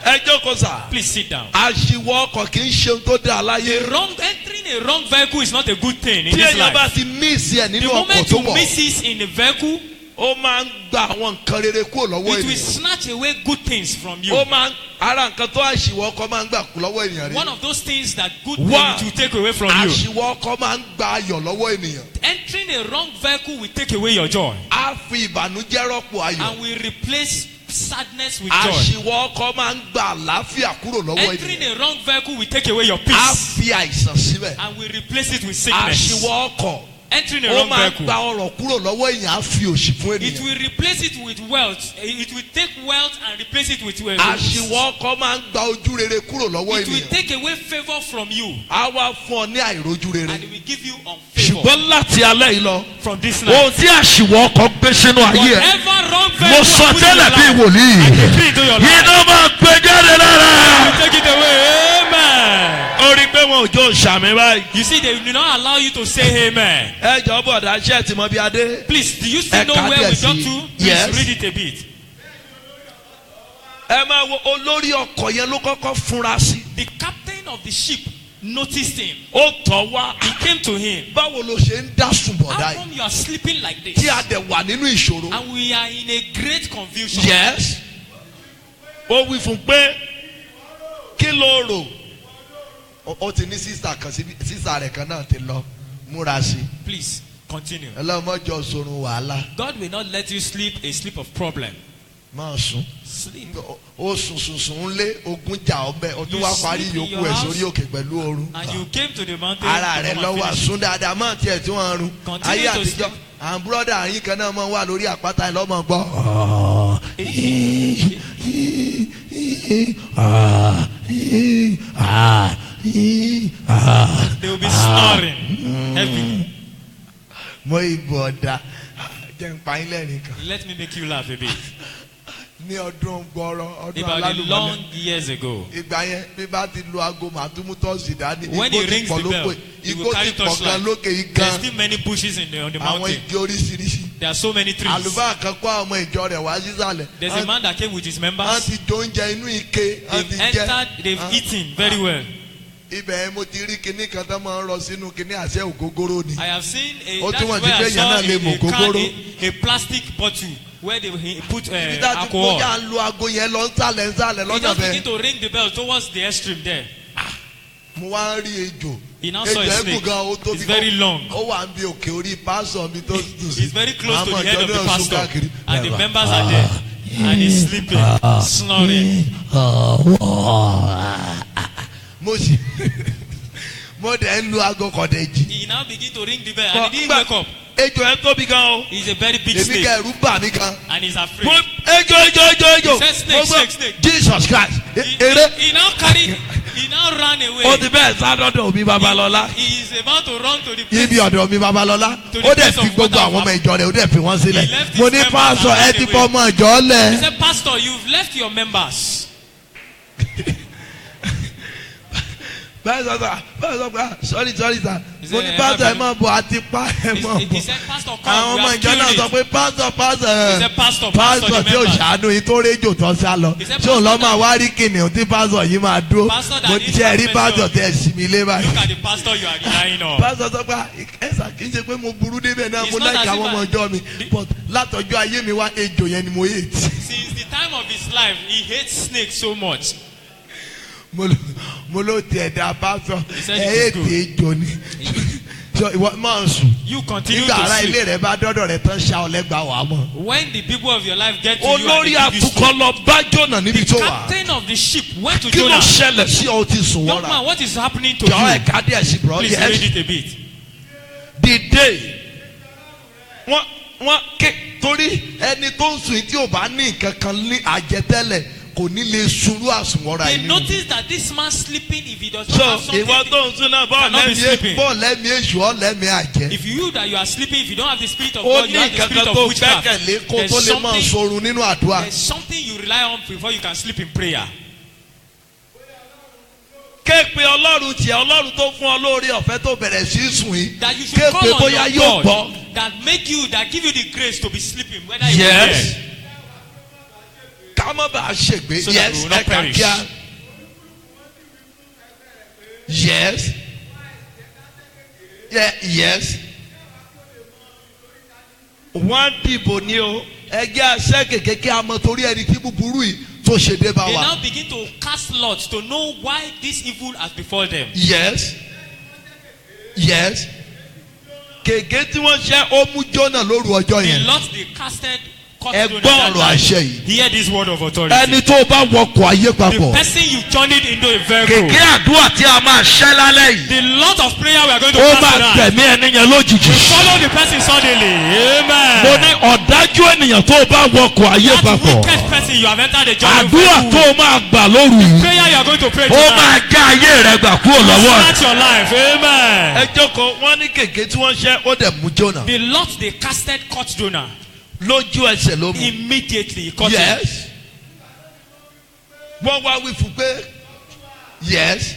Speaker 1: ẹ jókòó sà.
Speaker 6: Please sit down.
Speaker 1: àṣìwọ̀ ọkọ̀ kì í ṣe ohun tó dá láyé.
Speaker 6: Entering a wrong vehicle is not a good thing in
Speaker 1: tí
Speaker 6: this
Speaker 1: èèyàn bá
Speaker 6: life.
Speaker 1: ti míìsì ẹ̀
Speaker 6: The
Speaker 1: nínú ọkọ̀
Speaker 6: moment
Speaker 1: tó
Speaker 6: you
Speaker 1: wọ̀
Speaker 6: miss it in a vehicle,
Speaker 1: ó máa ń gba àwọn nǹkan rere kúrò lọ́wọ́
Speaker 6: it will
Speaker 1: ènìyàn.
Speaker 6: snatch away good things from you.
Speaker 1: ó máa ń ara nǹkan tó àṣìwọ̀ ọkọ̀ máa ń gbà kú lọ́wọ́ ènìyàn
Speaker 6: One
Speaker 1: rí.
Speaker 6: of those things that good
Speaker 1: One.
Speaker 6: things will take away from you.
Speaker 1: àṣìwọ̀ ọkọ̀ máa ń gba ayọ̀ lọ́wọ́ ènìyàn.
Speaker 6: Entering a wrong vehicle will take away your joy
Speaker 1: á fi ìbànújẹ́ rọ́pò ayọ̀.
Speaker 6: and will replace sadness with joy.
Speaker 1: àṣìwọ̀ ọkọ̀ máa ń gba àlàáfíà kúrò lọ́wọ́
Speaker 6: Entering
Speaker 1: ènìyàn.
Speaker 6: a wrong vehicle will take away your
Speaker 1: á
Speaker 6: peace
Speaker 1: fi àìsàn síbẹ̀.
Speaker 6: and will replace it with sickness.
Speaker 1: àṣìwọ̀ ọkọ̀
Speaker 6: entering a
Speaker 1: ó
Speaker 6: wrong
Speaker 1: máa
Speaker 6: vehicle.
Speaker 1: gba ọrọ̀ kúrò lọ́wọ́ èèyàn á fi òṣì fún
Speaker 6: It
Speaker 1: ènìyàn.
Speaker 6: will replace it with wealth. It will take wealth and replace it with wealth.
Speaker 1: àṣìwọ́ ọkọ máa ń gba ojú rere kúrò lọ́wọ́
Speaker 6: It will
Speaker 1: ènìyàn.
Speaker 6: take away favor from you
Speaker 1: á wá fún ọ ní àìrójú rere.
Speaker 6: and it will give you unfavor
Speaker 3: ṣùgbọ́n láti alẹ́ yìí lọ
Speaker 6: from this night.
Speaker 3: ohun tí àṣìwọ́ ọkọ̀ gbé sínú ayé ẹ̀
Speaker 6: Whatever wrong
Speaker 3: mo
Speaker 6: vehicle
Speaker 3: sọ
Speaker 6: you put in
Speaker 3: tẹ́lẹ̀
Speaker 6: your
Speaker 3: bí
Speaker 6: life,
Speaker 3: wòlíì
Speaker 6: I decree into your life.
Speaker 3: iná máa gbé jáde lára.
Speaker 6: Take it away. Amen.
Speaker 3: ó rí pé wọn ò jó sàmì báyìí.
Speaker 6: You see, they do not allow you to say amen.
Speaker 3: ẹ jọ bọ̀dá ṣẹ́ ti mọ bí adé.
Speaker 6: Please, do you still know
Speaker 1: Ẹ
Speaker 6: where
Speaker 1: kà
Speaker 6: we
Speaker 1: díẹ̀
Speaker 6: got
Speaker 1: sí.
Speaker 6: to? Please
Speaker 1: Yes.
Speaker 6: read it a bit.
Speaker 3: ẹ máa wo olórí ọkọ̀ yẹn ló kọ́kọ́ fúnra sí.
Speaker 6: The captain of the ship noticed him.
Speaker 3: ó tọ̀ wá.
Speaker 6: He came to him.
Speaker 1: báwo ló ṣe ń dá sùn bọ̀dá
Speaker 6: How
Speaker 1: yìí
Speaker 6: come you are sleeping like this?
Speaker 1: tí a dẹ̀ wà nínú ìṣòro.
Speaker 6: And we are in a great confusion.
Speaker 1: yes.
Speaker 3: ó wí fún pé
Speaker 1: kí ló rò. ó ti ní sísà kan síbi sísà rẹ̀ kan náà ti lọ múra sí.
Speaker 6: Please continue.
Speaker 1: ẹlọ́mọjọ sorun wàhálà
Speaker 6: God will not let you sleep a sleep of problem.
Speaker 1: máa sùn.
Speaker 6: Sleep.
Speaker 1: ó sùn lé ogun jà ọbẹ̀ ó tún
Speaker 6: You
Speaker 1: wá parí
Speaker 6: sleep in
Speaker 1: yòókù
Speaker 6: your
Speaker 1: ẹ̀
Speaker 6: house.
Speaker 1: sórí òkè pẹ̀lú oorun.
Speaker 6: And you came to the mountain.
Speaker 1: ara
Speaker 6: to
Speaker 1: rẹ̀
Speaker 6: come and
Speaker 1: lọ́wọ́
Speaker 6: finish.
Speaker 1: àsún dáadáa máa tiẹ̀ tí wọ́n rún.
Speaker 6: Continue
Speaker 1: ayé
Speaker 6: to
Speaker 1: àtijọ́
Speaker 6: sleep.
Speaker 1: àwọn búrọ́dà yín kan náà máa wà lórí àpáta ẹ̀ lọ́mọ gbọ́.
Speaker 6: They will be snoring heavy.
Speaker 1: mo ìbò ọ̀dà jẹ́ ń pa yín lẹ́rìn kan.
Speaker 6: Let me make you laugh a bit.
Speaker 1: ní ọdún gbọ́rọ̀ ọdún
Speaker 6: About a
Speaker 1: alálùmọ́lẹ̀.
Speaker 6: long years ago,
Speaker 1: ìgbà yẹn bí bá ti lu aago màá tún mú tọ́sí dání.
Speaker 6: when
Speaker 1: igbó
Speaker 6: he
Speaker 1: ti
Speaker 6: rings
Speaker 1: pọ̀
Speaker 6: the bell,
Speaker 1: lóko
Speaker 6: he
Speaker 1: igbó
Speaker 6: will
Speaker 1: ti
Speaker 6: carry
Speaker 1: pọ̀ gan
Speaker 6: torchlight.
Speaker 1: lókè yìí
Speaker 6: There's
Speaker 1: gan.
Speaker 6: still many bushes on the
Speaker 1: àwọn
Speaker 6: mountain.
Speaker 1: igi oríṣiríṣi.
Speaker 6: There are so many trees.
Speaker 1: àlùfáà kan kó àwọn ọmọ ìjọ rẹ̀ wá sísàlẹ̀.
Speaker 6: There's a man that came with his
Speaker 1: wọ́n
Speaker 6: members.
Speaker 1: ti jó oúnjẹ inú ike. wọ́n ti
Speaker 6: They've
Speaker 1: jẹ.
Speaker 6: entered, they've eaten very well.
Speaker 1: ibẹ̀ yẹn mo ti rí kinní kan tó máa ń rọ sínú kinní àṣẹ ògógóró ni.
Speaker 6: I have seen a,
Speaker 1: Ó
Speaker 6: that's
Speaker 1: túmọ̀ sí
Speaker 6: where
Speaker 1: pé
Speaker 6: I
Speaker 1: èèyàn
Speaker 6: saw
Speaker 1: náà lè mú
Speaker 6: a can,
Speaker 1: ògógóró.
Speaker 6: a plastic bottle where they put
Speaker 1: ibi tá a ti
Speaker 6: alcohol.
Speaker 1: kọjá ń lo aago yẹn lọ nsàlẹ̀
Speaker 6: He
Speaker 1: lọ́nà
Speaker 6: just begin
Speaker 1: bẹ́ẹ̀.
Speaker 6: to ring the bell towards the extreme there.
Speaker 1: mo wá ń rí ejò.
Speaker 6: He now saw a
Speaker 1: ejò ẹ̀kú
Speaker 6: snake.
Speaker 1: gan ó tóbi.
Speaker 6: It's very long.
Speaker 1: ó wà ń bi òkè orí pásọ̀ mi tó dùn sí.
Speaker 6: He's very close to the
Speaker 1: Àwọn
Speaker 6: head
Speaker 1: ìjọ
Speaker 6: of the
Speaker 1: náà sún
Speaker 6: pastor.
Speaker 1: káàkiri.
Speaker 6: And the members are there. And he's sleeping, snoring.
Speaker 1: mo sì mo dẹ̀ ń lu aago kọ̀dẹ̀ jì.
Speaker 6: He now begin to ring the bell and he didn't wake up.
Speaker 3: ejò ẹ tóbi gan o.
Speaker 6: He's a very big
Speaker 1: èmi
Speaker 6: snake
Speaker 1: kẹ́ ẹ̀rú bà mí kan.
Speaker 6: and he's
Speaker 3: mo
Speaker 6: afraid.
Speaker 3: ejò.
Speaker 6: He said snake, snake, snake.
Speaker 1: Jesus Christ.
Speaker 6: He,
Speaker 1: eré.
Speaker 6: he now carried, he now ran away.
Speaker 3: ó ti bẹ́ẹ̀ sá dọ́dọ̀ òbí babalọ́lá.
Speaker 6: He is about to run to the place.
Speaker 1: ibi ọ̀dọ̀ mi babalọ́lá
Speaker 6: To the
Speaker 1: ó dẹ̀
Speaker 6: place
Speaker 1: fi
Speaker 6: of
Speaker 1: gbogbo
Speaker 6: water
Speaker 1: àwọn ọmọ
Speaker 6: of-
Speaker 1: ìjọ rẹ̀ ó dẹ̀ fi wọ́n
Speaker 6: He
Speaker 1: sílẹ̀.
Speaker 6: left his
Speaker 1: mo ní
Speaker 6: members
Speaker 1: pásọ
Speaker 6: and
Speaker 1: ẹ
Speaker 6: ran
Speaker 1: ti
Speaker 6: away.
Speaker 1: fọ ọmọ ìjọ
Speaker 6: He
Speaker 1: lẹ̀.
Speaker 6: said, Pastor, you've left your members.
Speaker 1: báyìí sọ pé sorry sir
Speaker 6: He
Speaker 1: mo
Speaker 6: said,
Speaker 1: ní pásọ ẹ máa bọ̀ àti pa ẹ máa
Speaker 6: He
Speaker 1: bọ̀.
Speaker 6: said, Pastor, come.
Speaker 1: àwọn
Speaker 6: We
Speaker 1: ọmọ
Speaker 6: have
Speaker 1: ìjọ náà
Speaker 6: killed
Speaker 1: sọ
Speaker 6: it.
Speaker 1: pé pásọ
Speaker 6: He said, Pastor,
Speaker 1: pásọ
Speaker 6: the
Speaker 1: tí ò
Speaker 6: members.
Speaker 1: ṣàánú yìí tó rédíò tó sá lọ
Speaker 6: He said,
Speaker 1: tí òun lọ́
Speaker 6: Pastor,
Speaker 1: máa wá rí kìnìún tí pásọ yìí máa dúró
Speaker 6: Pastor that
Speaker 1: mo
Speaker 6: needs
Speaker 1: ti ṣe rí
Speaker 6: salvation.
Speaker 1: pásọ tẹ ẹ sí mi lé báyìí.
Speaker 6: Look at the pastor you are relying on.
Speaker 1: pásọ sọ pé ẹsà kì í ṣe pé mo burú débẹ̀ náà
Speaker 6: It's
Speaker 1: mo
Speaker 6: not
Speaker 1: láìka
Speaker 6: as if
Speaker 1: àwọn ọmọ
Speaker 6: I-
Speaker 1: ìjọ mi but látọjọ́ ayé mi wá ejò yẹn ni mo yé ti.
Speaker 6: Since the time of his life, he hates snakes so much.
Speaker 1: mo ló tiẹ̀ dá pásọ
Speaker 6: He said
Speaker 1: ẹ
Speaker 6: it
Speaker 1: yé
Speaker 6: is
Speaker 1: ti ejò ni so ìwọ máa ń sùn
Speaker 6: You continue
Speaker 1: nígbà ara
Speaker 6: to
Speaker 1: ilé
Speaker 6: sleep.
Speaker 1: rẹ bá dọ́dọ̀ rẹ tán ṣá ọlẹ́gbàá wà á mọ̀.
Speaker 6: When the people of your life get to you and
Speaker 3: olórí
Speaker 6: they give you
Speaker 3: àtúkọ̀ lọ bá jọ̀nà níbi tó wà.
Speaker 6: captain of the ship went to
Speaker 1: kí ló
Speaker 6: Jonah.
Speaker 1: ṣẹlẹ̀ sí ọ ti sùn
Speaker 6: Young
Speaker 1: wọ́ra
Speaker 6: man, what is happening to
Speaker 1: jọ
Speaker 6: you?
Speaker 1: ẹ̀ka díẹ̀ sí bro
Speaker 6: Please read
Speaker 1: yes
Speaker 6: it a bit.
Speaker 1: dìde wọ́n ké torí ẹni tó ń sùn yìí tí ò bá ní nǹkan kan ní àjẹtẹ́lẹ̀ kò ní lè sunrú àsùnwọ̀ra
Speaker 6: They
Speaker 1: yìí.
Speaker 6: notice that this man sleeping if he does not
Speaker 3: so
Speaker 6: have something.
Speaker 3: ìwọ tó ń sún náà bọ́ọ̀
Speaker 6: Cannot be
Speaker 3: lẹ́mìí
Speaker 6: sleeping.
Speaker 1: bọ́ọ̀ lẹ́mí èṣù ọ́ lẹ́mí àjẹ́.
Speaker 6: If you that you are sleeping, if you don't have the spirit of
Speaker 1: ó
Speaker 6: God,
Speaker 1: ní
Speaker 6: you have the
Speaker 1: nǹkan
Speaker 6: spirit
Speaker 1: kan
Speaker 6: of
Speaker 1: tó
Speaker 6: witchcraft.
Speaker 1: gbẹ́kẹ̀lé kó
Speaker 6: There's
Speaker 1: tó lè máa
Speaker 6: something,
Speaker 1: sorun nínú àdúrà.
Speaker 6: there's something you rely on before you can sleep in prayer.
Speaker 1: kéèpé ọlọ́run tiẹ̀ ọlọ́run tó fún ọ lórí ọ̀fẹ́ tó bẹ̀rẹ̀ sí í sùn yìí
Speaker 6: That you should
Speaker 1: kéèpé
Speaker 6: call on
Speaker 1: bóyá
Speaker 6: your
Speaker 1: yóò
Speaker 6: God
Speaker 1: gbọ́.
Speaker 6: that make you, that give you the grace to be sleeping, whether you
Speaker 1: Yes.
Speaker 6: are
Speaker 1: ká má bàa ṣègbé
Speaker 6: So that
Speaker 1: yes
Speaker 6: we will not
Speaker 1: ẹ̀ka
Speaker 6: perish.
Speaker 1: kíá yes yes wọ́n dìbò ní o ẹgbẹ́ àṣẹ kékeré kí a mọ torí ẹni tí búburú yìí tó ṣe dé bá
Speaker 6: They
Speaker 1: wa.
Speaker 6: now begin to cast lots to know why this evil has befallen them.
Speaker 1: yes kéèké tí wọ́n ṣe ó mú Jónà lóru ọjọ́
Speaker 6: The
Speaker 1: yẹn.
Speaker 6: lots they casted cut
Speaker 1: ẹ
Speaker 6: Jonah
Speaker 1: gbọ́
Speaker 6: that
Speaker 1: ọ̀rọ̀
Speaker 6: time.
Speaker 1: àṣẹ yìí.
Speaker 6: Hear this word of authority.
Speaker 1: ẹni tó bá wọkọ̀ ayé
Speaker 6: The
Speaker 1: papọ̀.
Speaker 6: person you journeyed into a vehicle.
Speaker 1: kèké àdúrà tí a máa ṣẹ́ lálẹ́ yìí.
Speaker 6: The lot of prayer we are going to
Speaker 1: ó
Speaker 6: pass
Speaker 1: máa
Speaker 6: tonight.
Speaker 1: tẹ̀mí ẹni yẹn lójijì.
Speaker 6: Follow the person suddenly. Amen.
Speaker 1: mo ní ọ̀dájú ènìyàn tó bá wọkọ̀ ayé
Speaker 6: That
Speaker 1: papọ̀.
Speaker 6: wicked person you have entered the journey
Speaker 1: àdúrà
Speaker 6: with.
Speaker 1: tó máa gbà lóru yìí.
Speaker 6: Prayer you are going to pray
Speaker 1: ó
Speaker 6: tonight.
Speaker 1: máa já ayé rẹ gbà kúrò lọ́wọ́ rẹ.
Speaker 6: Start your life. Amen.
Speaker 1: ẹjọ́ kan wọ́n ní kèké tí wọ́n ṣẹ́ ó dẹ̀ mú Jónà.
Speaker 6: The lot they casted caught Jonah.
Speaker 1: lójú ẹsẹ̀ ló mú.
Speaker 6: Immediately he caught him.
Speaker 1: yes. wọ́n wá wí fún pé yes.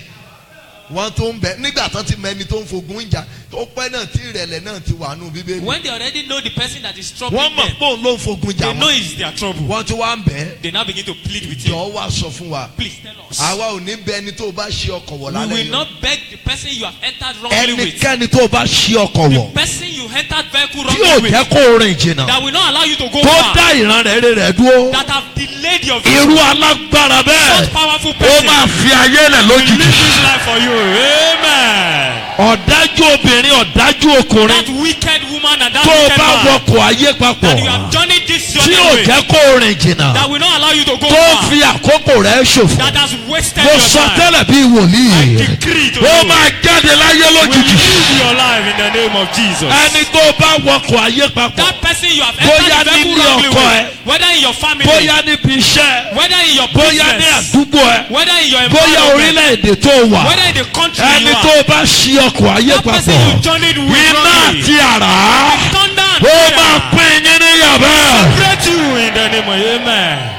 Speaker 1: wọ́n tó ń bẹ nígbà tó ti mẹni tó ń fogun jà ó pẹ́ náà tí ìrẹ̀lẹ̀ náà ti wà nù bíbélì.
Speaker 6: When they already know the person that is troubling
Speaker 1: wọ́n mọ̀
Speaker 6: them,
Speaker 1: pé òun ló ń fogun jà
Speaker 6: they know
Speaker 1: wọ́n.
Speaker 6: it's their trouble.
Speaker 1: wọ́n tún wá ń bẹ̀.
Speaker 6: They now begin to plead with him.
Speaker 1: jọ̀ọ́ wá sọ fún wa.
Speaker 6: Please tell us.
Speaker 1: àwa ò ní bẹ ẹni tó bá ṣe ọkọ̀ wọ̀
Speaker 6: We
Speaker 1: lálẹ́
Speaker 6: will
Speaker 1: yìí.
Speaker 6: not beg the person you have entered wrongly with.
Speaker 1: ẹnikẹ́ni tó bá ṣe ọkọ̀ wọ̀.
Speaker 6: Person you entered vehicle
Speaker 1: tí yóò
Speaker 6: wrongly
Speaker 1: jẹ́
Speaker 6: with.
Speaker 1: kó rìn jìnnà.
Speaker 6: That will not allow you to go
Speaker 1: tó
Speaker 6: far.
Speaker 1: dá ìran rẹ̀ dúró.
Speaker 6: That have delayed your
Speaker 1: irú
Speaker 6: vision.
Speaker 1: alágbára
Speaker 6: Such
Speaker 1: bẹ́ẹ̀.
Speaker 6: powerful
Speaker 1: ó
Speaker 6: person.
Speaker 1: máa fi ayé lẹ̀
Speaker 6: Will live
Speaker 1: lójijì.
Speaker 6: this life for you. Amen.
Speaker 1: ọ̀dájú obìnrin ọ̀dájú
Speaker 6: That
Speaker 1: ọkùnrin.
Speaker 6: wicked woman and that
Speaker 1: tó o
Speaker 6: wicked
Speaker 1: bá
Speaker 6: man.
Speaker 1: wọkọ̀ ayé
Speaker 6: That you have
Speaker 1: papọ̀.
Speaker 6: journeyed this
Speaker 1: tí
Speaker 6: journey
Speaker 1: yóò
Speaker 6: with.
Speaker 1: jẹ́ kó rìn jìnnà.
Speaker 6: That will not allow you to go
Speaker 1: tó
Speaker 6: far.
Speaker 1: fi àkókò rẹ̀ ṣòfò.
Speaker 6: That has wasted
Speaker 1: mo
Speaker 6: your
Speaker 1: sọ
Speaker 6: time.
Speaker 1: tẹ́lẹ̀ bí
Speaker 6: I
Speaker 1: wòlíì.
Speaker 6: decree to
Speaker 1: ó
Speaker 6: you.
Speaker 1: máa jáde láyé
Speaker 6: Will
Speaker 1: lójijì.
Speaker 6: live your life in the name of Jesus.
Speaker 1: ẹni tó bá wọkọ̀ ayé papọ̀.
Speaker 6: That person you have
Speaker 1: Bóyá
Speaker 6: entered the vehicle
Speaker 1: nílé
Speaker 6: wrongly
Speaker 1: ọkọ ẹ.
Speaker 6: with, whether in your family,
Speaker 1: bóyá níbi iṣẹ́.
Speaker 6: whether in your
Speaker 1: bóyá ní
Speaker 6: business,
Speaker 1: àdúgbò ẹ.
Speaker 6: whether in your
Speaker 1: bóyá
Speaker 6: environment,
Speaker 1: orílẹ̀-èdè tó wà.
Speaker 6: whether in the country
Speaker 1: ẹni
Speaker 6: you
Speaker 1: tó
Speaker 6: are,
Speaker 1: bá ṣí ọkọ̀ ayé
Speaker 6: that person
Speaker 1: papọ̀.
Speaker 6: you journeyed with
Speaker 1: iná
Speaker 6: wrongly,
Speaker 1: àti àrá.
Speaker 6: thunder and
Speaker 1: ó máa
Speaker 6: fire,
Speaker 1: pín yín ní yàrá.
Speaker 6: separate you in the name of Amen.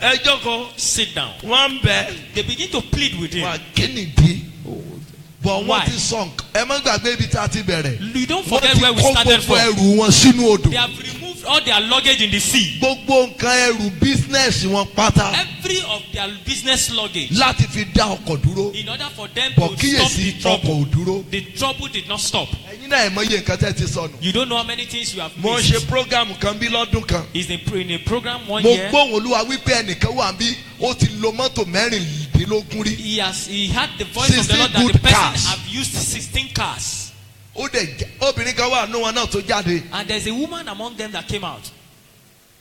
Speaker 1: ẹjọ́ kan
Speaker 6: Sit down.
Speaker 1: wọ́n ń bẹ.
Speaker 6: They begin to plead with him.
Speaker 1: wà kínìdí. bọ̀
Speaker 6: Why?
Speaker 1: wọ́n ti sọ ẹ má gbàgbé ibi tá a ti bẹ̀rẹ̀.
Speaker 6: You don't
Speaker 1: wọ́n
Speaker 6: forget
Speaker 1: ti
Speaker 6: where we
Speaker 1: kó
Speaker 6: started
Speaker 1: gbogbo
Speaker 6: from.
Speaker 1: ẹrù wọn sínú odò.
Speaker 6: They have removed all their luggage in the sea.
Speaker 1: gbogbo nǹkan ẹrù bísínẹ́sì wọn pátá.
Speaker 6: Every of their business luggage.
Speaker 1: láti fi dá ọkọ̀ dúró.
Speaker 6: In order for them
Speaker 1: bọ̀
Speaker 6: to stop the
Speaker 1: kíyèsí ọkọ̀
Speaker 6: trouble.
Speaker 1: ò dúró.
Speaker 6: The trouble did not stop.
Speaker 1: ẹ̀yin náà ẹ̀ mọ iye nǹkan tẹ́ ti sọnù.
Speaker 6: You don't know how many things you have
Speaker 1: mo ń
Speaker 6: missed.
Speaker 1: ṣe prógámù kan bí lọ́dún kan.
Speaker 6: Is in a program one
Speaker 1: mo
Speaker 6: year.
Speaker 1: gbóhùn olúwa wípé ẹnìkan wà bí ó ti lo mọ́tò mẹ́rìndínlógún rí.
Speaker 6: He had the voice of the
Speaker 1: 16
Speaker 6: Lord that the
Speaker 1: good
Speaker 6: person
Speaker 1: cars.
Speaker 6: have used 16 cars.
Speaker 1: ó dẹ̀ obìnrin kan wà nínú wọn náà tó jáde.
Speaker 6: And there's a woman among them that came out.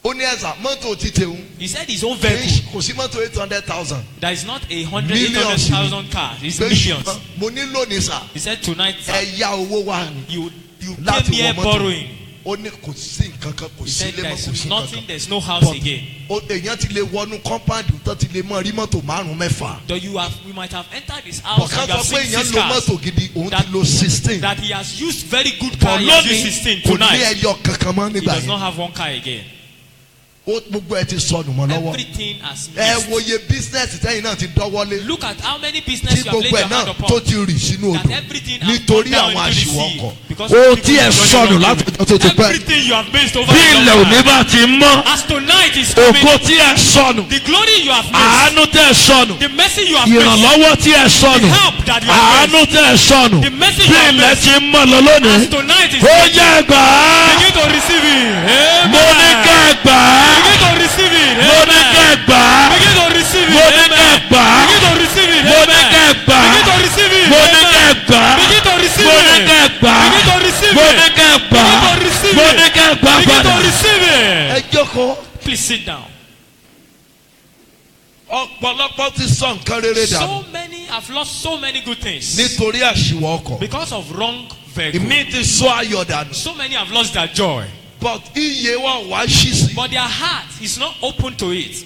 Speaker 1: ó ní ẹ̀sà mọ́tò ti tẹ̀hún.
Speaker 6: He said his own vehicle.
Speaker 1: kò sí mọ́tò 800,000.
Speaker 6: That is not a
Speaker 1: Millions.
Speaker 6: 800,000 cars. It's
Speaker 1: pé
Speaker 6: millions.
Speaker 1: ṣùgbọ́n mo nílò ní sà.
Speaker 6: He said tonight, sir,
Speaker 1: ẹ yá owó wa ni.
Speaker 6: you
Speaker 1: láti
Speaker 6: came here
Speaker 1: wọ mọ́tò.
Speaker 6: borrowing.
Speaker 1: ó ní kò sí nǹkan kan kò
Speaker 6: He
Speaker 1: sí
Speaker 6: said
Speaker 1: ilé mọ́ kò
Speaker 6: there's
Speaker 1: sí
Speaker 6: nothing,
Speaker 1: nǹkan kan.
Speaker 6: there's no house again.
Speaker 1: èèyàn ti lè wọnú compound tó ti lè mọ rí mọ́tò márùn-ún mẹ́fà.
Speaker 6: Though we might have entered his house
Speaker 1: bọ̀ká
Speaker 6: and you
Speaker 1: sọ
Speaker 6: have
Speaker 1: pé
Speaker 6: seen
Speaker 1: èèyàn
Speaker 6: 6
Speaker 1: lo
Speaker 6: cars.
Speaker 1: mọ́tò gidi òun
Speaker 6: That-
Speaker 1: ti lo 16.
Speaker 6: That he has used very good
Speaker 1: bọ̀
Speaker 6: car. He has used
Speaker 1: lónìí
Speaker 6: 16
Speaker 1: kò ní
Speaker 6: tonight.
Speaker 1: ẹyọ kankan mọ́
Speaker 6: He
Speaker 1: nígbà
Speaker 6: does not
Speaker 1: yẹn.
Speaker 6: have one car again.
Speaker 1: gbogbo ẹ ti sọnù mọ́ lọ́wọ́.
Speaker 6: Everything has
Speaker 1: ẹ
Speaker 6: missed.
Speaker 1: wo iye business tẹ́yìn náà ti dọ́wọ́lé.
Speaker 6: Look at how many
Speaker 1: tí
Speaker 6: business you have laid
Speaker 1: gbogbo
Speaker 6: your
Speaker 1: ẹ̀
Speaker 6: hand
Speaker 1: náà
Speaker 6: upon.
Speaker 1: tó ti rì sínú
Speaker 6: That
Speaker 1: odò
Speaker 6: everything has
Speaker 1: nítorí
Speaker 6: gone down
Speaker 1: àwọn
Speaker 6: into the
Speaker 1: àṣìwọ̀
Speaker 6: sea.
Speaker 1: ọkọ̀.
Speaker 6: Because
Speaker 1: ohun
Speaker 6: people
Speaker 1: tí ẹ
Speaker 6: are running
Speaker 1: sọnù
Speaker 6: along
Speaker 1: láti
Speaker 6: with
Speaker 1: ọjọ́ tó ti pẹ́.
Speaker 6: everything you have missed over
Speaker 1: bí
Speaker 6: the
Speaker 1: ilẹ̀
Speaker 6: long
Speaker 1: òní
Speaker 6: time.
Speaker 1: bá ti mọ́.
Speaker 6: As tonight is coming,
Speaker 1: ògo tí ẹ sọnù.
Speaker 6: the glory you have missed,
Speaker 1: àánú tẹ́ ẹ sọnù.
Speaker 6: the mercy you have missed,
Speaker 1: ìrànlọ́wọ́ tí ẹ sọnù.
Speaker 6: the help that you have
Speaker 1: àánú
Speaker 6: missed,
Speaker 1: tẹ́ ẹ sọnù.
Speaker 6: the mercy
Speaker 1: bí
Speaker 6: you have
Speaker 1: ilẹ̀
Speaker 6: missed,
Speaker 1: ti mọ́ lọ
Speaker 6: as
Speaker 1: lónìí.
Speaker 6: tonight is
Speaker 1: ó
Speaker 6: coming,
Speaker 1: yẹ gbà á.
Speaker 6: begin to receive it.
Speaker 1: mo ní
Speaker 6: Amen.
Speaker 1: kẹ́ ẹ gbà á.
Speaker 6: Begin to receive it.
Speaker 1: mo ní kẹ́ ẹ
Speaker 6: Amen.
Speaker 1: gbà á.
Speaker 6: Begin to receive it.
Speaker 1: mo ní kẹ́ ẹ
Speaker 6: Amen.
Speaker 1: gbà á.
Speaker 6: Begin to receive it.
Speaker 1: mo ní
Speaker 6: Amen.
Speaker 1: kẹ́ ẹ gbà á.
Speaker 6: Begin to receive it.
Speaker 1: mo ní kẹ́ ẹ
Speaker 6: Amen.
Speaker 1: gbà á.
Speaker 6: Begin to receive
Speaker 1: mo
Speaker 6: it.
Speaker 1: ní kẹ́ ẹ gbà á.
Speaker 6: Begin to receive
Speaker 1: mo
Speaker 6: it.
Speaker 1: ní kẹ́ ẹ gbà á.
Speaker 6: Begin to receive
Speaker 1: mo
Speaker 6: it.
Speaker 1: ní kẹ́ ẹ gbà á
Speaker 6: Begin to
Speaker 1: padà.
Speaker 6: receive
Speaker 1: ẹ
Speaker 6: it.
Speaker 1: jókòó.
Speaker 6: Please sit down.
Speaker 1: ọ̀pọ̀lọpọ̀ ti sọ nǹkan rere dànù.
Speaker 6: So many have lost so many good things
Speaker 1: nítorí àṣìwọ̀ ọkọ̀.
Speaker 6: because of wrong vehicle.
Speaker 1: ìmí ti sọ ayọ̀ dànù.
Speaker 6: So many have lost their joy,
Speaker 1: but iye wa wá ṣí sí.
Speaker 6: but their heart is not open to it.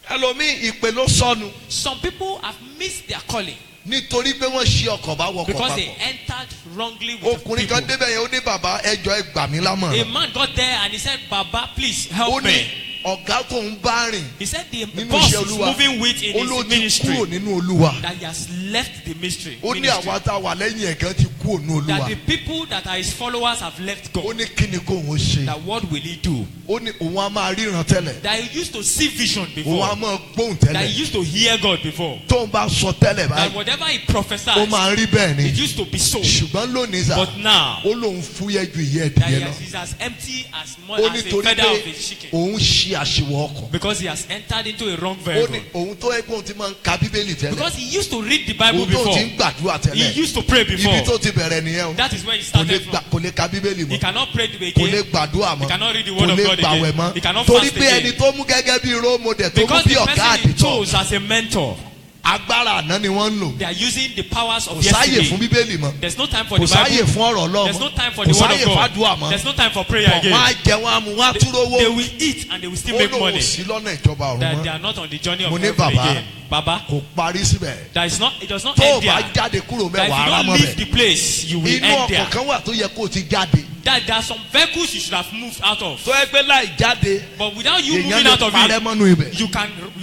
Speaker 1: ẹlòmíì ìpè ló sọnù.
Speaker 6: Some people have missed their calling
Speaker 1: nítorí pé wọ́n ṣí ọkọ̀ bá wọkọ̀
Speaker 6: because they
Speaker 1: papọ̀.
Speaker 6: entered wrongly with the
Speaker 1: ọkùnrin kan
Speaker 6: people.
Speaker 1: débẹ̀ yẹn ó ní bàbá ẹjọ́ ẹ gbà mí
Speaker 6: A
Speaker 1: lámọ̀ràn.
Speaker 6: man got there and he said, Baba, please
Speaker 1: ó
Speaker 6: help
Speaker 1: ní
Speaker 6: me.
Speaker 1: ọ̀gá tó ń bá rìn
Speaker 6: He said the
Speaker 1: nínú
Speaker 6: boss
Speaker 1: iṣẹ́
Speaker 6: is
Speaker 1: olúwa
Speaker 6: moving with in
Speaker 1: ó ló
Speaker 6: his
Speaker 1: ti
Speaker 6: ministry
Speaker 1: kúrò nínú olúwa.
Speaker 6: that he has left the ministry.
Speaker 1: ó ní
Speaker 6: ministry.
Speaker 1: àwa tá a wà lẹ́yìn ẹ̀gán ti kúrò nínú
Speaker 6: That
Speaker 1: olúwa.
Speaker 6: the people that are his followers have left
Speaker 1: ó
Speaker 6: God.
Speaker 1: ní kí ni kò ń ṣe.
Speaker 6: That what will he do?
Speaker 1: ó ní òun á máa ríran tẹ́lẹ̀.
Speaker 6: That he used to see vision
Speaker 1: òun á
Speaker 6: before.
Speaker 1: máa gbóhùn
Speaker 6: That
Speaker 1: tẹ́lẹ̀.
Speaker 6: he used to hear God before.
Speaker 1: tó ń bá sọ tẹ́lẹ̀
Speaker 6: That
Speaker 1: báyìí
Speaker 6: whatever he
Speaker 1: ó
Speaker 6: prophesied,
Speaker 1: máa rí bẹ́ẹ̀ ni.
Speaker 6: it used to be so.
Speaker 1: ṣùgbọ́n lónìí sà
Speaker 6: But now,
Speaker 1: ó lóun fúyẹ́ ju ìyẹ́
Speaker 6: that
Speaker 1: ẹ̀dìyẹ lọ.
Speaker 6: he's as empty as
Speaker 1: ó
Speaker 6: more
Speaker 1: ní
Speaker 6: as a
Speaker 1: torí
Speaker 6: feather
Speaker 1: pé
Speaker 6: of a chicken.
Speaker 1: òun ṣe àṣìwọ̀ ọkọ̀.
Speaker 6: Because he has entered into a wrong
Speaker 1: ó
Speaker 6: vehicle.
Speaker 1: ní òun tó ẹgbẹ́ òun ti máa ń ka bíbélì tẹ́lẹ̀.
Speaker 6: Because he used to read the Bible
Speaker 1: òun tó
Speaker 6: before.
Speaker 1: ti ń gbàdúrà
Speaker 6: He
Speaker 1: tẹ́lẹ̀.
Speaker 6: used to pray
Speaker 1: ibi
Speaker 6: before.
Speaker 1: tó ti bẹ̀rẹ̀ nìyẹn o.
Speaker 6: That is where he
Speaker 1: kò lè
Speaker 6: started from.
Speaker 1: kò lè ka bíbélì
Speaker 6: He
Speaker 1: mọ́.
Speaker 6: cannot pray
Speaker 1: kò lè
Speaker 6: again.
Speaker 1: gbàdúrà
Speaker 6: He
Speaker 1: mọ́.
Speaker 6: cannot read the
Speaker 1: kò
Speaker 6: word of
Speaker 1: lè
Speaker 6: God God
Speaker 1: gbàwẹ̀
Speaker 6: again.
Speaker 1: mọ́
Speaker 6: He cannot
Speaker 1: torí
Speaker 6: fast
Speaker 1: pé ẹni
Speaker 6: again.
Speaker 1: tó mú gẹ́gẹ́ bí role model tó mú
Speaker 6: Because
Speaker 1: bí
Speaker 6: the
Speaker 1: ọ̀gá
Speaker 6: person he
Speaker 1: àdìtọ̀
Speaker 6: chose as a mentor,
Speaker 1: agbára àná ni wọ́n ń lò
Speaker 6: they are using the powers of
Speaker 1: kò sáàyè fún
Speaker 6: yesterday.
Speaker 1: bíbélì mọ́
Speaker 6: There's no time for
Speaker 1: kò
Speaker 6: the
Speaker 1: sáàyè
Speaker 6: Bible.
Speaker 1: fún ọ̀rọ̀
Speaker 6: There's no
Speaker 1: Ọlọ́run
Speaker 6: time for
Speaker 1: kò
Speaker 6: the word
Speaker 1: sáàyè
Speaker 6: of
Speaker 1: fàdúrà
Speaker 6: God.
Speaker 1: mọ́
Speaker 6: There's no time for prayer
Speaker 1: wọ́n á
Speaker 6: again.
Speaker 1: jẹ wọn á mú wọn á túró owó
Speaker 6: They will eat and they will still
Speaker 1: ó
Speaker 6: make
Speaker 1: lóun
Speaker 6: money.
Speaker 1: sí lọ́nà ìjọba ọ̀run
Speaker 6: That they
Speaker 1: mọ́
Speaker 6: are not on the journey of
Speaker 1: Mo ní
Speaker 6: heaven
Speaker 1: bàbá.
Speaker 6: again. Baba,
Speaker 1: kò parí síbẹ̀
Speaker 6: that is not. It does not
Speaker 1: tó o
Speaker 6: end
Speaker 1: bá
Speaker 6: there.
Speaker 1: jáde kúrò
Speaker 6: That if
Speaker 1: mẹ́wàá
Speaker 6: you
Speaker 1: ara
Speaker 6: don't
Speaker 1: mọ́
Speaker 6: leave
Speaker 1: bẹ̀
Speaker 6: the place, you will
Speaker 1: inú
Speaker 6: end
Speaker 1: ọkọ̀
Speaker 6: there.
Speaker 1: kan wà tó yẹ kó o ti jáde
Speaker 6: That there are some vehicles you should have moved out of.
Speaker 1: tó yẹ pé láì jáde
Speaker 6: But without you
Speaker 1: èèyàn
Speaker 6: moving
Speaker 1: lè
Speaker 6: out of
Speaker 1: parẹ́
Speaker 6: it,
Speaker 1: mọ́nú ibẹ̀
Speaker 6: you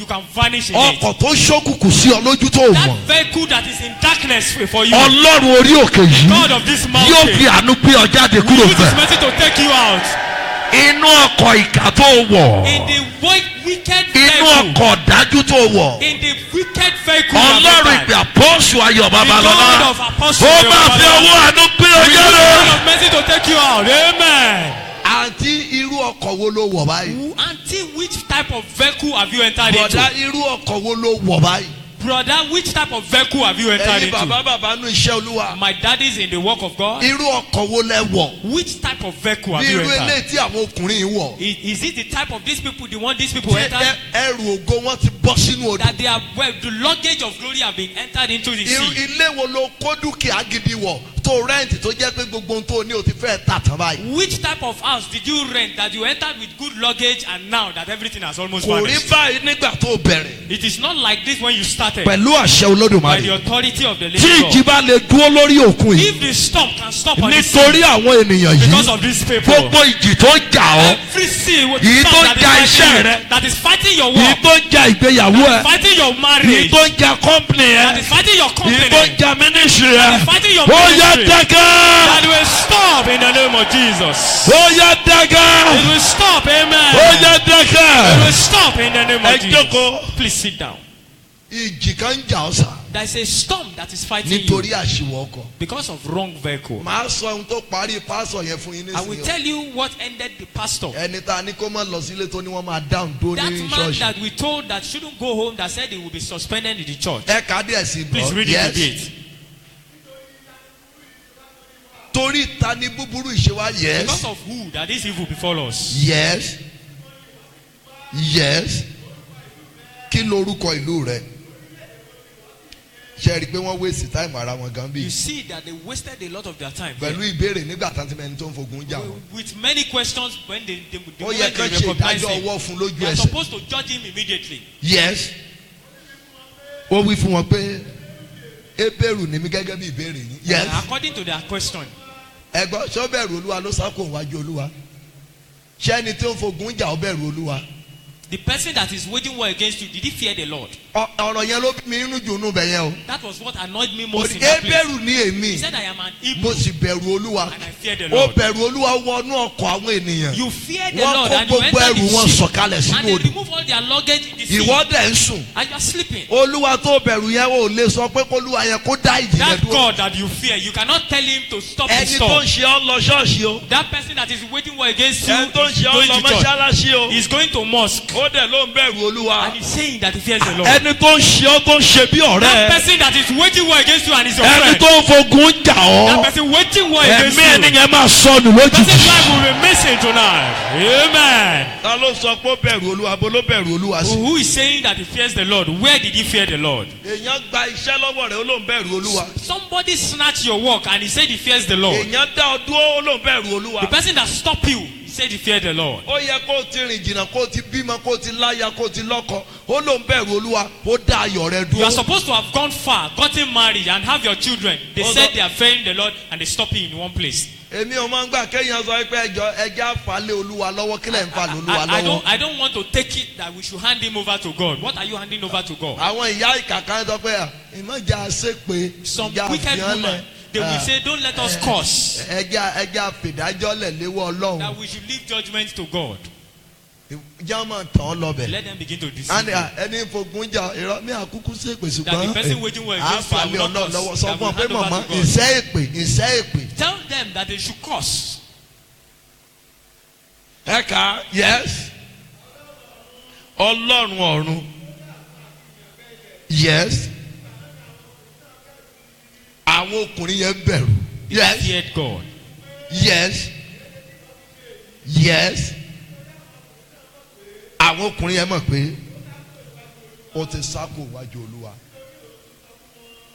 Speaker 6: can vanish in it.
Speaker 1: ọkọ̀ tó ṣókùnkùn sí ọ lójú tó
Speaker 6: That
Speaker 1: mọ̀
Speaker 6: vehicle that is in darkness for you,
Speaker 1: Ọlọ́run orí òkè yìí
Speaker 6: God of this
Speaker 1: yóò fi
Speaker 6: mountain,
Speaker 1: àánú gbé ọ jáde
Speaker 6: will
Speaker 1: kúrò
Speaker 6: use His
Speaker 1: bẹ̀
Speaker 6: mercy to take you out.
Speaker 1: inú ọkọ̀ ìkà tó wọ̀
Speaker 6: In the wicked
Speaker 1: inú
Speaker 6: vehicle,
Speaker 1: ọkọ̀ dájú tó wọ̀
Speaker 6: in the wicked vehicle, you
Speaker 1: Ọlọ́run
Speaker 6: have
Speaker 1: ìpè
Speaker 6: entered.
Speaker 1: àpọ́sù ayọ̀
Speaker 6: The
Speaker 1: babalọ́lá
Speaker 6: God of apostles,
Speaker 1: ó máa fi ọwọ́ àánú gbé ọ
Speaker 6: will use
Speaker 1: jáde.
Speaker 6: the God of mercy to take you out. Amen.
Speaker 1: àǹtí irú ọkọ̀ wo ló wọ̀ báyìí
Speaker 6: Until which type of vehicle have you entered
Speaker 1: bọ̀dá
Speaker 6: into?
Speaker 1: irú ọkọ̀ wo ló wọ̀ báyìí
Speaker 6: Brother, which type of vehicle have you entered
Speaker 1: ẹ̀yin bàbá
Speaker 6: into?
Speaker 1: bàbá nú iṣẹ́ Olúwa
Speaker 6: My dad is in the work of God.
Speaker 1: irú ọkọ̀ wo lẹ wọ̀
Speaker 6: Which type of vehicle
Speaker 1: bí
Speaker 6: have you
Speaker 1: irú
Speaker 6: entered?
Speaker 1: eléyìí tí àwọn ọkùnrin yìí wọ̀
Speaker 6: Is it the type of these people, the one these people
Speaker 1: tí
Speaker 6: entered?
Speaker 1: ẹrù ògo wọn ti bọ́ sínú odò
Speaker 6: That they are, well, the luggage of glory have been entered into the
Speaker 1: irú
Speaker 6: sea.
Speaker 1: ilé wo ló kó dúkìá gidi wọ̀ tó rẹ́ǹtì tó jẹ́ pé gbogbo ohun tó ní o ti fẹ́ tà tán báyìí
Speaker 6: Which type of house did you rent that you entered with good luggage and now that everything has almost
Speaker 1: kò rí
Speaker 6: vanished?
Speaker 1: báyìí nígbà tó bẹ̀rẹ̀
Speaker 6: It is not like this when you started.
Speaker 1: pẹ̀lú àṣẹ
Speaker 6: By the
Speaker 1: Olódùmarè
Speaker 6: authority of the
Speaker 1: tí
Speaker 6: living
Speaker 1: ìjì
Speaker 6: God.
Speaker 1: bá lè dúró lórí òkun yìí
Speaker 6: If the storm can stop on the sea
Speaker 1: nítorí àwọn ènìyàn
Speaker 6: because
Speaker 1: yìí
Speaker 6: of these people,
Speaker 1: gbogbo ìjì tó jà ọ́
Speaker 6: every sea with
Speaker 1: Èyí tó
Speaker 6: storm
Speaker 1: ja iṣẹ́ rẹ.
Speaker 6: that is fighting your
Speaker 1: èyí
Speaker 6: work,
Speaker 1: tó ń ja ìgbéyàwó ẹ
Speaker 6: fighting your
Speaker 1: èyí
Speaker 6: marriage,
Speaker 1: tó ń ja kọ́mpìnì ẹ
Speaker 6: that is fighting your
Speaker 1: èyí
Speaker 6: company,
Speaker 1: tó ń ja mínísírì ẹ
Speaker 6: that is fighting your
Speaker 1: ó yá
Speaker 6: ministry,
Speaker 1: dákẹ́
Speaker 6: that will stop in the name of Jesus.
Speaker 1: ó yá dákẹ́
Speaker 6: It will stop, amen.
Speaker 1: ó yá
Speaker 6: It
Speaker 1: dákẹ́.
Speaker 6: will stop in the name
Speaker 1: Ẹ
Speaker 6: of Jesus.
Speaker 1: jókòó.
Speaker 6: Please sit down.
Speaker 1: ìjì kan ń jà ọ́ sà
Speaker 6: There is a storm that is fighting you
Speaker 1: nítorí àṣìwọ̀ ọkọ̀
Speaker 6: because of wrong vehicle.
Speaker 1: màá sọ ohun tó parí pásọ̀ yẹn fún yín
Speaker 6: I will
Speaker 1: nísìnyí
Speaker 6: tell you what ended the pastor.
Speaker 1: ẹni tá a ní kó má lọ sílé tó ní wọ́n máa dáhùn dúró
Speaker 6: That
Speaker 1: ní
Speaker 6: man
Speaker 1: ṣọ́ọ̀ṣì
Speaker 6: that we told that shouldn't go home, that said he will be suspended in the church.
Speaker 1: ẹ kà á díẹ̀ sí
Speaker 6: Please
Speaker 1: bọ̀
Speaker 6: read it a bit.
Speaker 1: torí ta ni búburú ìṣe wa
Speaker 6: Because
Speaker 1: yes
Speaker 6: of who that this evil befall us.
Speaker 1: yes yes kí lorúkọ ìlú rẹ ṣe rí i pé wọ́n waste time ara wọn gan
Speaker 6: You
Speaker 1: bí
Speaker 6: see that they wasted a lot of their time
Speaker 1: pẹ̀lú ìbéèrè nígbà tán ti mẹ́ni tó ń fogun jà wọ́n
Speaker 6: with many questions when they
Speaker 1: ó yẹ kán ṣe
Speaker 6: recognize
Speaker 1: ìdájọ́
Speaker 6: him.
Speaker 1: ọwọ́ fún lójú
Speaker 6: They are
Speaker 1: ẹsẹ̀
Speaker 6: supposed to judge him immediately.
Speaker 1: yes ó wí fún wọn pé ebéèrú ni mí gẹ́gẹ́ bí ìbéèrè yín yes
Speaker 6: According to their question,
Speaker 1: ẹgbọ́n ṣé ó bẹ̀rù olúwa ló sá kó wájú olúwa ṣé ẹni tó ń fogun jà ó bẹ̀rù olúwa
Speaker 6: the person that is waging war against you, did he fear the Lord?
Speaker 1: ọ̀rọ̀ yẹn ló bí mi inú jù nú bẹ̀ yẹn o
Speaker 6: That was what annoyed me most in that place.
Speaker 1: ebéèrú ni èmi
Speaker 6: He said, I am an
Speaker 1: mo
Speaker 6: Hebrew
Speaker 1: sì bẹ̀rù olúwa
Speaker 6: and I fear the
Speaker 1: ó
Speaker 6: Lord.
Speaker 1: bẹ̀rù olúwa wọnú ọkọ̀ àwọn ènìyàn
Speaker 6: You fear the
Speaker 1: wọ́n
Speaker 6: Lord
Speaker 1: kó
Speaker 6: and you
Speaker 1: gbogbo
Speaker 6: enter
Speaker 1: ẹrù
Speaker 6: the
Speaker 1: wọn
Speaker 6: ship
Speaker 1: sọ̀kalẹ̀
Speaker 6: and
Speaker 1: sínú
Speaker 6: they
Speaker 1: odò
Speaker 6: remove all their luggage in the sea
Speaker 1: ìwọ dẹ̀ ń sùn
Speaker 6: and you are sleeping.
Speaker 1: olúwa tó bẹ̀rù yẹn ò lè sọ pé kólúwa yẹn kó dá ìjì yẹn
Speaker 6: That
Speaker 1: dúró
Speaker 6: God that you fear, you cannot tell him to stop the
Speaker 1: ẹni tó
Speaker 6: storm.
Speaker 1: ń ṣe ọ́ lọ ṣọ́ọ̀ṣì o
Speaker 6: That person that is waging war against you
Speaker 1: ẹni tó ń
Speaker 6: is
Speaker 1: ṣe ọ́
Speaker 6: going
Speaker 1: lọ
Speaker 6: to church.
Speaker 1: mọ́ṣáláṣí o
Speaker 6: He's going to mosque
Speaker 1: ó dẹ̀ ló ń bẹ̀rù olúwa
Speaker 6: and he's saying that he fears the Lord.
Speaker 1: ẹni tó ń ṣe ọ́ tó ń ṣe bí
Speaker 6: That
Speaker 1: ọ̀rẹ́
Speaker 6: person that is waging war against you and is your
Speaker 1: ẹni
Speaker 6: friend.
Speaker 1: tó ń fogun jà
Speaker 6: That
Speaker 1: ọ́
Speaker 6: person waging war against
Speaker 1: ẹ̀mí ẹni
Speaker 6: you.
Speaker 1: yẹn máa sọnù
Speaker 6: Person's
Speaker 1: lójijì.
Speaker 6: life will be missing tonight. Amen.
Speaker 1: ta ló sọ pé ó bẹ̀rù olúwa bó ló bẹ̀rù olúwa sí.
Speaker 6: Who is saying that he fears the Lord? Where did he fear the Lord?
Speaker 1: èèyàn gba iṣẹ́ lọ́wọ́ rẹ̀ ó ló ń bẹ̀rù olúwa.
Speaker 6: Somebody snatched your work and he said he fears the Lord.
Speaker 1: èèyàn dá ọ dúró ó ló ń bẹ̀rù
Speaker 6: The
Speaker 1: olúwa.
Speaker 6: person that stopped you, he said he feared the Lord.
Speaker 1: ó yẹ kó o ti rìn jìnnà kó o ti bímọ kó o ti láya kó o ti lọ́kọ ó ló ń bẹ̀rù olúwa ó dá ayọ̀ rẹ
Speaker 6: You are
Speaker 1: dúró.
Speaker 6: supposed to have gone far, gotten married, and have your children. They
Speaker 1: Hold
Speaker 6: said
Speaker 1: on.
Speaker 6: they are fearing the Lord and they stop you in one place.
Speaker 1: èmi ò máa ń gbà kéèyàn sọ pé ẹjọ́ àfàlẹ́ olúwa lọ́wọ́ kílẹ̀ ń fa olúwa lọ́wọ́.
Speaker 6: I don't want to take it that we should hand him over to God. What are you handing over to God?
Speaker 1: àwọn ìyá ìkàkà sọ pé ìmọ̀jà ṣépè
Speaker 6: Some
Speaker 1: ìjà
Speaker 6: wicked
Speaker 1: àfihàn
Speaker 6: women, they will say, don't let us curse.
Speaker 1: ẹjẹ́ àfìdájọ́lẹ̀ léwọ́ ọlọ́run
Speaker 6: That we should leave judgment to God.
Speaker 1: jámọ̀ tán lọ́bẹ̀.
Speaker 6: Let them begin to deceive you.
Speaker 1: ẹni fogun jà irọ́ mi àkúkú ṣépè
Speaker 6: That the person waging war against you, I
Speaker 1: àfàlẹ́
Speaker 6: will not
Speaker 1: ọlọ́run lọ́wọ́
Speaker 6: curse.
Speaker 1: sọ
Speaker 6: That
Speaker 1: fún
Speaker 6: will
Speaker 1: ọ pé
Speaker 6: hand over
Speaker 1: màmá
Speaker 6: to God.
Speaker 1: ìṣẹ́ èpè.
Speaker 6: Tell them that they should curse.
Speaker 1: ẹ̀ka yes ọlọ́run ọ̀run yes àwọn ọkùnrin yẹn bẹ̀rù
Speaker 6: They
Speaker 1: yes
Speaker 6: feared God.
Speaker 1: yes yes àwọn ọkùnrin yẹn mọ̀ pé ó ti sáko wájú Olúwa.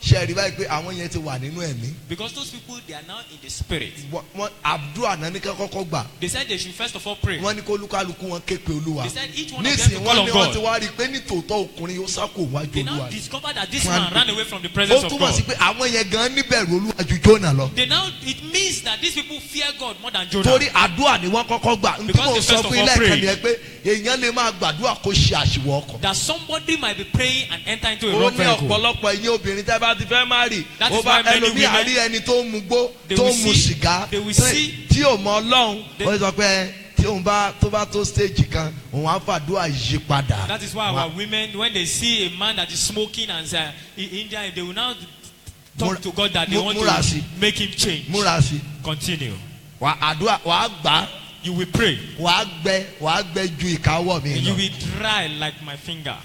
Speaker 1: Ṣé ẹ rí báyìí pé àwọn yẹn ti wà nínú ẹ̀mí?
Speaker 6: Because those people, they are now in the spirit.
Speaker 1: Wọ́n àdúrà náà ní kọ́kọ́ gbà.
Speaker 6: They said they should first of all pray.
Speaker 1: Wọ́n ní kó olúkálukú wọn ké pe Olúwa.
Speaker 6: They said each one of them
Speaker 1: Nísìnyí
Speaker 6: to call
Speaker 1: wọ́n
Speaker 6: on
Speaker 1: ní wọ́n ti
Speaker 6: God.
Speaker 1: wá rí i pé ní tòótọ́ ọkùnrin yóò sáko wájú
Speaker 6: They now
Speaker 1: Olúwa.
Speaker 6: discovered that this
Speaker 1: Wọ́n-
Speaker 6: man ran away from the presence
Speaker 1: Ó
Speaker 6: of
Speaker 1: túmọ̀ sí
Speaker 6: God.
Speaker 1: pé àwọn yẹn gan níbẹ̀rù Olúwa ju Jónà lọ.
Speaker 6: They now, it means that these people fear God more than Jonah.
Speaker 1: Torí àdúrà ni wọ́n kọ́kọ́ gbà. N tí
Speaker 6: Because
Speaker 1: mo
Speaker 6: they
Speaker 1: sọ
Speaker 6: first of
Speaker 1: fún
Speaker 6: all
Speaker 1: ilé ẹ̀kan
Speaker 6: prayed.
Speaker 1: ni ẹ pé èèyàn lè máa gbàdúrà kó ṣe àṣìwọ̀ ọkàn.
Speaker 6: That somebody might be praying and enter into a
Speaker 1: Ó
Speaker 6: wrong
Speaker 1: ní
Speaker 6: vehicle.
Speaker 1: ọ̀pọ̀lọpọ̀ ẹ̀yin obìnrin tẹ́ bá ti fẹ́ má rì.
Speaker 6: That
Speaker 1: Ó
Speaker 6: is
Speaker 1: bá
Speaker 6: why many
Speaker 1: ẹlòmíì
Speaker 6: women-
Speaker 1: àrí ẹni tó ń mu gbó
Speaker 6: They
Speaker 1: tó
Speaker 6: will
Speaker 1: ń mu
Speaker 6: see-
Speaker 1: sìgá
Speaker 6: they will see-
Speaker 1: tí ò mọ Ọlọ́run.
Speaker 6: They-
Speaker 1: Ó sọ pé tí òun bá tó stage kan òun á fàdúrà yí padà.
Speaker 6: That is why our women, when they see a man that is smoking and in India, they will now talk to God that they want
Speaker 1: múra
Speaker 6: to
Speaker 1: sí.
Speaker 6: make him change.
Speaker 1: Múra sí.
Speaker 6: Continue.
Speaker 1: Àdúrà wàá gbà á.
Speaker 6: You will pray.
Speaker 1: Wàá gbẹ ju ìkáwọ́ mi
Speaker 6: And you
Speaker 1: lọ.
Speaker 6: will dry like my finger.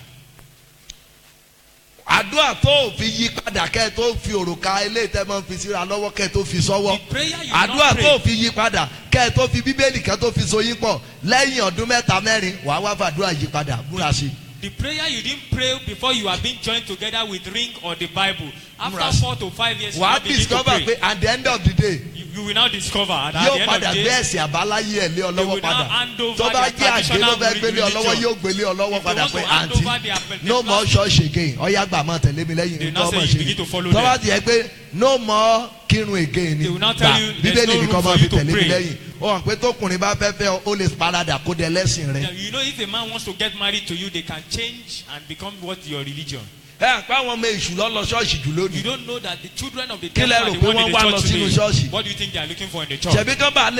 Speaker 1: Àdúrà tó fi yí padà kẹ́ ẹ tó fi òrùka ilé ìtẹ́mọ́ fi síra lọ́wọ́ kẹ́ ẹ tó fi sọ́wọ́.
Speaker 6: The prayer you
Speaker 1: Àdúrà
Speaker 6: not
Speaker 1: tó
Speaker 6: pray.
Speaker 1: fi yí padà kẹ́ ẹ tó fi bíbélì kẹ́ ẹ tó fi so yín pọ̀ lẹ́yìn ọdún mẹ́ta mẹ́rin wàá wá fàdúrà yí padà múra sí.
Speaker 6: The prayer you didn't pray before you have been joined together with ring or the Bible. After
Speaker 1: Múra sí.
Speaker 6: 4 to 5 years, you
Speaker 1: Wàá
Speaker 6: now begin to
Speaker 1: discover
Speaker 6: pray.
Speaker 1: pé at the end of the day
Speaker 6: You will now discover that at the
Speaker 1: yóò
Speaker 6: end of
Speaker 1: padà
Speaker 6: the
Speaker 1: gbé
Speaker 6: day,
Speaker 1: ẹ̀sìn àbáláyé ẹ̀ lé ọ
Speaker 6: They
Speaker 1: lọ́wọ́
Speaker 6: will now
Speaker 1: padà.
Speaker 6: hand over
Speaker 1: Tó bá
Speaker 6: their
Speaker 1: jẹ́ àgé ló fẹ́
Speaker 6: traditional
Speaker 1: gbélé ọ lọ́wọ́
Speaker 6: religion.
Speaker 1: yóò gbélé ọ lọ́wọ́
Speaker 6: If they
Speaker 1: padà
Speaker 6: want
Speaker 1: pé
Speaker 6: to hand over their
Speaker 1: àǹtí no more church again ọ̀yá gbà máa tẹ̀lé mi lẹ́yìn
Speaker 6: They
Speaker 1: nǹkan
Speaker 6: now say
Speaker 1: ọmọ
Speaker 6: you begin to
Speaker 1: ṣe.
Speaker 6: follow
Speaker 1: Tó bá
Speaker 6: them.
Speaker 1: ti yẹ pé no more kírun again ni
Speaker 6: They will now tell
Speaker 1: gbà
Speaker 6: you there's
Speaker 1: bíbélì
Speaker 6: no
Speaker 1: nìkan
Speaker 6: room
Speaker 1: máa
Speaker 6: for
Speaker 1: fi
Speaker 6: you to
Speaker 1: tẹ̀lé mi
Speaker 6: pray.
Speaker 1: lẹ́yìn. Ó hàn pé tókùnrin bá fẹ́ fẹ́ ó lè paradà kó dẹ lẹ́sìn rẹ̀.
Speaker 6: You know, if a man wants to get married to you, they can change and become what your religion.
Speaker 1: Ẹ àpá àwọn ọmọ èṣù lọ lọ ṣọ́ọ̀ṣì jù
Speaker 6: You
Speaker 1: lónìí.
Speaker 6: don't know that the children of the
Speaker 1: Kí lẹ
Speaker 6: devil are
Speaker 1: rò
Speaker 6: the
Speaker 1: pé
Speaker 6: one
Speaker 1: wọ́n
Speaker 6: in the
Speaker 1: wá lọ
Speaker 6: church
Speaker 1: sínú
Speaker 6: today.
Speaker 1: ṣọ́ọ̀ṣì?
Speaker 6: What do you think they are looking for in the church?
Speaker 1: Ṣebí kán bá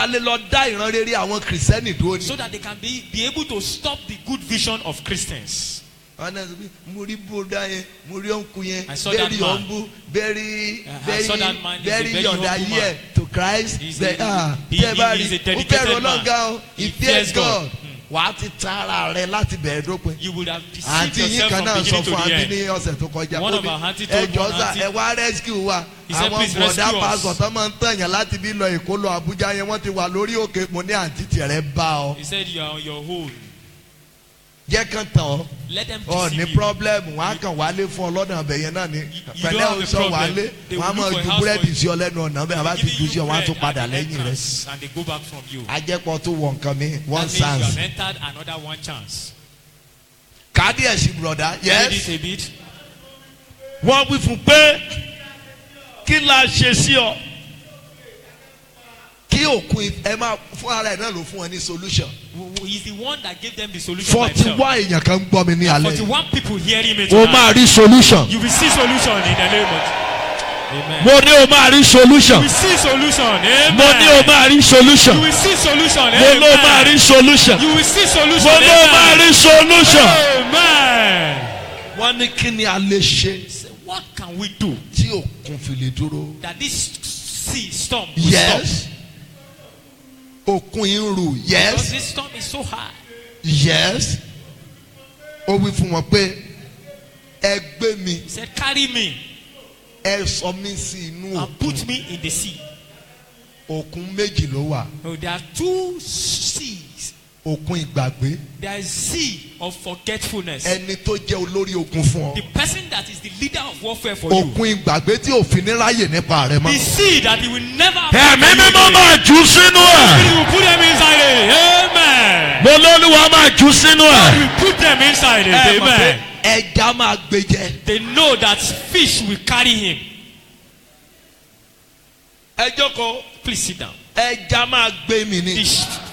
Speaker 1: lè lọ dá ìran rere àwọn kìrìsìtẹ́nì dúró ni.
Speaker 6: So that they can be able to stop the good vision of Christians.
Speaker 1: Mo rí bóda yẹn, mo rí ọ̀nkù yẹn,
Speaker 6: I saw that
Speaker 1: very
Speaker 6: man.
Speaker 1: humble, very
Speaker 6: I saw that man. He's a
Speaker 1: very
Speaker 6: very
Speaker 1: yọ̀ǹda
Speaker 6: humble
Speaker 1: yẹ
Speaker 6: man.
Speaker 1: to Christ.
Speaker 6: He's
Speaker 1: Tẹ́
Speaker 6: a
Speaker 1: bá rí,
Speaker 6: he's a
Speaker 1: ó
Speaker 6: dedicated
Speaker 1: bẹ̀rù
Speaker 6: man.
Speaker 1: Ọlọ́run o, he
Speaker 6: He
Speaker 1: fears
Speaker 6: fears
Speaker 1: God.
Speaker 6: God.
Speaker 1: Wàá ti ta ara rẹ láti bẹ̀rẹ̀ dópin.
Speaker 6: You would have deceived
Speaker 1: Àǹtí yín
Speaker 6: yourself
Speaker 1: kan
Speaker 6: from
Speaker 1: náà sọ
Speaker 6: beginning to
Speaker 1: fún
Speaker 6: the
Speaker 1: àǹtí
Speaker 6: end.
Speaker 1: ní ọ̀sẹ̀ tó kọjá.
Speaker 6: One
Speaker 1: Ó
Speaker 6: of
Speaker 1: ní,
Speaker 6: our auntie told
Speaker 1: ẹ jọ̀ọ́
Speaker 6: one
Speaker 1: sà,
Speaker 6: auntie-
Speaker 1: ẹ wá rescue wa.
Speaker 6: He said,
Speaker 1: Àwọn
Speaker 6: "Please
Speaker 1: bọ̀dá
Speaker 6: rescue us."
Speaker 1: pásọ̀ tó máa ń tẹ̀yàn láti bí lọ Èkó lọ Àbújá yẹn wọ́n ti wà lórí òkè. Mo ní àǹtí tìrẹ bá ọ.
Speaker 6: He said you are on your own.
Speaker 1: Jẹ́ kán tàn ọ́.
Speaker 6: Let them
Speaker 1: Ọ ní
Speaker 6: deceive you.
Speaker 1: problem wọn á kàn wálé fún ọ lọ́dọ̀ ọbẹ̀ yẹn náà ni
Speaker 6: you
Speaker 1: pẹ̀lẹ́
Speaker 6: don't have a
Speaker 1: oṣù
Speaker 6: problem.
Speaker 1: wálé
Speaker 6: They
Speaker 1: wọn á
Speaker 6: will
Speaker 1: máa
Speaker 6: look for a
Speaker 1: ju
Speaker 6: house
Speaker 1: búrẹ́dì
Speaker 6: for
Speaker 1: sí ọ lẹ́nu ọ̀nà bẹ́ẹ̀ bá ti
Speaker 6: Giving
Speaker 1: ju sí ọ wọn á
Speaker 6: bread
Speaker 1: tún padà
Speaker 6: at the
Speaker 1: lẹ́yìn rẹ̀.
Speaker 6: entrance and they go back from you.
Speaker 1: ajẹ́pọ̀ tó wọ nǹkan mi
Speaker 6: That
Speaker 1: one
Speaker 6: means you have
Speaker 1: chance.
Speaker 6: entered another one chance.
Speaker 1: káàdì ẹ̀sìn broda
Speaker 6: Read
Speaker 1: yes.
Speaker 6: it a bit.
Speaker 3: wọ́n wí fún pé kí la ṣe sí ọ.
Speaker 1: kí òkun ẹ máa fún ara ẹ̀ náà ló fún ẹ ní solution.
Speaker 6: He's the one that gave them the solution by himself.
Speaker 1: 41 èèyàn kan ń gbọ́ mi ní alẹ́ yìí.
Speaker 6: 41 people hearing me
Speaker 3: o
Speaker 6: tonight.
Speaker 3: máa rí solution.
Speaker 6: You will see solution in the name of Amen.
Speaker 3: mo ní o máa rí
Speaker 6: You
Speaker 3: solution.
Speaker 6: will see solution. Amen.
Speaker 3: mo ní o máa rí solution.
Speaker 6: You will see solution.
Speaker 3: mo ní o máa rí solution.
Speaker 6: You will see solution.
Speaker 3: mo ní o máa rí solution.
Speaker 6: Amen.
Speaker 1: wọ́n ní kí ni a lè ṣe
Speaker 6: So what can we do
Speaker 1: tí òkun fi lè dúró.
Speaker 6: that this sea storm will
Speaker 1: yes. òkun yìí ń rù
Speaker 6: stop? Because
Speaker 1: yes.
Speaker 6: this storm is so high.
Speaker 1: yes. ó wí fún wọn pé ẹ gbé mi
Speaker 6: He said, carry me
Speaker 1: ẹ sọ mí sí inú
Speaker 6: and put
Speaker 1: òkun.
Speaker 6: me in the sea.
Speaker 1: òkun méjì ló wà.
Speaker 6: No, there are two seas.
Speaker 1: òkun ìgbàgbé.
Speaker 6: There is sea of forgetfulness.
Speaker 1: ẹni tó jẹ́ olórí ogun fún
Speaker 6: The
Speaker 1: ọ.
Speaker 6: person that is the leader of warfare for you.
Speaker 1: òkun ìgbàgbé tí òfin ní ráyè nípa rẹ
Speaker 6: The
Speaker 1: mọ́.
Speaker 6: sea that he will never
Speaker 3: ẹ̀mí mímọ́ máa jù sínú ẹ̀.
Speaker 6: He will put them inside it. Amen.
Speaker 3: mo lóluwà máa jù sínú
Speaker 6: He
Speaker 3: ẹ̀.
Speaker 6: will put them inside it.
Speaker 1: ẹ mọ̀ pé
Speaker 6: Amen.
Speaker 1: ẹja máa gbé jẹ.
Speaker 6: They know that fish will carry him.
Speaker 1: ẹ jókòó.
Speaker 6: Please sit down.
Speaker 1: ẹja máa gbé mi
Speaker 6: The
Speaker 1: ni.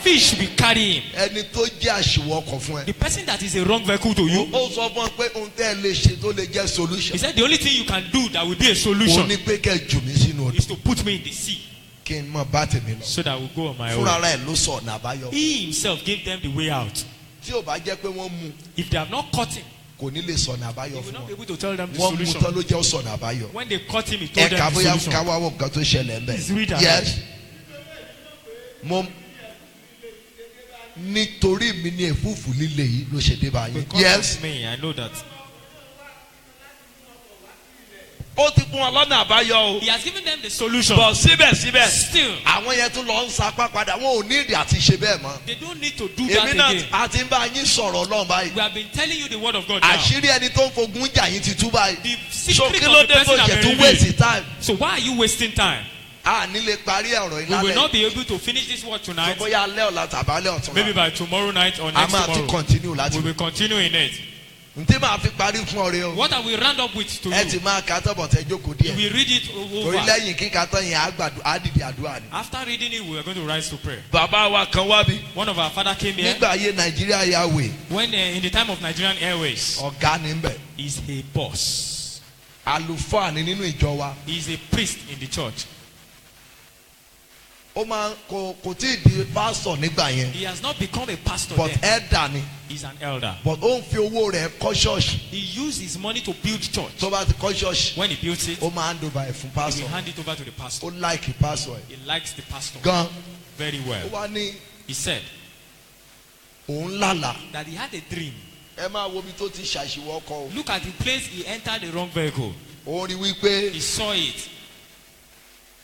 Speaker 6: fish will carry him.
Speaker 1: ẹni tó jẹ́ àṣìwọ̀ ọkọ̀ fún ẹ.
Speaker 6: The person that is a wrong vehicle to you.
Speaker 1: ó sọ fún ọ pé ohun tẹ́ ẹ lè ṣe tó lè jẹ́
Speaker 6: He
Speaker 1: solution.
Speaker 6: said the only thing you can do that will be a
Speaker 1: ó
Speaker 6: solution
Speaker 1: ní pé kẹ́ ẹ jù mí sínú odò.
Speaker 6: is to put me in the sea
Speaker 1: kí n mọ bá tèmi lọ.
Speaker 6: so that I will go on my
Speaker 1: fúnra
Speaker 6: own.
Speaker 1: rẹ̀ ló sọ ọ̀nà àbáyọ.
Speaker 6: He himself gave them the way out.
Speaker 1: tí ò bá jẹ́ pé wọ́n mú
Speaker 6: If they have not caught him,
Speaker 1: kò ní lè sọ ọ̀nà
Speaker 6: he
Speaker 1: àbáyọ
Speaker 6: will
Speaker 1: fún
Speaker 6: not be
Speaker 1: wọn.
Speaker 6: able to tell them the
Speaker 1: wọ́n mú tán
Speaker 6: solution.
Speaker 1: ló jẹ́ ó sọ ọ̀nà àbáyọ.
Speaker 6: When they caught him, he told
Speaker 1: ẹ̀ka
Speaker 6: them the
Speaker 1: bóyá
Speaker 6: solution.
Speaker 1: ká wá wọ nǹkan tó ṣẹlẹ̀ ń
Speaker 6: Please read
Speaker 1: bẹ̀.
Speaker 6: that.
Speaker 1: yes. mo nítorí mi ní èfúùfù líle yìí ló ṣe dé báyìí.
Speaker 6: Because
Speaker 1: yes.
Speaker 6: of me, I know that.
Speaker 1: ó ti fún wọn lọ́nà àbáyọ o.
Speaker 6: He has given them the solution.
Speaker 1: bọ̀ síbẹ̀síbẹ̀
Speaker 6: Still,
Speaker 1: àwọn yẹn tún lọ ń sapá padà wọn ò ní ìdí àti ṣe bẹ́ẹ̀ mọ́.
Speaker 6: they don't need to do that
Speaker 1: èmi náà
Speaker 6: again.
Speaker 1: a ti ń bá yín sọ̀rọ̀ Ọlọ́run báyìí.
Speaker 6: We have been telling you the word of God now.
Speaker 1: àṣírí ẹni tó ń fogun jà yín ti tú báyìí.
Speaker 6: The
Speaker 1: so
Speaker 6: secret
Speaker 1: kí ló
Speaker 6: of the
Speaker 1: dé tó
Speaker 6: person
Speaker 1: jẹ́
Speaker 6: has
Speaker 1: tó
Speaker 6: been
Speaker 1: waste
Speaker 6: revealed.
Speaker 1: time.
Speaker 6: So why are you wasting time?
Speaker 1: a ní lè parí ọ̀rọ̀
Speaker 6: We will not
Speaker 1: ìlànà
Speaker 6: be able to finish this word
Speaker 1: so
Speaker 6: tonight.
Speaker 1: bóyá alẹ́ ọ̀la tàbálẹ̀ ọ̀tún
Speaker 6: Maybe by tomorrow night or
Speaker 1: a
Speaker 6: next
Speaker 1: máa tún
Speaker 6: tomorrow.
Speaker 1: continue láti.
Speaker 6: We will continue in it.
Speaker 1: ntí máa fi parí fún ọ̀rẹ́ o.
Speaker 6: What are we round up with to
Speaker 1: ẹ ti
Speaker 6: you?
Speaker 1: máa ka tọ́bọ̀ tẹ jókòó díẹ̀.
Speaker 6: We read it
Speaker 1: torí
Speaker 6: over.
Speaker 1: lẹ́yìn kíka tán yẹn á dìde àdúrà ni.
Speaker 6: After reading it, we are going to rise to pray.
Speaker 1: bàbá wa kan wá bí.
Speaker 6: One of our father came here
Speaker 1: nígbà ayé Nàìjíríà yà wè
Speaker 6: when in the time of Nigerian Airways.
Speaker 1: ọ̀gá ni bẹ̀.
Speaker 6: He's a boss.
Speaker 1: àlùfáà ni nínú ìjọ wa.
Speaker 6: He's a priest in the church.
Speaker 1: ó máa kò tí ì di pásítọ̀ nígbà yẹn.
Speaker 6: He has not become a pastor
Speaker 1: but
Speaker 6: then.
Speaker 1: elder ni.
Speaker 6: He's an elder.
Speaker 1: but ó ń fi owó rẹ̀ kọ́ ṣọ́ọ̀ṣì.
Speaker 6: He used his money to build church.
Speaker 1: tó bá ti kọ́ ṣọ́ọ̀ṣì
Speaker 6: When he builds it,
Speaker 1: ó máa ń dòbà ẹ̀ fún
Speaker 6: he will
Speaker 1: pásítọ̀.
Speaker 6: hand it over to the pastor.
Speaker 1: ó láìkì pásítọ̀ ẹ̀
Speaker 6: He likes the pastor
Speaker 1: gan.
Speaker 6: very
Speaker 1: ó
Speaker 6: well.
Speaker 1: wá ní
Speaker 6: He said
Speaker 1: òun lálàá.
Speaker 6: that he had a dream.
Speaker 1: ẹ máa wo ibi tó ti ṣàṣìwọ́ ọkọ̀ o.
Speaker 6: Look at the place he entered the wrong vehicle.
Speaker 1: ó rí wípé
Speaker 6: He saw it.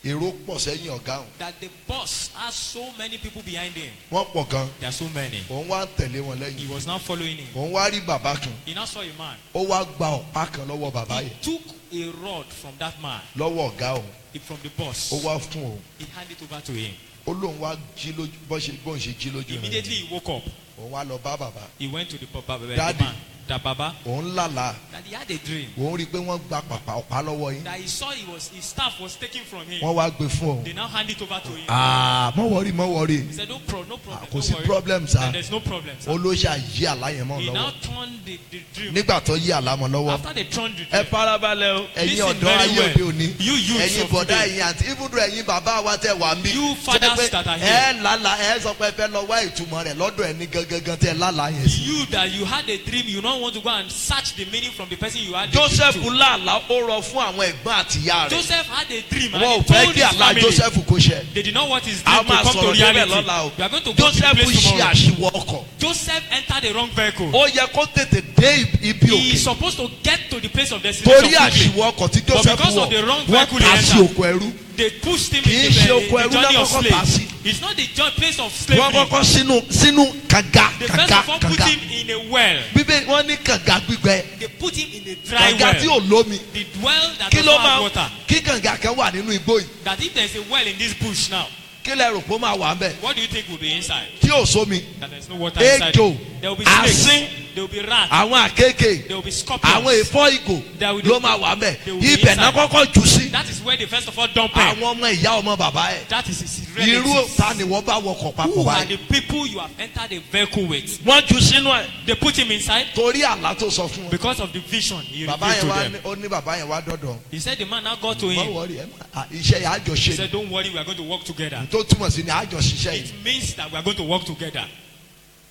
Speaker 1: èrò pọ̀ sẹ́yìn ọ̀gá òun.
Speaker 6: That the boss has so many people behind him.
Speaker 1: wọ́n pọ̀ gan.
Speaker 6: There are so many.
Speaker 1: òun wá ń tẹ̀lé wọn
Speaker 6: He
Speaker 1: lẹ́yìn.
Speaker 6: was now following him.
Speaker 1: òun wá rí bàbá kan.
Speaker 6: He now saw a man.
Speaker 1: ó wá gba ọ̀pá kan lọ́wọ́ bàbá
Speaker 6: He
Speaker 1: yẹn.
Speaker 6: took a rod from that man,
Speaker 1: lọ́wọ́ ọ̀gá òun.
Speaker 6: from the boss.
Speaker 1: ó wá fún òun.
Speaker 6: He handed it over to him.
Speaker 1: ó lóun wá jí lójú bọ́n ṣe jí lójú rẹ̀.
Speaker 6: Immediately he woke up.
Speaker 1: òun wá lọ bá bàbá.
Speaker 6: He went to the
Speaker 1: Daddy.
Speaker 6: man. That Baba,
Speaker 1: òun lálàá.
Speaker 6: that he had a dream.
Speaker 1: òun rí i pé wọ́n gba pàpà ọ̀pá lọ́wọ́ yín.
Speaker 6: That he saw his staff was taken from him.
Speaker 1: wọ́n wá gbé fún òun.
Speaker 6: They now hand it over to him.
Speaker 1: mọ́ wọrí mọ́ wọrí.
Speaker 6: He said, no problem.
Speaker 1: kò
Speaker 6: Don't
Speaker 1: sí
Speaker 6: worry.
Speaker 1: problem sir.
Speaker 6: Then there's no problem, sir.
Speaker 1: olóṣà yí àlàyé mọ́
Speaker 6: He
Speaker 1: lọ́wọ́.
Speaker 6: now turned the dream.
Speaker 1: nígbà tó yí àlámọ́ lọ́wọ́.
Speaker 6: After they turned the
Speaker 1: ẹ
Speaker 6: dream,
Speaker 1: farabalẹ̀ o. ẹ̀yin
Speaker 6: Listen
Speaker 1: ọ̀dọ́
Speaker 6: very
Speaker 1: ayé
Speaker 6: well.
Speaker 1: òde òní.
Speaker 6: You youths
Speaker 1: ẹ̀yin
Speaker 6: of
Speaker 1: bọ̀dá
Speaker 6: today.
Speaker 1: ẹ̀yin àti ibùdó ẹ̀yin bàbá wa tẹ̀ wá mí.
Speaker 6: You fathers that are here.
Speaker 1: ẹ lálàá ẹ sọ pé ẹ fẹ́ lọ wá ìtumọ̀ rẹ̀ lọ́dọ̀ ẹni gangan tẹ lálàá yẹn sí.
Speaker 6: you that you had a dream, you don't want to go and search the meaning from the person you had.
Speaker 1: Joseph
Speaker 6: the dream to.
Speaker 1: lálàá ó rọ fún àwọn ẹ̀gbọ́n àti ìyá rẹ̀.
Speaker 6: Joseph had a dream and
Speaker 1: wọn ò
Speaker 6: he
Speaker 1: fẹ́
Speaker 6: told
Speaker 1: kí
Speaker 6: his
Speaker 1: àlá
Speaker 6: family.
Speaker 1: Joseph kó ṣẹ.
Speaker 6: They did not want his
Speaker 1: a
Speaker 6: dream to
Speaker 1: máa
Speaker 6: come to
Speaker 1: sọ̀rọ̀ débẹ̀
Speaker 6: reality.
Speaker 1: lọ́la o.
Speaker 6: We are going to go to the
Speaker 1: Joseph
Speaker 6: place
Speaker 1: ṣe
Speaker 6: tomorrow.
Speaker 1: àṣìwọ̀ ọkọ̀.
Speaker 6: Joseph entered the wrong vehicle.
Speaker 1: ó yẹ kó tètè dé ibi
Speaker 6: He is
Speaker 1: òkè.
Speaker 6: supposed to get to the place of destination
Speaker 1: torí
Speaker 6: quickly.
Speaker 1: àṣìwọ̀ ọkọ̀ tí
Speaker 6: But
Speaker 1: Joseph
Speaker 6: because
Speaker 1: wọ̀
Speaker 6: of the wrong
Speaker 1: wọ́n
Speaker 6: vehicle he
Speaker 1: ta sí
Speaker 6: entered,
Speaker 1: oko ẹrú.
Speaker 6: they pushed him
Speaker 1: Kì í
Speaker 6: in
Speaker 1: ṣe
Speaker 6: the
Speaker 1: oko ẹrú
Speaker 6: journey of
Speaker 1: lọ́kọ́kọ́ tà sí.
Speaker 6: slave. It's not the place of
Speaker 1: wọ́n
Speaker 6: slavery.
Speaker 1: kọ́kọ́ sínú kànga
Speaker 6: They first of all put
Speaker 1: kànga.
Speaker 6: him in a well.
Speaker 1: bíbélì wọ́n ní kànga gbígbẹ.
Speaker 6: They put him in a dry
Speaker 1: kànga tí
Speaker 6: well.
Speaker 1: ò lómi.
Speaker 6: The well that
Speaker 1: kí
Speaker 6: does
Speaker 1: ló
Speaker 6: not have
Speaker 1: máa
Speaker 6: water.
Speaker 1: kí kànga kan wà nínú igbó yìí.
Speaker 6: That if there's a well in this bush now,
Speaker 1: kí lẹ rò pé ó máa wà ń bẹ̀.
Speaker 6: what do you think will be inside?
Speaker 1: tí ò sómi.
Speaker 6: That there's no water inside.
Speaker 1: ejò
Speaker 6: There will be
Speaker 1: asín
Speaker 6: snakes. There will be rats.
Speaker 1: àwọn àkékè
Speaker 6: There will be scorpions.
Speaker 1: àwọn èèfọ́ ìgò
Speaker 6: There will-
Speaker 1: ló máa wà ń bẹ̀.
Speaker 6: They will be
Speaker 1: ibẹ̀ náà
Speaker 6: inside.
Speaker 1: kọ́kọ́ jù sí.
Speaker 6: That is where they first of all dump him.
Speaker 1: àwọn ọmọ ìyá ọmọ bàbá ẹ̀.
Speaker 6: That is his
Speaker 1: irú
Speaker 6: relatives.
Speaker 1: ta ni wọ́n bá wọkọ̀ papọ̀
Speaker 6: Who are
Speaker 1: báyìí.
Speaker 6: the people you have entered a vehicle with?
Speaker 1: wọ́n jù sínú ẹ̀.
Speaker 6: They put him inside
Speaker 1: torí àlá tó sọ fún wọn.
Speaker 6: because of the vision he
Speaker 1: bàbá
Speaker 6: revealed
Speaker 1: yẹn
Speaker 6: to
Speaker 1: wá
Speaker 6: them.
Speaker 1: ní ó ní bàbá yẹn wá dọ́dọ̀.
Speaker 6: He said the man now got to
Speaker 1: wọ́n
Speaker 6: him.
Speaker 1: wọrí iṣẹ́ yẹn àjọ
Speaker 6: He
Speaker 1: ṣe
Speaker 6: said, don't worry, we are going to work together.
Speaker 1: tó túmọ̀ sí ni àjọ ṣiṣẹ́ yìí.
Speaker 6: It means that we are going to work together.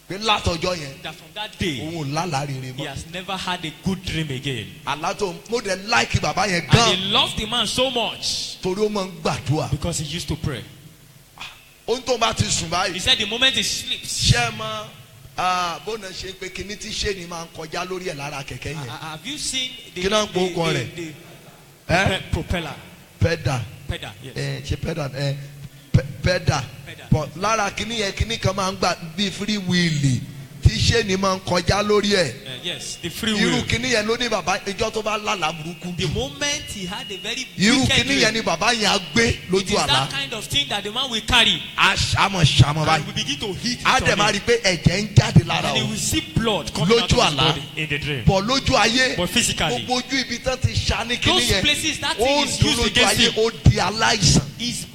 Speaker 1: pé látọjọ́ yẹn
Speaker 6: That from that day,
Speaker 1: òun ò lálàá rere
Speaker 6: he
Speaker 1: mọ́.
Speaker 6: has never had a good dream again.
Speaker 1: àlá tó mo dẹ̀ láìkì bàbá yẹn
Speaker 6: And
Speaker 1: gan.
Speaker 6: he loved the man so much
Speaker 1: torí ó máa ń gbàdúrà.
Speaker 6: because he used to pray.
Speaker 1: ohun tó bá ti sùn
Speaker 6: He
Speaker 1: báyìí.
Speaker 6: said the moment he sleeps,
Speaker 1: ṣé ẹ mọ bóun ṣe pé kinní tí ṣé ni máa ń kọjá lórí ẹ̀ lára kẹ̀kẹ́ yẹn.
Speaker 6: have you seen the,
Speaker 1: Kí náà ń po okun rẹ̀? ẹ
Speaker 6: propeller?
Speaker 1: pẹ́dà
Speaker 6: Pedal, yes.
Speaker 1: ṣe pẹ́dà pẹ́dà but lára kinní yẹn kinní kan máa ń gbà bí free wheel tí ṣé ni máa ń kọjá lórí ẹ̀.
Speaker 6: Yes, the free
Speaker 1: irú
Speaker 6: will.
Speaker 1: kinní yẹn ló ní bàbá ìjọ tó bá lálàá burúkú.
Speaker 6: The moment he had a very
Speaker 1: irú
Speaker 6: wicked
Speaker 1: kinní yẹn
Speaker 6: dream,
Speaker 1: ni bàbá yẹn á gbé
Speaker 6: it
Speaker 1: lójú
Speaker 6: is
Speaker 1: àlá.
Speaker 6: that kind of thing that the man will carry
Speaker 1: àmọ̀ ṣàmọ̀
Speaker 6: and
Speaker 1: báyìí.
Speaker 6: will begin to hit it
Speaker 1: á
Speaker 6: on
Speaker 1: dẹ̀ máa rí
Speaker 6: him.
Speaker 1: i pé ẹ̀jẹ̀ ń jáde lára
Speaker 6: And he
Speaker 1: o.
Speaker 6: will see blood coming out
Speaker 1: Lójú
Speaker 6: of his
Speaker 1: àlá.
Speaker 6: body in the dream.
Speaker 1: bọ̀ lójú ayé
Speaker 6: But physically,
Speaker 1: gbogbo ojú ibi tán ti ṣá ní kinní
Speaker 6: those
Speaker 1: yẹn
Speaker 6: places that
Speaker 1: ó
Speaker 6: thing is
Speaker 1: dùn
Speaker 6: used
Speaker 1: lójú
Speaker 6: against
Speaker 1: ayé
Speaker 6: him
Speaker 1: ó di aláìsàn.
Speaker 6: is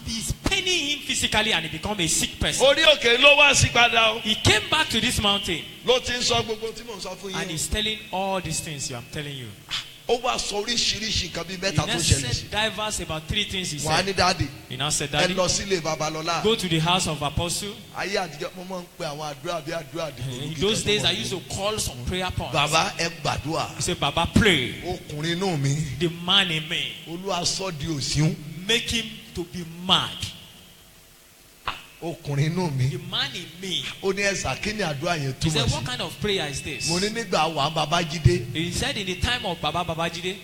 Speaker 6: paining him physically and he become a sick person.
Speaker 1: orí òkè ló wá sí padà o.
Speaker 6: He came back to this mountain
Speaker 1: ló ti ń sọ gbogbo tí mò ń sọ fún
Speaker 6: and
Speaker 1: yín.
Speaker 6: he's telling all these things I'm telling you.
Speaker 1: ó wá sọ oríṣiríṣi nǹkan bíi
Speaker 6: He
Speaker 1: mẹ́ta tó
Speaker 6: now
Speaker 1: ṣẹlẹ̀ sí.
Speaker 6: said diverse about 3 things he
Speaker 1: wọ́n á
Speaker 6: said.
Speaker 1: ní dáàdì
Speaker 6: He now said,
Speaker 1: ẹ
Speaker 6: Daddy,
Speaker 1: lọ sílé babalọ́lá.
Speaker 6: go to the house of apostle.
Speaker 1: ayé àtijọ́ mo máa ń pe àwọn àdúrà bíi àdúrà dìbò.
Speaker 6: In those days, I used to call some prayer points.
Speaker 1: bàbá ẹ gbàdúrà.
Speaker 6: He said, Baba, pray.
Speaker 1: ọkùnrin inú mi
Speaker 6: The man in me,
Speaker 1: olúwa sọ di òsín.
Speaker 6: make him to be mad.
Speaker 1: ọkùnrin inú mi
Speaker 6: The man in me.
Speaker 1: ó ní ẹ̀sà kí ni àdúrà yẹn
Speaker 6: He
Speaker 1: túmọ̀
Speaker 6: said,
Speaker 1: sí.
Speaker 6: what kind of prayer is this?
Speaker 1: mo ní nígbà wà Babájídé
Speaker 6: He said, in the time of Baba Babajide,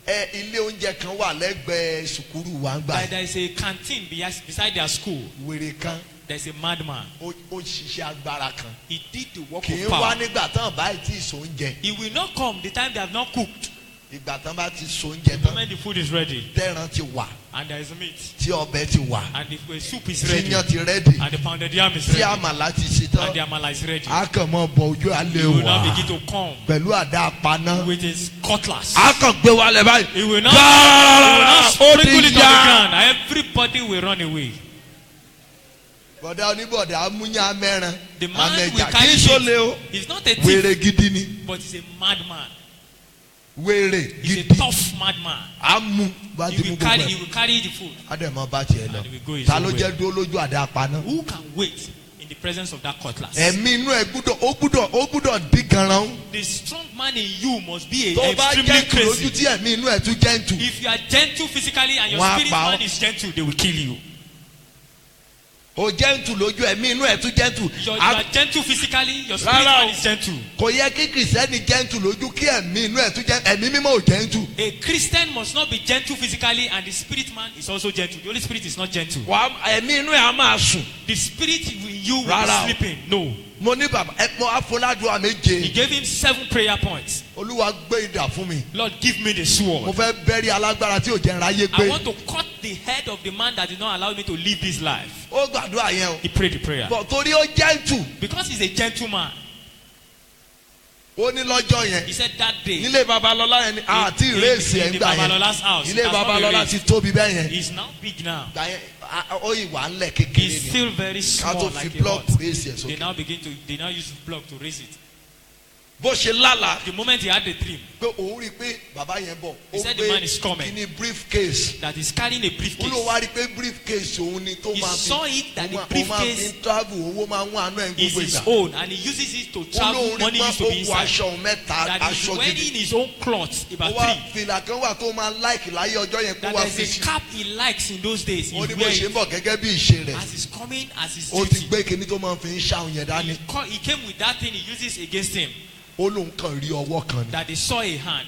Speaker 1: ilé oúnjẹ kan wà lẹ́gbẹ̀ẹ́ sùkúrù wa ń gbà.
Speaker 6: Like there is a canteen beside their school.
Speaker 1: Wèrè kan
Speaker 6: There is a madman.
Speaker 1: ó ṣiṣẹ́ agbára kan.
Speaker 6: He did the work
Speaker 1: kì í
Speaker 6: of
Speaker 1: wá
Speaker 6: power.
Speaker 1: nígbà tán báyìí tí ì so oúnjẹ.
Speaker 6: He will not come the time they have not cooked.
Speaker 1: Ìgbà tán bá ti so oúnjẹ
Speaker 6: The
Speaker 1: tán
Speaker 6: moment the food is ready
Speaker 1: tẹ́ran ti wà
Speaker 6: and there is meat
Speaker 1: tí ọbẹ̀ ti wà
Speaker 6: and the soup is
Speaker 1: tí
Speaker 6: ready
Speaker 1: iyán ti rẹ́dì
Speaker 6: and the pounded yam is
Speaker 1: tí
Speaker 6: ready
Speaker 1: àmàlà ti ṣe
Speaker 6: and
Speaker 1: tán.
Speaker 6: the amala is ready.
Speaker 1: a kàn mọ́ bọ ojú alẹ́
Speaker 6: He will now
Speaker 1: wà
Speaker 6: begin to come
Speaker 1: pẹ̀lú àdá apaná.
Speaker 6: with his cutlass.
Speaker 1: a kàn gbé wálẹ̀ báyìí.
Speaker 6: He will not
Speaker 1: ó
Speaker 6: sprinkle it on
Speaker 1: ti
Speaker 6: the
Speaker 1: yá.
Speaker 6: ground. Everybody will run away.
Speaker 1: bọ̀dá oníbọ̀dá amúnyá mẹ́ran
Speaker 6: The man will
Speaker 1: amẹ́jà kì
Speaker 6: carry
Speaker 1: í sólè o.
Speaker 6: it. He's not a
Speaker 1: wèrè
Speaker 6: thief,
Speaker 1: gidi ni
Speaker 6: but he's a madman.
Speaker 1: wèrè
Speaker 6: He's a
Speaker 1: gidi
Speaker 6: tough madman.
Speaker 1: amú bá
Speaker 6: He
Speaker 1: ti mú
Speaker 6: will
Speaker 1: gbogbo
Speaker 6: carry,
Speaker 1: ẹ̀.
Speaker 6: he will carry the food.
Speaker 1: adẹ̀mọ́ bá tiẹ̀ lọ
Speaker 6: And he will go his
Speaker 1: ta
Speaker 6: own
Speaker 1: ló
Speaker 6: way.
Speaker 1: jẹ́ dúró lójú àdá apaná.
Speaker 6: Who can wait in the presence of that cutlass?
Speaker 1: ẹ̀mí inú ẹ̀ gbúdọ̀ dín ganan.
Speaker 6: The strong man in you must be
Speaker 1: tó bá
Speaker 6: extremely
Speaker 1: jẹ́ntù lójú
Speaker 6: crazy.
Speaker 1: tí ẹ̀mí inú ẹ̀ tún jẹ́ntù.
Speaker 6: If you are gentle physically and your
Speaker 1: Wọ́n á
Speaker 6: spirit
Speaker 1: pa ọ́.
Speaker 6: man is gentle, they will kill you.
Speaker 1: o jẹ́ntù lójú ẹ̀mí inú ẹ̀ tún jẹ́ntù.
Speaker 6: You are gentle physically, your spirit
Speaker 1: Rárá o.
Speaker 6: man is gentle.
Speaker 1: kò yẹ kí kìrìsìtẹ́nì jẹ́ntù lójú kí ẹ̀mí inú ẹ̀ tún jẹ́ntù ẹ̀mí mímọ́ ò jẹ́ntù.
Speaker 6: A Christian must not be gentle physically and the spirit man is also gentle. The Holy Spirit is not gentle.
Speaker 1: ẹ̀mí inú ẹ̀ á máa sùn.
Speaker 6: The spirit in you will
Speaker 1: Rárá o.
Speaker 6: be sleeping. No.
Speaker 1: mo ní bàbá mo afọládùá
Speaker 6: He
Speaker 1: méje.
Speaker 6: gave him 7 prayer points.
Speaker 1: olúwa gbé idà fún mi.
Speaker 6: Lord, give me the
Speaker 1: mo
Speaker 6: sword.
Speaker 1: fẹ́ bẹ́rí alágbára tí ò jẹ́ nráyé
Speaker 6: I
Speaker 1: gbé.
Speaker 6: want to cut the head of the man that did not allow me to live this life.
Speaker 1: ó gbàdúrà yẹn o.
Speaker 6: He prayed the prayer.
Speaker 1: bọ̀ torí ó jẹ́ntù.
Speaker 6: Because he's a gentleman,
Speaker 1: ó ní lọ́jọ́
Speaker 6: he
Speaker 1: yẹn.
Speaker 6: said that day,
Speaker 1: nílé babalọ́lá yẹn ni àti ìrèsì ẹ̀
Speaker 6: in
Speaker 1: ń
Speaker 6: the
Speaker 1: gbà
Speaker 6: Babalola's house,
Speaker 1: yẹn.
Speaker 6: it
Speaker 1: ilé
Speaker 6: has not been
Speaker 1: babalọ́lá
Speaker 6: raised.
Speaker 1: ti tóbi bẹ́ẹ̀ yẹn.
Speaker 6: He's now big now.
Speaker 1: gbà yẹn ó yìí wà ńlẹ̀ kékeré
Speaker 6: He's
Speaker 1: ni.
Speaker 6: still very
Speaker 1: ká
Speaker 6: small
Speaker 1: tó fi
Speaker 6: like a
Speaker 1: block
Speaker 6: lot.
Speaker 1: raise ẹ̀
Speaker 6: They
Speaker 1: sókè.
Speaker 6: now use block to raise it.
Speaker 1: bó ṣe lálàá
Speaker 6: The moment he had the dream
Speaker 1: pé òun rí i pé bàbá yẹn bọ̀.
Speaker 6: He said the man is coming.
Speaker 1: kíní brief case.
Speaker 6: that he's carrying a
Speaker 1: ó ló
Speaker 6: briefcase,
Speaker 1: wá rí i pé brief case òun ni tó
Speaker 6: He
Speaker 1: máa
Speaker 6: saw it that the
Speaker 1: ó máa
Speaker 6: briefcase
Speaker 1: fi travel owó máa ń wá àánú ẹ̀ ń
Speaker 6: is
Speaker 1: gbogbo
Speaker 6: his
Speaker 1: ìgbà.
Speaker 6: own and he uses it to
Speaker 1: ó
Speaker 6: travel.
Speaker 1: lóun rí
Speaker 6: Money
Speaker 1: pé
Speaker 6: used to
Speaker 1: ó
Speaker 6: be
Speaker 1: wọ
Speaker 6: inside.
Speaker 1: aṣọ òun mẹ́ta
Speaker 6: That he's
Speaker 1: aṣọ
Speaker 6: wearing
Speaker 1: gidi.
Speaker 6: his own clothes,
Speaker 1: ó
Speaker 6: about
Speaker 1: wá
Speaker 6: 3.
Speaker 1: fìlà kan wà tó máa láìkì láyé ọjọ́ yẹn kó
Speaker 6: That
Speaker 1: wá
Speaker 6: there's
Speaker 1: fi
Speaker 6: a
Speaker 1: sí.
Speaker 6: cap he likes in those days. He
Speaker 1: ó ní bó
Speaker 6: wears
Speaker 1: ṣe ń
Speaker 6: it
Speaker 1: bọ̀ gẹ́gẹ́ bí ìṣe rẹ̀.
Speaker 6: as he's coming, as his
Speaker 1: ó ti
Speaker 6: duty.
Speaker 1: gbé kinní tó máa fi ń ṣàwọn yẹn dání.
Speaker 6: He came with that thing he uses against him.
Speaker 1: ó lóun kàn rí ọwọ́ kan ni.
Speaker 6: That they saw a hand.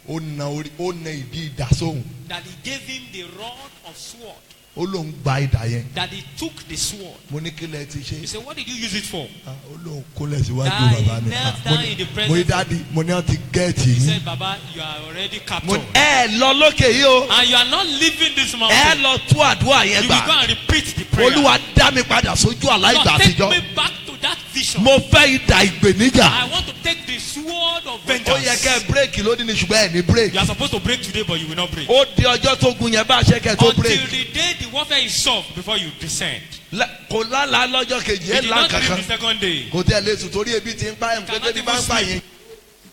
Speaker 1: ó na ìdí ìdá sóhun.
Speaker 6: That he gave him the rod of sword.
Speaker 1: ó lóun gba ìdá yẹn.
Speaker 6: That he took the sword.
Speaker 1: mo ní kí lẹ ti
Speaker 6: He
Speaker 1: ṣe.
Speaker 6: said, what did you use it for?
Speaker 1: ó lóun kólẹ̀ síwájú
Speaker 6: That
Speaker 1: bàbá
Speaker 6: he
Speaker 1: mi.
Speaker 6: knelt
Speaker 1: Mo
Speaker 6: down
Speaker 1: ní-
Speaker 6: in the presence
Speaker 1: mo ní
Speaker 6: of-
Speaker 1: dáàdi mo ní wọn ti gẹ́ẹ̀tì
Speaker 6: He
Speaker 1: yín.
Speaker 6: said, Baba, you are already
Speaker 1: mo ní
Speaker 6: captured.
Speaker 1: ẹ lọ lókè yìí o.
Speaker 6: And you are not leaving this
Speaker 1: ẹ
Speaker 6: mountain.
Speaker 1: lọ tú àdúrà yẹn
Speaker 6: You will go
Speaker 1: gbà.
Speaker 6: and repeat the prayer.
Speaker 1: olúwa dá mi padà sójú àlá ìgbà
Speaker 6: Lord, take
Speaker 1: àtijọ́.
Speaker 6: me back to that vision.
Speaker 1: mo fẹ́ ìdá ìgbèníjà.
Speaker 6: I want to take the sword of
Speaker 1: ó yẹ
Speaker 6: vengeance.
Speaker 1: kẹ́ bírèkì lónìí ni ṣùgbọ́n ẹ̀ ní
Speaker 6: You
Speaker 1: bírèkì.
Speaker 6: are supposed to break today, but you will not break.
Speaker 1: ó di ọjọ́ tó gun yẹn bá ṣe kẹ́ tó
Speaker 6: Until
Speaker 1: bírèkì.
Speaker 6: the day the warfare is solved before you descend.
Speaker 1: kò lálàá lọ́jọ́ kejì
Speaker 6: He
Speaker 1: ẹ̀
Speaker 6: did
Speaker 1: là
Speaker 6: not dream
Speaker 1: kankan.
Speaker 6: the second day.
Speaker 1: kò tẹ̀ lé sùn torí ebi ti ń pa ẹ̀
Speaker 6: Cannot
Speaker 1: nǹkan tẹ́bí bá ń
Speaker 6: even
Speaker 1: pa
Speaker 6: sleep.
Speaker 1: yẹn.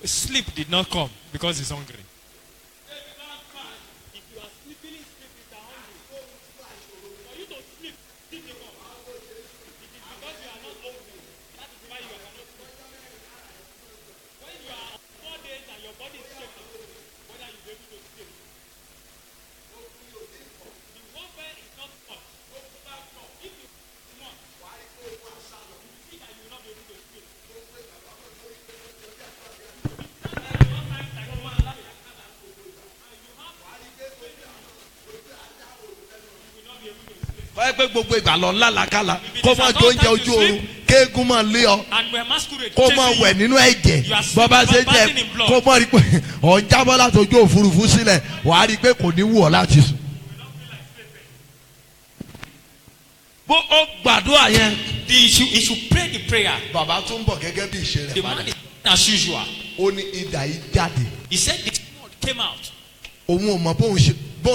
Speaker 6: Sleep did not come because he's hungry.
Speaker 1: wáyé pé gbogbo ìgbà lọ lálàkàlà kó máa jẹ oúnjẹ ojú oorun kéégún máa lé ọ
Speaker 6: And we're masquerade.
Speaker 1: kó máa
Speaker 6: chasing
Speaker 1: wẹ̀
Speaker 6: you.
Speaker 1: nínú ẹ̀jẹ̀
Speaker 6: You are
Speaker 1: bọ́bá ṣe
Speaker 6: bathing
Speaker 1: jẹ
Speaker 6: in blood.
Speaker 1: kó mọ̀ rí pé ọ̀ ń jábọ́ láti ojú òfurufú sílẹ̀ wàá rí i pé kò ní wù ọ́ láti sùn. bó o gbàdúrà yẹn.
Speaker 6: He should pray the prayer.
Speaker 1: bàbá tún bọ̀ gẹ́gẹ́ bí ìṣe
Speaker 6: The
Speaker 1: rẹ̀
Speaker 6: man
Speaker 1: padà
Speaker 6: is as usual.
Speaker 1: ó ní idà yìí jáde
Speaker 6: He said the sword came out.
Speaker 1: òun ò mọ̀ bóun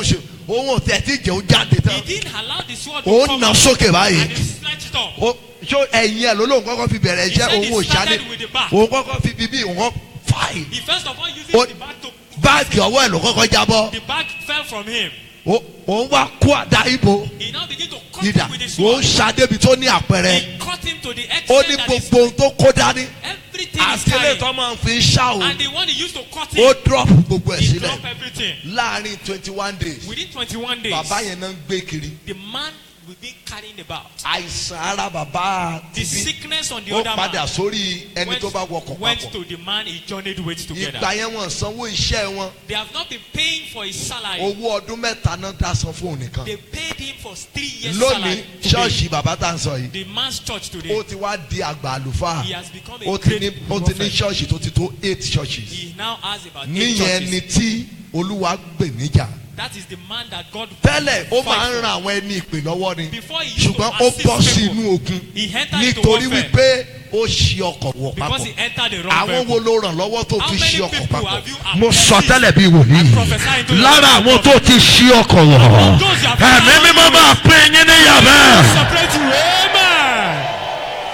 Speaker 1: ṣe òun ò tẹ̀ tí jẹun jáde
Speaker 6: He
Speaker 1: tán
Speaker 6: didn't allow the sword to
Speaker 1: ó
Speaker 6: come
Speaker 1: nà
Speaker 6: out.
Speaker 1: sókè
Speaker 6: And
Speaker 1: báyìí.
Speaker 6: he snatched it up.
Speaker 1: ó ṣó ẹ̀yìn ẹ̀ ló lóun kọ́kọ́ fi bẹ̀rẹ̀ iṣẹ́
Speaker 6: He said
Speaker 1: òun
Speaker 6: he
Speaker 1: ò ṣáde
Speaker 6: started with the back.
Speaker 1: òun kọ́kọ́ fi bíbí òun fàì
Speaker 6: He first of all used
Speaker 1: Ó-
Speaker 6: the bag to.
Speaker 1: báàgì ọwọ́ ẹ̀ ló kọ́kọ́ jábọ́
Speaker 6: The bag fell from him.
Speaker 1: òun wá kó àdá ibo
Speaker 6: He now began to cut
Speaker 1: ìdà
Speaker 6: him with the
Speaker 1: òun
Speaker 6: sword.
Speaker 1: ṣàdébi tó ní àpẹẹrẹ
Speaker 6: He cut him to the
Speaker 1: ó
Speaker 6: extent
Speaker 1: ní
Speaker 6: that his,
Speaker 1: gbogbo ohun tó kó dání
Speaker 6: everything is
Speaker 1: àtìlẹ́
Speaker 6: carrying.
Speaker 1: tó máa ń fi ṣá òun
Speaker 6: And the one he used to cut
Speaker 1: ó
Speaker 6: him,
Speaker 1: drop gbogbo ẹ̀
Speaker 6: he
Speaker 1: sílẹ̀
Speaker 6: dropped everything.
Speaker 1: láàrin 21 days
Speaker 6: Within 21 days,
Speaker 1: bàbá yẹn náà ń gbé kiri
Speaker 6: the man we've been carrying about.
Speaker 1: àìsàn ara bàbá
Speaker 6: The
Speaker 1: tìbí
Speaker 6: sickness on the
Speaker 1: ó
Speaker 6: other
Speaker 1: padà
Speaker 6: man
Speaker 1: sórí ẹni tó bá wọkọ̀
Speaker 6: went
Speaker 1: papọ̀.
Speaker 6: to the man he journeyed with together.
Speaker 1: ìgbà yẹn wọ́n sanwó iṣẹ́ wọn.
Speaker 6: They have not been paying for his salary.
Speaker 1: owó ọdún mẹ́ta náà dá san fún òun nìkan.
Speaker 6: They paid him for 3 years
Speaker 1: lónìí
Speaker 6: salary. Today,
Speaker 1: ṣọ́ọ̀ṣì bàbá tá à ń sọ yìí
Speaker 6: the man's church
Speaker 1: ó
Speaker 6: today,
Speaker 1: ti wá di àgbà àlùfáà.
Speaker 6: he has become a
Speaker 1: ó ti ní
Speaker 6: great
Speaker 1: ó ti ní
Speaker 6: prophet.
Speaker 1: ṣọ́ọ̀ṣì tó ti tó 8 churches.
Speaker 6: He now has about 8
Speaker 1: níyẹn ni
Speaker 6: churches.
Speaker 1: tí olúwa gbè níjà.
Speaker 6: That is the man that God
Speaker 1: tẹ́lẹ̀ ó máa ń
Speaker 6: fight for.
Speaker 1: ran àwọn ẹni ìpè lọ́wọ́ ni
Speaker 6: Before he used
Speaker 1: ṣùgbọ́n
Speaker 6: to
Speaker 1: ó
Speaker 6: assist
Speaker 1: bọ́ sí
Speaker 6: people.
Speaker 1: inú ogun
Speaker 6: He entered into
Speaker 1: nítorí
Speaker 6: warfare.
Speaker 1: wípé ó ṣí ọkọ̀ wọ̀
Speaker 6: Because
Speaker 1: papọ̀.
Speaker 6: he entered the wrong
Speaker 1: àwọn wo
Speaker 6: vehicle.
Speaker 1: ló ràn lọ́wọ́ tó
Speaker 6: How
Speaker 1: fi
Speaker 6: many
Speaker 1: ṣí ọkọ̀
Speaker 6: people
Speaker 1: papọ̀.
Speaker 6: have you
Speaker 3: mo sọ
Speaker 6: assisted?
Speaker 3: tẹ́lẹ̀ bí
Speaker 6: I
Speaker 3: wòlíì
Speaker 6: prophesy into your
Speaker 3: lára
Speaker 6: life.
Speaker 3: àwọn tó ti ṣí ọkọ̀ wọ̀
Speaker 6: Those you have
Speaker 3: ẹ̀mí
Speaker 6: found
Speaker 3: mímọ́
Speaker 6: you
Speaker 3: máa pín yín níyàbẹ́.
Speaker 6: separate you. Amen.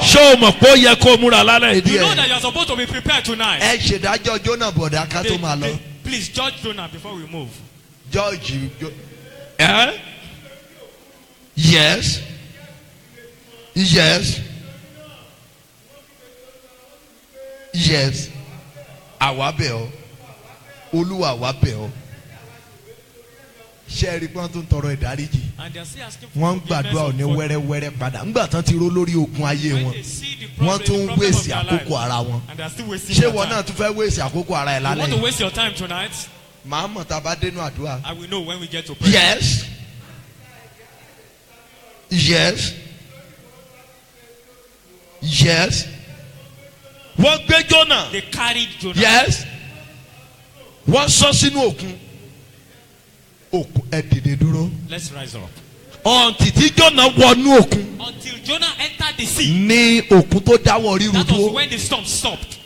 Speaker 3: ṣé o mọ̀ pé ó yẹ kó o múra lálẹ́ ìdí
Speaker 6: You know
Speaker 3: ẹ̀.
Speaker 6: that you are supposed to be prepared tonight.
Speaker 1: ẹ ṣèdájọ́ Jónà bọ̀dá ká tó máa lọ.
Speaker 6: Please judge Jonah before we move.
Speaker 1: George
Speaker 3: ẹ́
Speaker 1: yes yes yes àwa bẹ̀ ọ́ olúwa àwa bẹ̀ ọ́ ṣé ẹ rí i pé wọ́n tún tọrọ ìdáríjì
Speaker 6: And they are still asking for
Speaker 1: wọ́n ń
Speaker 6: forgiveness
Speaker 1: gbàdúrà
Speaker 6: of
Speaker 1: òní
Speaker 6: God.
Speaker 1: wẹ́rẹ́wẹ́rẹ́ padà ńgbà tán ti ró lórí ogun ayé
Speaker 6: When
Speaker 1: wọn
Speaker 6: they see the
Speaker 1: wọ́n
Speaker 6: problem,
Speaker 1: tún
Speaker 6: the
Speaker 1: ń
Speaker 6: problem of
Speaker 1: wéèsì
Speaker 6: their
Speaker 1: àkókò
Speaker 6: life,
Speaker 1: ara wọn
Speaker 6: and they are still wasting
Speaker 1: ṣé
Speaker 6: their
Speaker 1: wọn
Speaker 6: time.
Speaker 1: náà tún fẹ́ wéèsì àkókò ara ẹ̀
Speaker 6: You
Speaker 1: lálẹ́
Speaker 6: want to
Speaker 1: yìí
Speaker 6: waste your time tonight?
Speaker 1: màá mọ̀ tá a bá dénú àdúrà.
Speaker 6: I will know when we get to pray.
Speaker 1: Yes. Yes. Yes. Wọ́n gbé Jónà.
Speaker 6: They carried Jonah.
Speaker 1: Yes. Wọ́n sọ sínú òkun. Òkun ẹ dìde dúró.
Speaker 6: Let's rise up.
Speaker 1: Ọ̀ǹtì tí Jónà wọnú òkun
Speaker 6: Until Jonah entered the sea,
Speaker 1: ní òkun tó dáwọ́ ríru
Speaker 6: that was
Speaker 1: dúró.
Speaker 6: when the storm stopped.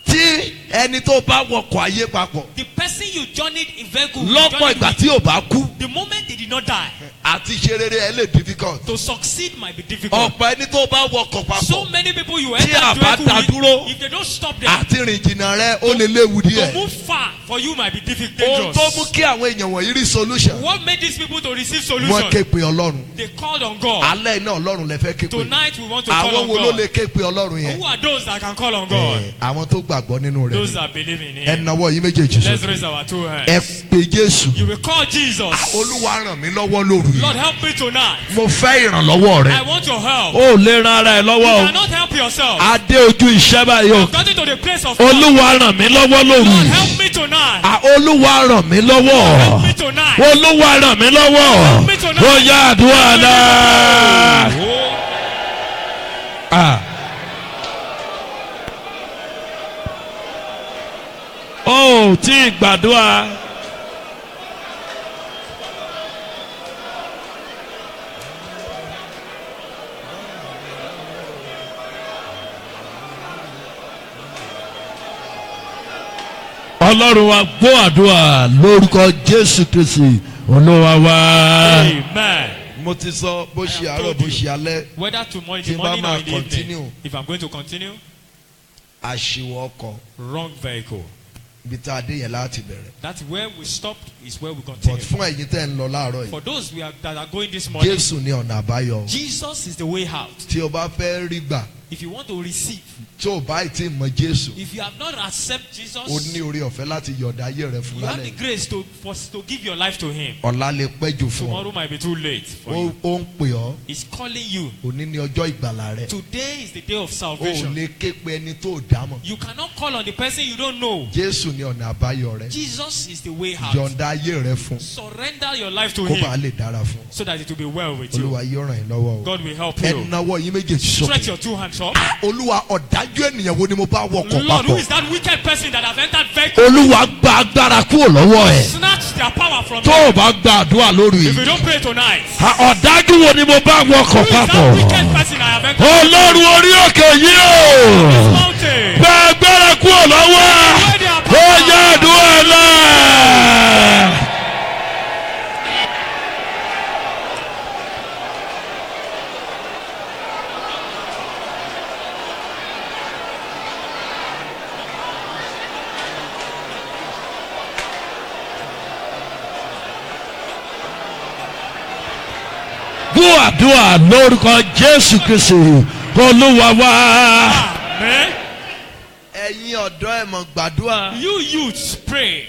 Speaker 1: Tí ẹni tó bá wọkọ̀ ayé papọ̀
Speaker 6: The person you journeyed in vehicle, you
Speaker 1: lọ́pọ̀
Speaker 6: journeyed
Speaker 1: ìgbà
Speaker 6: with,
Speaker 1: tí ò bá kú
Speaker 6: the moment they did not die,
Speaker 1: àti ṣe rere ẹ lè difficult.
Speaker 6: to succeed might be difficult.
Speaker 1: Ọ̀pọ̀ ẹni tó bá wọkọ̀
Speaker 6: So
Speaker 1: papọ̀
Speaker 6: many people you
Speaker 1: tí
Speaker 6: enter
Speaker 1: a
Speaker 6: the
Speaker 1: bá
Speaker 6: vehicle
Speaker 1: dá
Speaker 6: with,
Speaker 1: dúró
Speaker 6: if they don't stop them,
Speaker 1: àti rìn jìnnà rẹ ó lè léwu
Speaker 6: to
Speaker 1: díẹ̀.
Speaker 6: move far for you might be
Speaker 1: ohun tó mú
Speaker 6: dangerous.
Speaker 1: kí àwọn èèyàn wọ̀nyí rí solution
Speaker 6: What made these people to receive
Speaker 1: wọ́n
Speaker 6: solution?
Speaker 1: ké pe ọlọ́run
Speaker 6: They called on God.
Speaker 1: alẹ́ iná ọlọ́run lẹ fẹ́ ké pe
Speaker 6: Tonight we want to call
Speaker 1: àwọn
Speaker 6: on
Speaker 1: wo ló
Speaker 6: God.
Speaker 1: lè ké pe ọlọ́run yẹn
Speaker 6: Who are those that can call on God?
Speaker 1: àwọn tó gbàgbọ́ nínú rẹ̀
Speaker 6: Those
Speaker 1: ni.
Speaker 6: that believe in
Speaker 1: ẹ
Speaker 6: Him.
Speaker 1: nawọ́ yín méjèèjì
Speaker 6: Let's
Speaker 1: sókè
Speaker 6: raise our two
Speaker 1: ẹ
Speaker 6: hands.
Speaker 1: pe Jésù
Speaker 6: You will call Jesus.
Speaker 1: olúwa ràn mí lọ́wọ́ lóru
Speaker 6: Lord,
Speaker 1: yìí
Speaker 6: help me tonight.
Speaker 1: mo fẹ́ ìrànlọ́wọ́ rẹ
Speaker 6: I want your help.
Speaker 3: ó lè ran ara ẹ̀
Speaker 6: You
Speaker 3: lọ́wọ́ o.
Speaker 6: cannot help yourself.
Speaker 3: adé ojú iṣẹ́ báyìí o.
Speaker 6: Got into the place of God.
Speaker 3: olúwa ràn mí lọ́wọ́ lóru
Speaker 6: Lord,
Speaker 3: yìí.
Speaker 6: help me tonight.
Speaker 3: olúwa ràn mí lọ́wọ́.
Speaker 6: Help me tonight.
Speaker 3: olúwa ràn mí lọ́wọ́.
Speaker 6: Help me tonight.
Speaker 3: ó yá àdúrà náà. ó tí ì gbàdúrà. ọlọ́run wa gbọ́ àdúrà lórúkọ jésù kristi olúwa wa.
Speaker 6: Amen.
Speaker 1: mo ti sọ bó ṣe àárọ̀ bó ṣe alẹ́
Speaker 6: Whether tomorrow in
Speaker 1: Tí
Speaker 6: the
Speaker 1: n bá
Speaker 6: morning or
Speaker 1: máa
Speaker 6: in the
Speaker 1: continue.
Speaker 6: evening, if I'm going to continue,
Speaker 1: àṣìwọ̀ ọkọ̀
Speaker 6: wrong vehicle.
Speaker 1: ibi tá a dé yẹn láti bẹ̀rẹ̀
Speaker 6: That's where we stopped, is where we
Speaker 1: but
Speaker 6: continue.
Speaker 1: fún ẹ̀yin tẹ́ ń lọ láàárọ̀
Speaker 6: For
Speaker 1: yìí
Speaker 6: those that are going this morning,
Speaker 1: Jésù ní ọ̀nà àbáyọ
Speaker 6: Jesus is the way out.
Speaker 1: tí o bá fẹ́ rí gbà
Speaker 6: If you want to receive,
Speaker 1: tí o bá ti mọ Jésù
Speaker 6: if you have not accepted
Speaker 1: o
Speaker 6: Jesus,
Speaker 1: ní orí ọ̀fẹ́ láti yọ̀ǹda ayé rẹ fún
Speaker 6: you have the
Speaker 1: lálẹ́
Speaker 6: grace to give your life to Him.
Speaker 1: ọ̀la lè pẹ́ jù fún ọ
Speaker 6: Tomorrow might be too late for you.
Speaker 1: ó ń pè ọ́
Speaker 6: He's calling you.
Speaker 1: òní ní ọjọ́ ìgbàlà rẹ
Speaker 6: Today is the day of
Speaker 1: o ò
Speaker 6: salvation.
Speaker 1: lè ké pe ẹni tó dámọ̀
Speaker 6: You cannot call on the person you don't know.
Speaker 1: Jésù ní ọ̀nà àbáyọ rẹ
Speaker 6: Jesus is the way out.
Speaker 1: yọ̀ǹda ayé rẹ fún
Speaker 6: Surrender your life to
Speaker 1: kó bàa
Speaker 6: Him
Speaker 1: lè dára fún
Speaker 6: so that it will be well with
Speaker 1: Olúwa
Speaker 6: you.
Speaker 1: yóò ràn yín lọ́wọ́ o
Speaker 6: God will help
Speaker 1: ẹ
Speaker 6: you.
Speaker 1: nawọ́ yín méjèèjì
Speaker 6: Stretch
Speaker 1: sókè
Speaker 6: your two hands up.
Speaker 1: Olúwa ọ̀dájú ènìyàn wo ni mo bá wọkọ̀
Speaker 6: Lord, who
Speaker 1: papọ̀
Speaker 6: is that wicked person that have entered vehicle?
Speaker 3: olúwa gba agbára kúrò lọ́wọ́ ẹ̀.
Speaker 6: Snatch their power from
Speaker 3: tó
Speaker 6: them.
Speaker 3: o bá gba àdúrà lóru
Speaker 6: If you
Speaker 3: yìí.
Speaker 6: don't pray tonight,
Speaker 3: ọ̀dájú wo ni mo bá
Speaker 6: who
Speaker 3: wọkọ̀
Speaker 6: is that
Speaker 3: papọ̀.
Speaker 6: wicked person I have entered
Speaker 3: ọlọ́run orí òkè yìí
Speaker 6: this
Speaker 3: o.
Speaker 6: mountain?
Speaker 3: gba agbára kúrò lọ́wọ́.
Speaker 6: Where they are
Speaker 3: ó yá àdúrà náà. gbọ́ àdúrà lórúkọ jésù kristi olúwa wa.
Speaker 6: Amen.
Speaker 1: ẹ̀yin ọ̀dọ́ ẹ mọ̀ gbàdúrà
Speaker 6: You youths pray.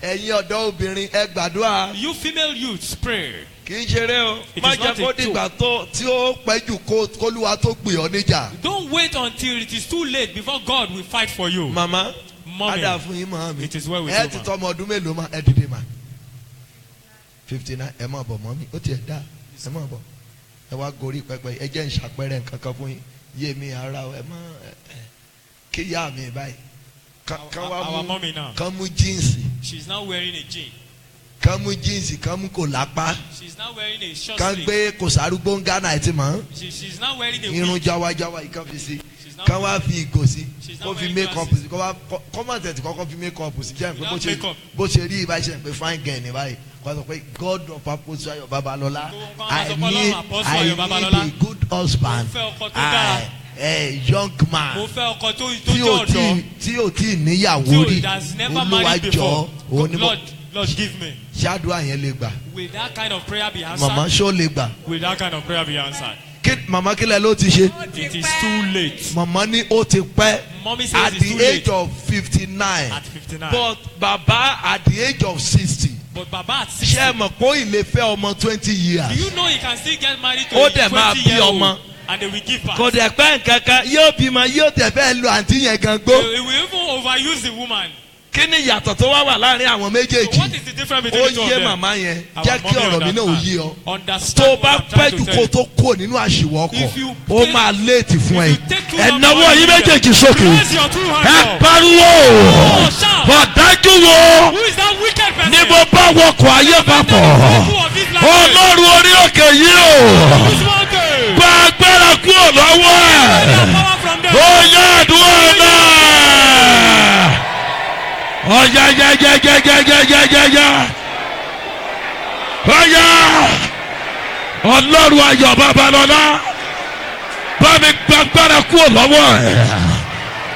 Speaker 1: ẹ̀yin ọ̀dọ́ obìnrin ẹ gbàdúrà
Speaker 6: You female youths pray.
Speaker 1: kì í ṣeré o
Speaker 6: It
Speaker 1: má
Speaker 6: is
Speaker 1: jẹ́
Speaker 6: not a
Speaker 1: kó dìgbà tí ó pẹ́ jù kólúwa tó gbé ọ níjà.
Speaker 6: Don't wait until it is too late before God will fight for you.
Speaker 1: màmá
Speaker 6: Mommy,
Speaker 1: ada fún yín mọ́ mi
Speaker 6: it is well with
Speaker 1: ẹ
Speaker 6: you,
Speaker 1: ti
Speaker 6: ma.
Speaker 1: tọ́ ọmọ ọdún mélòó ma ẹ dìde ma 59 ẹ má bọ̀ mọ́ mi ó tiẹ̀ dá ẹ má bọ̀ ẹ wá gorí pẹpẹ ẹ jẹ́ ń ṣàpẹrẹ nǹkan kan fún yín yé mi ara ẹ má kí yá mi báyìí kán wá
Speaker 6: Our
Speaker 1: mú
Speaker 6: mommy now.
Speaker 1: kán mú jíǹsì
Speaker 6: She's now wearing a jean.
Speaker 1: kán mú jíǹsì kán mú kò lápá
Speaker 6: She's now wearing a short
Speaker 1: kán
Speaker 6: sleeve.
Speaker 1: gbé kò sárúgbó ń gánà ẹ ti mọ̀
Speaker 6: She's now wearing a
Speaker 1: irun
Speaker 6: wig.
Speaker 1: jáwájáwá yìí kán fi sí
Speaker 6: She's now
Speaker 1: kán wá fi ìgò sí
Speaker 6: She's
Speaker 1: kó
Speaker 6: now
Speaker 1: fi
Speaker 6: wearing
Speaker 1: make up
Speaker 6: glasses.
Speaker 1: sí kọ́mọ̀tẹ̀tì kọ́kọ́ fi make up sí jẹ́ pé
Speaker 6: Without makeup.
Speaker 1: bó ṣe rí ibà ṣe pé fine girl ní báyìí kó sọ pé God of Apostle Ayọ̀ Babalọ́lá
Speaker 6: Kó wá
Speaker 1: I
Speaker 6: sọ pé Ọlọ́run
Speaker 1: need
Speaker 6: Apostle Ayọ̀ Babalọ́lá.
Speaker 1: a good husband
Speaker 6: Mo fẹ́ ọkọ tó dára.
Speaker 1: a young man
Speaker 6: Mo fẹ́ ọkọ tó
Speaker 1: tí
Speaker 6: jẹ́
Speaker 1: ò
Speaker 6: ọ̀dọ́.
Speaker 1: tí ò tí níyàwó rí
Speaker 6: That has never
Speaker 1: Olúwa
Speaker 6: married
Speaker 1: jọ
Speaker 6: before.
Speaker 1: òun ni mo
Speaker 6: Lord give me.
Speaker 1: ṣáàdúrà yẹn lè gbà
Speaker 6: Will that kind of prayer be
Speaker 1: màmá
Speaker 6: answered?
Speaker 1: ṣó lè gbà
Speaker 6: Will that kind of prayer be answered?
Speaker 1: màmá kílẹ̀ ló ti ṣe
Speaker 6: It is too late.
Speaker 1: màmá ní ó ti pẹ́
Speaker 6: Mommy says
Speaker 1: at
Speaker 6: it's
Speaker 1: the
Speaker 6: too
Speaker 1: age
Speaker 6: late.
Speaker 1: of 59
Speaker 6: At 59.
Speaker 1: but bàbá at the age of 60
Speaker 6: But Baba at
Speaker 1: ṣé
Speaker 6: 60.
Speaker 1: ẹ mọ̀ kó ilé fẹ́ ọmọ 20 years
Speaker 6: Do you know he can still get married to
Speaker 1: Ó
Speaker 6: a
Speaker 1: dẹ̀ máa bí
Speaker 6: 20-year-old
Speaker 1: ọmọ.
Speaker 6: and they will give birth?
Speaker 1: kò dẹ̀ pẹ́ nkankan yóò bímọ yóò tẹ̀ fẹ́ lu àǹtí yẹn gan gbó
Speaker 6: He will even overuse the woman.
Speaker 1: kí ni ìyàtọ̀ tó wá wà láàrin àwọn
Speaker 6: So
Speaker 1: méjèèjì
Speaker 6: what is the difference
Speaker 1: ó
Speaker 6: between the two of
Speaker 1: yé
Speaker 6: them?
Speaker 1: màmá yẹn
Speaker 6: Our
Speaker 1: jẹ́ kí
Speaker 6: mommy
Speaker 1: ọ̀rọ̀ mi náà ó yé ọ
Speaker 6: Understand
Speaker 1: tó o
Speaker 6: what
Speaker 1: bá
Speaker 6: I'm
Speaker 1: pẹ́
Speaker 6: trying
Speaker 1: jù
Speaker 6: to
Speaker 1: kó
Speaker 6: tell
Speaker 1: o tó kó nínú àṣìwọ́ ọkọ̀
Speaker 6: If you
Speaker 1: ó
Speaker 6: take-
Speaker 1: máa léètì fún ẹ
Speaker 6: you take too long
Speaker 1: ẹ̀náwó
Speaker 6: to
Speaker 1: yín
Speaker 6: get
Speaker 1: méjèèjì sókè
Speaker 6: Raise your two hands
Speaker 1: ẹ
Speaker 6: up.
Speaker 1: pariwo
Speaker 6: Oh, shout.
Speaker 1: ọ̀dájú wo
Speaker 6: Who is that wicked person?
Speaker 1: ni mo bá wọkọ̀ ayé papọ̀
Speaker 6: Who of this language?
Speaker 1: ọlọ́run orí òkè yìí o
Speaker 6: Who's mountain?
Speaker 1: gba agbára kúrò lọ́wọ́ ẹ̀.
Speaker 6: Get power from them.
Speaker 1: Oya àdúrà náà. Oya yẹ́yẹ́yẹ́yẹ́yẹ́yẹ́yẹ́. Oya Ọlọ́run Ayọ̀ Babalọ́lá. Bá mi gba agbára kúrò lọ́wọ́ ẹ̀.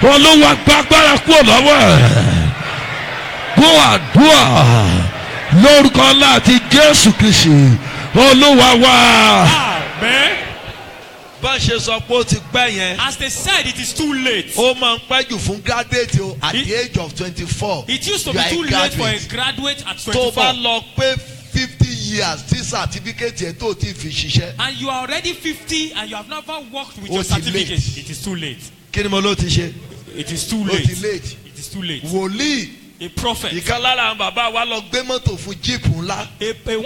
Speaker 1: Olúwa gba agbára kúrò lọ́wọ́ ẹ̀. Gbọ́ àdúrà lórúkọ ńlá àti Jésù Kristi. Olúwa wá.
Speaker 6: Amen.
Speaker 1: Bá ṣe sọ pé ó ti pẹ́ yẹn.
Speaker 6: As they said, it is too late.
Speaker 1: Ó máa ń pẹ́ jù fún graduate o at
Speaker 6: It-
Speaker 1: the age of 24.
Speaker 6: It used to
Speaker 1: You
Speaker 6: be
Speaker 1: are
Speaker 6: too
Speaker 1: a
Speaker 6: late for a
Speaker 1: graduate.
Speaker 6: graduate at
Speaker 1: Tó bá
Speaker 6: 24.
Speaker 1: lọ pé 50 years tí certificate yẹn tó ti fi ṣiṣẹ́.
Speaker 6: And you are already 50 and you have never worked with
Speaker 1: Ó
Speaker 6: your
Speaker 1: ti
Speaker 6: certificate.
Speaker 1: late.
Speaker 6: It is too late.
Speaker 1: Kí ni mo ló ti ṣe?
Speaker 6: It is too
Speaker 1: Ó
Speaker 6: late.
Speaker 1: ti late.
Speaker 6: It is too late.
Speaker 1: Wòlíì
Speaker 6: A prophet.
Speaker 1: ìkan lára àwọn bàbá wa lọ gbé mọ́tò fún jíìpù ńlá.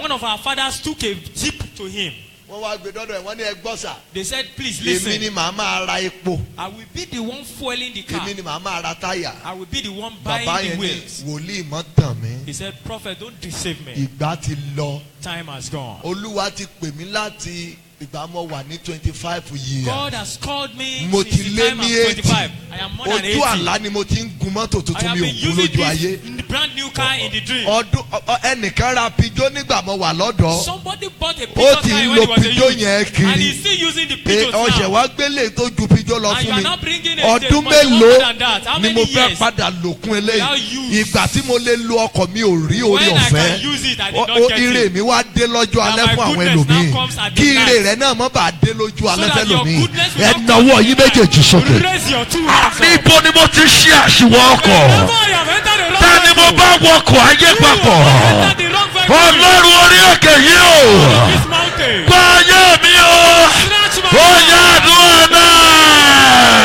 Speaker 6: One of our fathers took a jeep to him.
Speaker 1: Wọ́n wá gbé dọ́dọ̀ ẹ̀ wọ́n ní ẹ gbọ́ sà.
Speaker 6: They said, please
Speaker 1: Èmi ni
Speaker 6: listen.
Speaker 1: màá máa ra epo.
Speaker 6: I will be the one fueling the car.
Speaker 1: Èmi ni màá máa ra táyà.
Speaker 6: I will be the one
Speaker 1: Bàbá
Speaker 6: buying the
Speaker 1: yẹn ní
Speaker 6: wheels.
Speaker 1: wòlíì mọ́ tàn mí.
Speaker 6: He said, prophet, don't deceive me.
Speaker 1: Ìgbà ti lọ.
Speaker 6: Time has gone.
Speaker 1: Olúwa ti pè mí láti ìgbà mo wà ní 25 years.
Speaker 6: God has called me
Speaker 1: Mo
Speaker 6: since
Speaker 1: ti
Speaker 6: the
Speaker 1: lé
Speaker 6: time
Speaker 1: ní
Speaker 6: I'm
Speaker 1: 80.
Speaker 6: 25. I am more than 80.
Speaker 1: Ojú àlá ni mo ti ń gun mọ́tò
Speaker 6: I
Speaker 1: tuntun
Speaker 6: have
Speaker 1: mi ò
Speaker 6: been
Speaker 1: kú
Speaker 6: using
Speaker 1: lójú ayé.
Speaker 6: this brand new car in the dream.
Speaker 1: Ọdún ẹnìkan ra pijó nígbà mo wà lọ́dọ̀.
Speaker 6: Somebody bought a
Speaker 1: Ó
Speaker 6: picture
Speaker 1: ti
Speaker 6: car
Speaker 1: ń
Speaker 6: when
Speaker 1: lo
Speaker 6: he was a
Speaker 1: pijó
Speaker 6: youth.
Speaker 1: yẹn
Speaker 6: And
Speaker 1: kiri.
Speaker 6: he's still using the
Speaker 1: Pé
Speaker 6: pictures
Speaker 1: ọ̀sẹ̀
Speaker 6: now.
Speaker 1: wá gbélé tó ju pijó lọ
Speaker 6: And you
Speaker 1: fún
Speaker 6: are
Speaker 1: mi.
Speaker 6: now bringing a
Speaker 1: Ọdún
Speaker 6: more
Speaker 1: mélòó
Speaker 6: than that. How
Speaker 1: ni
Speaker 6: many
Speaker 1: mo fẹ́
Speaker 6: years?
Speaker 1: padà lòkun
Speaker 6: Without
Speaker 1: eléyìí.
Speaker 6: use.
Speaker 1: Ìgbà tí mo lè lo ọkọ̀ mi ò rí orí
Speaker 6: When I
Speaker 1: ọ̀fẹ́.
Speaker 6: can use it, I did not get
Speaker 1: Ire
Speaker 6: it.
Speaker 1: mi wá dé lọ́jọ́
Speaker 6: Now
Speaker 1: alẹ́
Speaker 6: my
Speaker 1: fún àwọn
Speaker 6: goodness now
Speaker 1: ẹlòmíì.
Speaker 6: comes at the
Speaker 1: Kí ire
Speaker 6: night.
Speaker 1: rẹ̀ náà má bàa dé lójú alẹ́
Speaker 6: that your
Speaker 1: fẹ́lòmíì.
Speaker 6: goodness will
Speaker 1: Ẹ
Speaker 6: not
Speaker 1: nawọ́
Speaker 6: come
Speaker 1: yín
Speaker 6: at the
Speaker 1: méjèèjì sókè.
Speaker 6: Raise your two hands up.
Speaker 1: Níbo ni mo ti ṣe àṣìwọ̀ ọkọ̀?
Speaker 6: Whenever I have entered the wrong
Speaker 1: Ta ni mo
Speaker 6: vehicle,
Speaker 1: bá wọkọ̀ ayé
Speaker 6: you
Speaker 1: papọ̀?
Speaker 6: have entered the wrong vehicle.
Speaker 1: Ọlọ́run orí òkè yìí o.
Speaker 6: This mountain.
Speaker 1: Gba ayé mi o.
Speaker 6: Snatch my
Speaker 1: Ó yá àdúrà náà.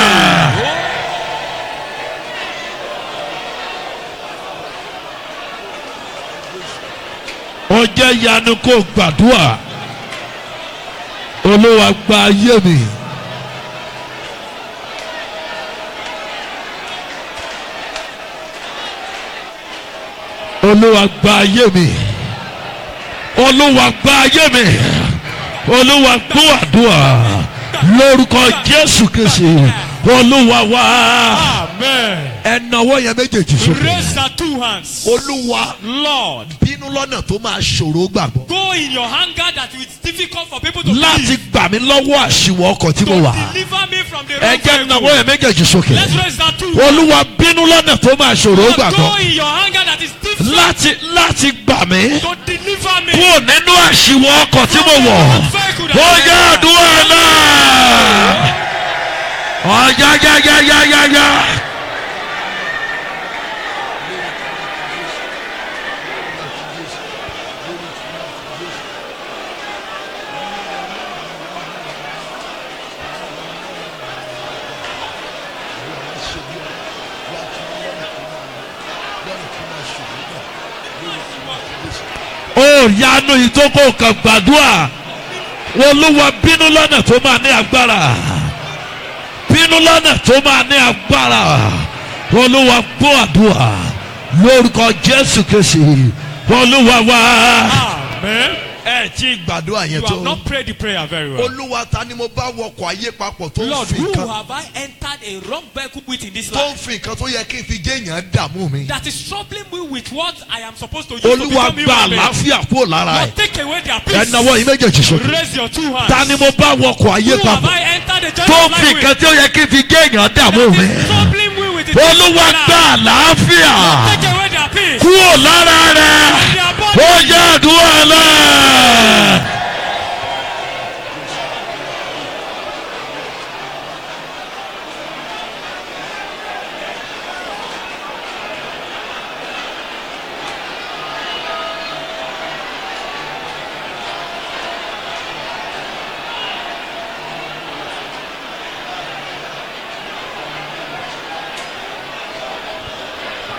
Speaker 1: Ó jẹ́ ìyanu kó gbàdúrà. Olúwa gba ayé mi. Olúwa gba ayé mi. Olúwa gba ayé mi. Olúwa gbọ́ àdúrà lórúkọ Jésù Kristi. Olúwa wá.
Speaker 6: Amen.
Speaker 1: Ẹ nawọ́ yẹn méjèèjì sókè.
Speaker 6: Raise the two hands.
Speaker 1: Olúwa
Speaker 6: Lord,
Speaker 1: bínú lọ́nà tó máa ṣòro gbàgbọ́.
Speaker 6: go in your anger that it's difficult for people to
Speaker 1: Láti
Speaker 6: believe.
Speaker 1: gbà mí lọ́wọ́ àṣìwọ̀ ọkọ̀ tí mo wà.
Speaker 6: To deliver me from the
Speaker 1: Ẹ
Speaker 6: wrong
Speaker 1: jẹ́ nawọ́
Speaker 6: vehicle.
Speaker 1: yẹn méjèèjì sókè.
Speaker 6: Let's raise that two hands.
Speaker 1: Olúwa bínú lọ́nà tó máa ṣòro
Speaker 6: Lord,
Speaker 1: gbàgbọ́.
Speaker 6: go in your anger that is difficult
Speaker 1: Láti gbà mí
Speaker 6: to deliver me.
Speaker 1: kúrò nínú àṣìwọ̀ ọkọ̀ tí mo wọ̀. Ó yá àdúrà náà. Ọ̀yáyáyáyáyá.
Speaker 3: yanu ìtókò kan gbàdúrà olúwa bínú lọ́nà tó máa ní agbára bínú lọ́nà tó máa ní agbára olúwa gbọ́ àdúrà lórúkọ Jésù Kristi olúwa wá.
Speaker 6: Amen.
Speaker 1: ẹ tí gbàdúrà yẹn
Speaker 6: You have
Speaker 1: tó.
Speaker 6: not prayed the prayer very well.
Speaker 1: olúwa ta ni mo bá wọkọ̀ ayé papọ̀ tó ń
Speaker 6: Lord,
Speaker 1: fi
Speaker 6: who
Speaker 1: nǹkan
Speaker 6: have I entered a wrong vehicle with in this
Speaker 1: tó ń
Speaker 6: life
Speaker 1: fi nǹkan tó yẹ kí n fi jẹ́ èèyàn dààmú mi.
Speaker 6: that is troubling me with what I am supposed to use to
Speaker 3: olúwa
Speaker 6: become
Speaker 3: gba
Speaker 6: human being?
Speaker 3: àlàáfíà kúrò lára
Speaker 6: Lord,
Speaker 3: ẹ̀
Speaker 6: take away their
Speaker 3: ẹ
Speaker 6: peace.
Speaker 3: nawọ́ yín méjèèjì sókè.
Speaker 6: Raise your two hands.
Speaker 3: ta ni mo bá wọkọ̀ ayé
Speaker 6: Who have
Speaker 3: papọ̀
Speaker 6: I entered the
Speaker 3: tó
Speaker 6: journey
Speaker 3: ń
Speaker 6: of
Speaker 3: fi
Speaker 6: life
Speaker 3: nǹkan
Speaker 6: with
Speaker 3: tí ó yẹ kí n fi jẹ́ èèyàn dààmú
Speaker 6: that
Speaker 3: mi.
Speaker 6: is troubling me with it?
Speaker 3: olúwa gba àlàáfíà
Speaker 6: Take away their peace.
Speaker 3: kúrò lára rẹ̀
Speaker 6: Their
Speaker 3: ó
Speaker 6: body.
Speaker 3: jẹ́ àdúrà náà.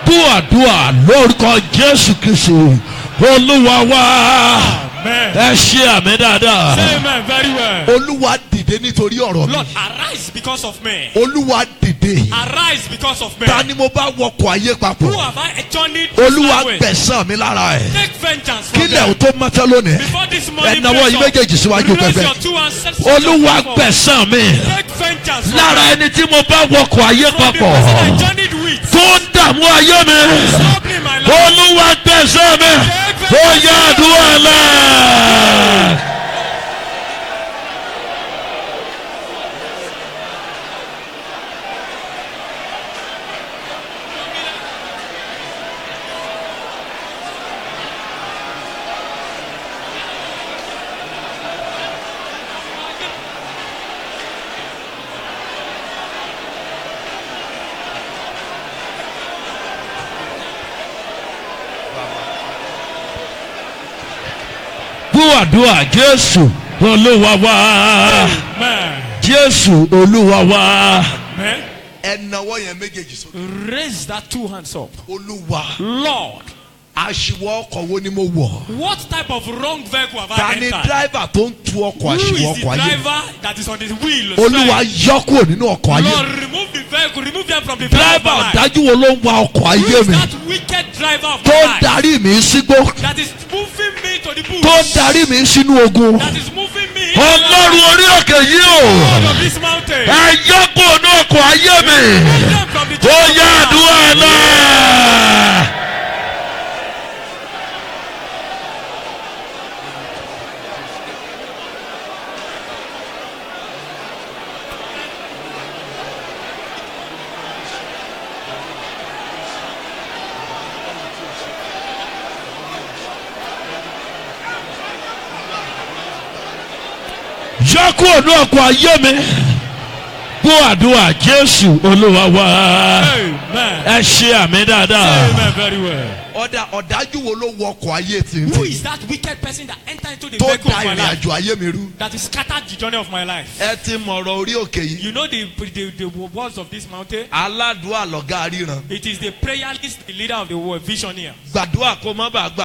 Speaker 3: dúàdúà lórúkọ Jésù Kristi olúwa wá
Speaker 6: Amen.
Speaker 3: ẹ ṣe àmì dáadáa.
Speaker 6: Say amen very well.
Speaker 1: olúwa dìde nítorí ọ̀rọ̀ mi.
Speaker 6: Lord, arise because of me.
Speaker 1: olúwa dìde.
Speaker 6: Arise because of me.
Speaker 1: ta ni mo bá wọkọ̀ ayé
Speaker 6: Who
Speaker 1: papọ̀.
Speaker 6: have I journeyed this
Speaker 1: olúwa
Speaker 6: way?
Speaker 1: gbẹ̀san mi lára ẹ̀.
Speaker 6: Take vengeance from
Speaker 1: kílẹ̀ ò
Speaker 6: them.
Speaker 1: tó mọ́tẹ́ lónìí.
Speaker 6: Before this
Speaker 1: ẹ
Speaker 6: morning,
Speaker 1: nawọ́ yín méjèèjì síwájú
Speaker 6: raise
Speaker 1: pẹpẹ.
Speaker 6: your two hands. Set
Speaker 3: olúwa
Speaker 6: yourself up.
Speaker 3: gbẹ̀san mi
Speaker 6: Take vengeance from
Speaker 3: lára
Speaker 6: them.
Speaker 3: ẹni tí mo bá wọkọ̀ ayé
Speaker 6: From the
Speaker 3: papọ̀
Speaker 6: person I journeyed with.
Speaker 3: tó ń dààmú ayé mi.
Speaker 6: Troubling my life.
Speaker 3: olúwa gbẹ̀san mi ó yẹ àdúrà náà. dúàdúà Jésù olúwa wá
Speaker 6: Amen.
Speaker 3: Jésù olúwa wá.
Speaker 6: Amen.
Speaker 1: ẹ nawọ́ yẹn méjèèjì sókè.
Speaker 6: Raise that two hands up.
Speaker 1: olúwa
Speaker 6: Lord,
Speaker 1: aṣíwọ́ ọkọ̀ wo ni mo wọ̀.
Speaker 6: what type of wrong vehicle have
Speaker 1: ta
Speaker 6: I
Speaker 1: ni
Speaker 6: entered?
Speaker 1: dírẹ́fà tó ń tu ọkọ̀
Speaker 6: Who
Speaker 1: aṣíwọ́
Speaker 6: is the
Speaker 1: ọkọ̀ ayé mi.
Speaker 6: driver that is on the wheel?
Speaker 1: olúwa yọ kúrò nínú ọkọ̀ ayé mi.
Speaker 6: Lord, remove the vehicle, remove them from the vehicle of
Speaker 1: dírẹ́fà
Speaker 6: my life.
Speaker 1: ọ̀dájú wo ló ń wa ọkọ̀
Speaker 6: Who
Speaker 1: ayé
Speaker 6: is
Speaker 1: mi.
Speaker 6: that wicked driver of
Speaker 1: tó
Speaker 6: my
Speaker 1: ń
Speaker 6: life
Speaker 1: darí mi sígbó.
Speaker 6: that is moving me to the bush?
Speaker 1: tó ń darí mi sínú ogun.
Speaker 6: That is moving me
Speaker 3: ọlọ́run orí òkè yìí o
Speaker 6: out of this mountain.
Speaker 3: ẹ yọ kúrò ní ọkọ̀ ayé mi.
Speaker 6: Remove them from the
Speaker 3: ó
Speaker 6: journey
Speaker 3: yẹ
Speaker 6: of my life.
Speaker 3: àdúrà náà. yọ kúrò ní ọkọ̀ ayé mi. dúàdúà Jésù olúwa wá
Speaker 6: Amen.
Speaker 3: ẹ ṣe àmì dáadáa.
Speaker 6: Amen very well.
Speaker 1: ọ̀dájú wo ló wọ ọkọ̀ ayé tí
Speaker 6: Who is that wicked person that entered into the
Speaker 1: tó
Speaker 6: vehicle
Speaker 1: da
Speaker 6: of my
Speaker 1: ìrìn
Speaker 6: life
Speaker 1: àjò ayé mi rú.
Speaker 6: that is scattered the journey of my life?
Speaker 1: ẹ ti mọ̀rọ̀ orí òkè yìí.
Speaker 6: You know the words of this mountain?
Speaker 1: aládùúà lọ̀gá ríran.
Speaker 6: It is the prayer list, the leader of the world, vision here.
Speaker 1: gbàdúrà kó má bàa gbà.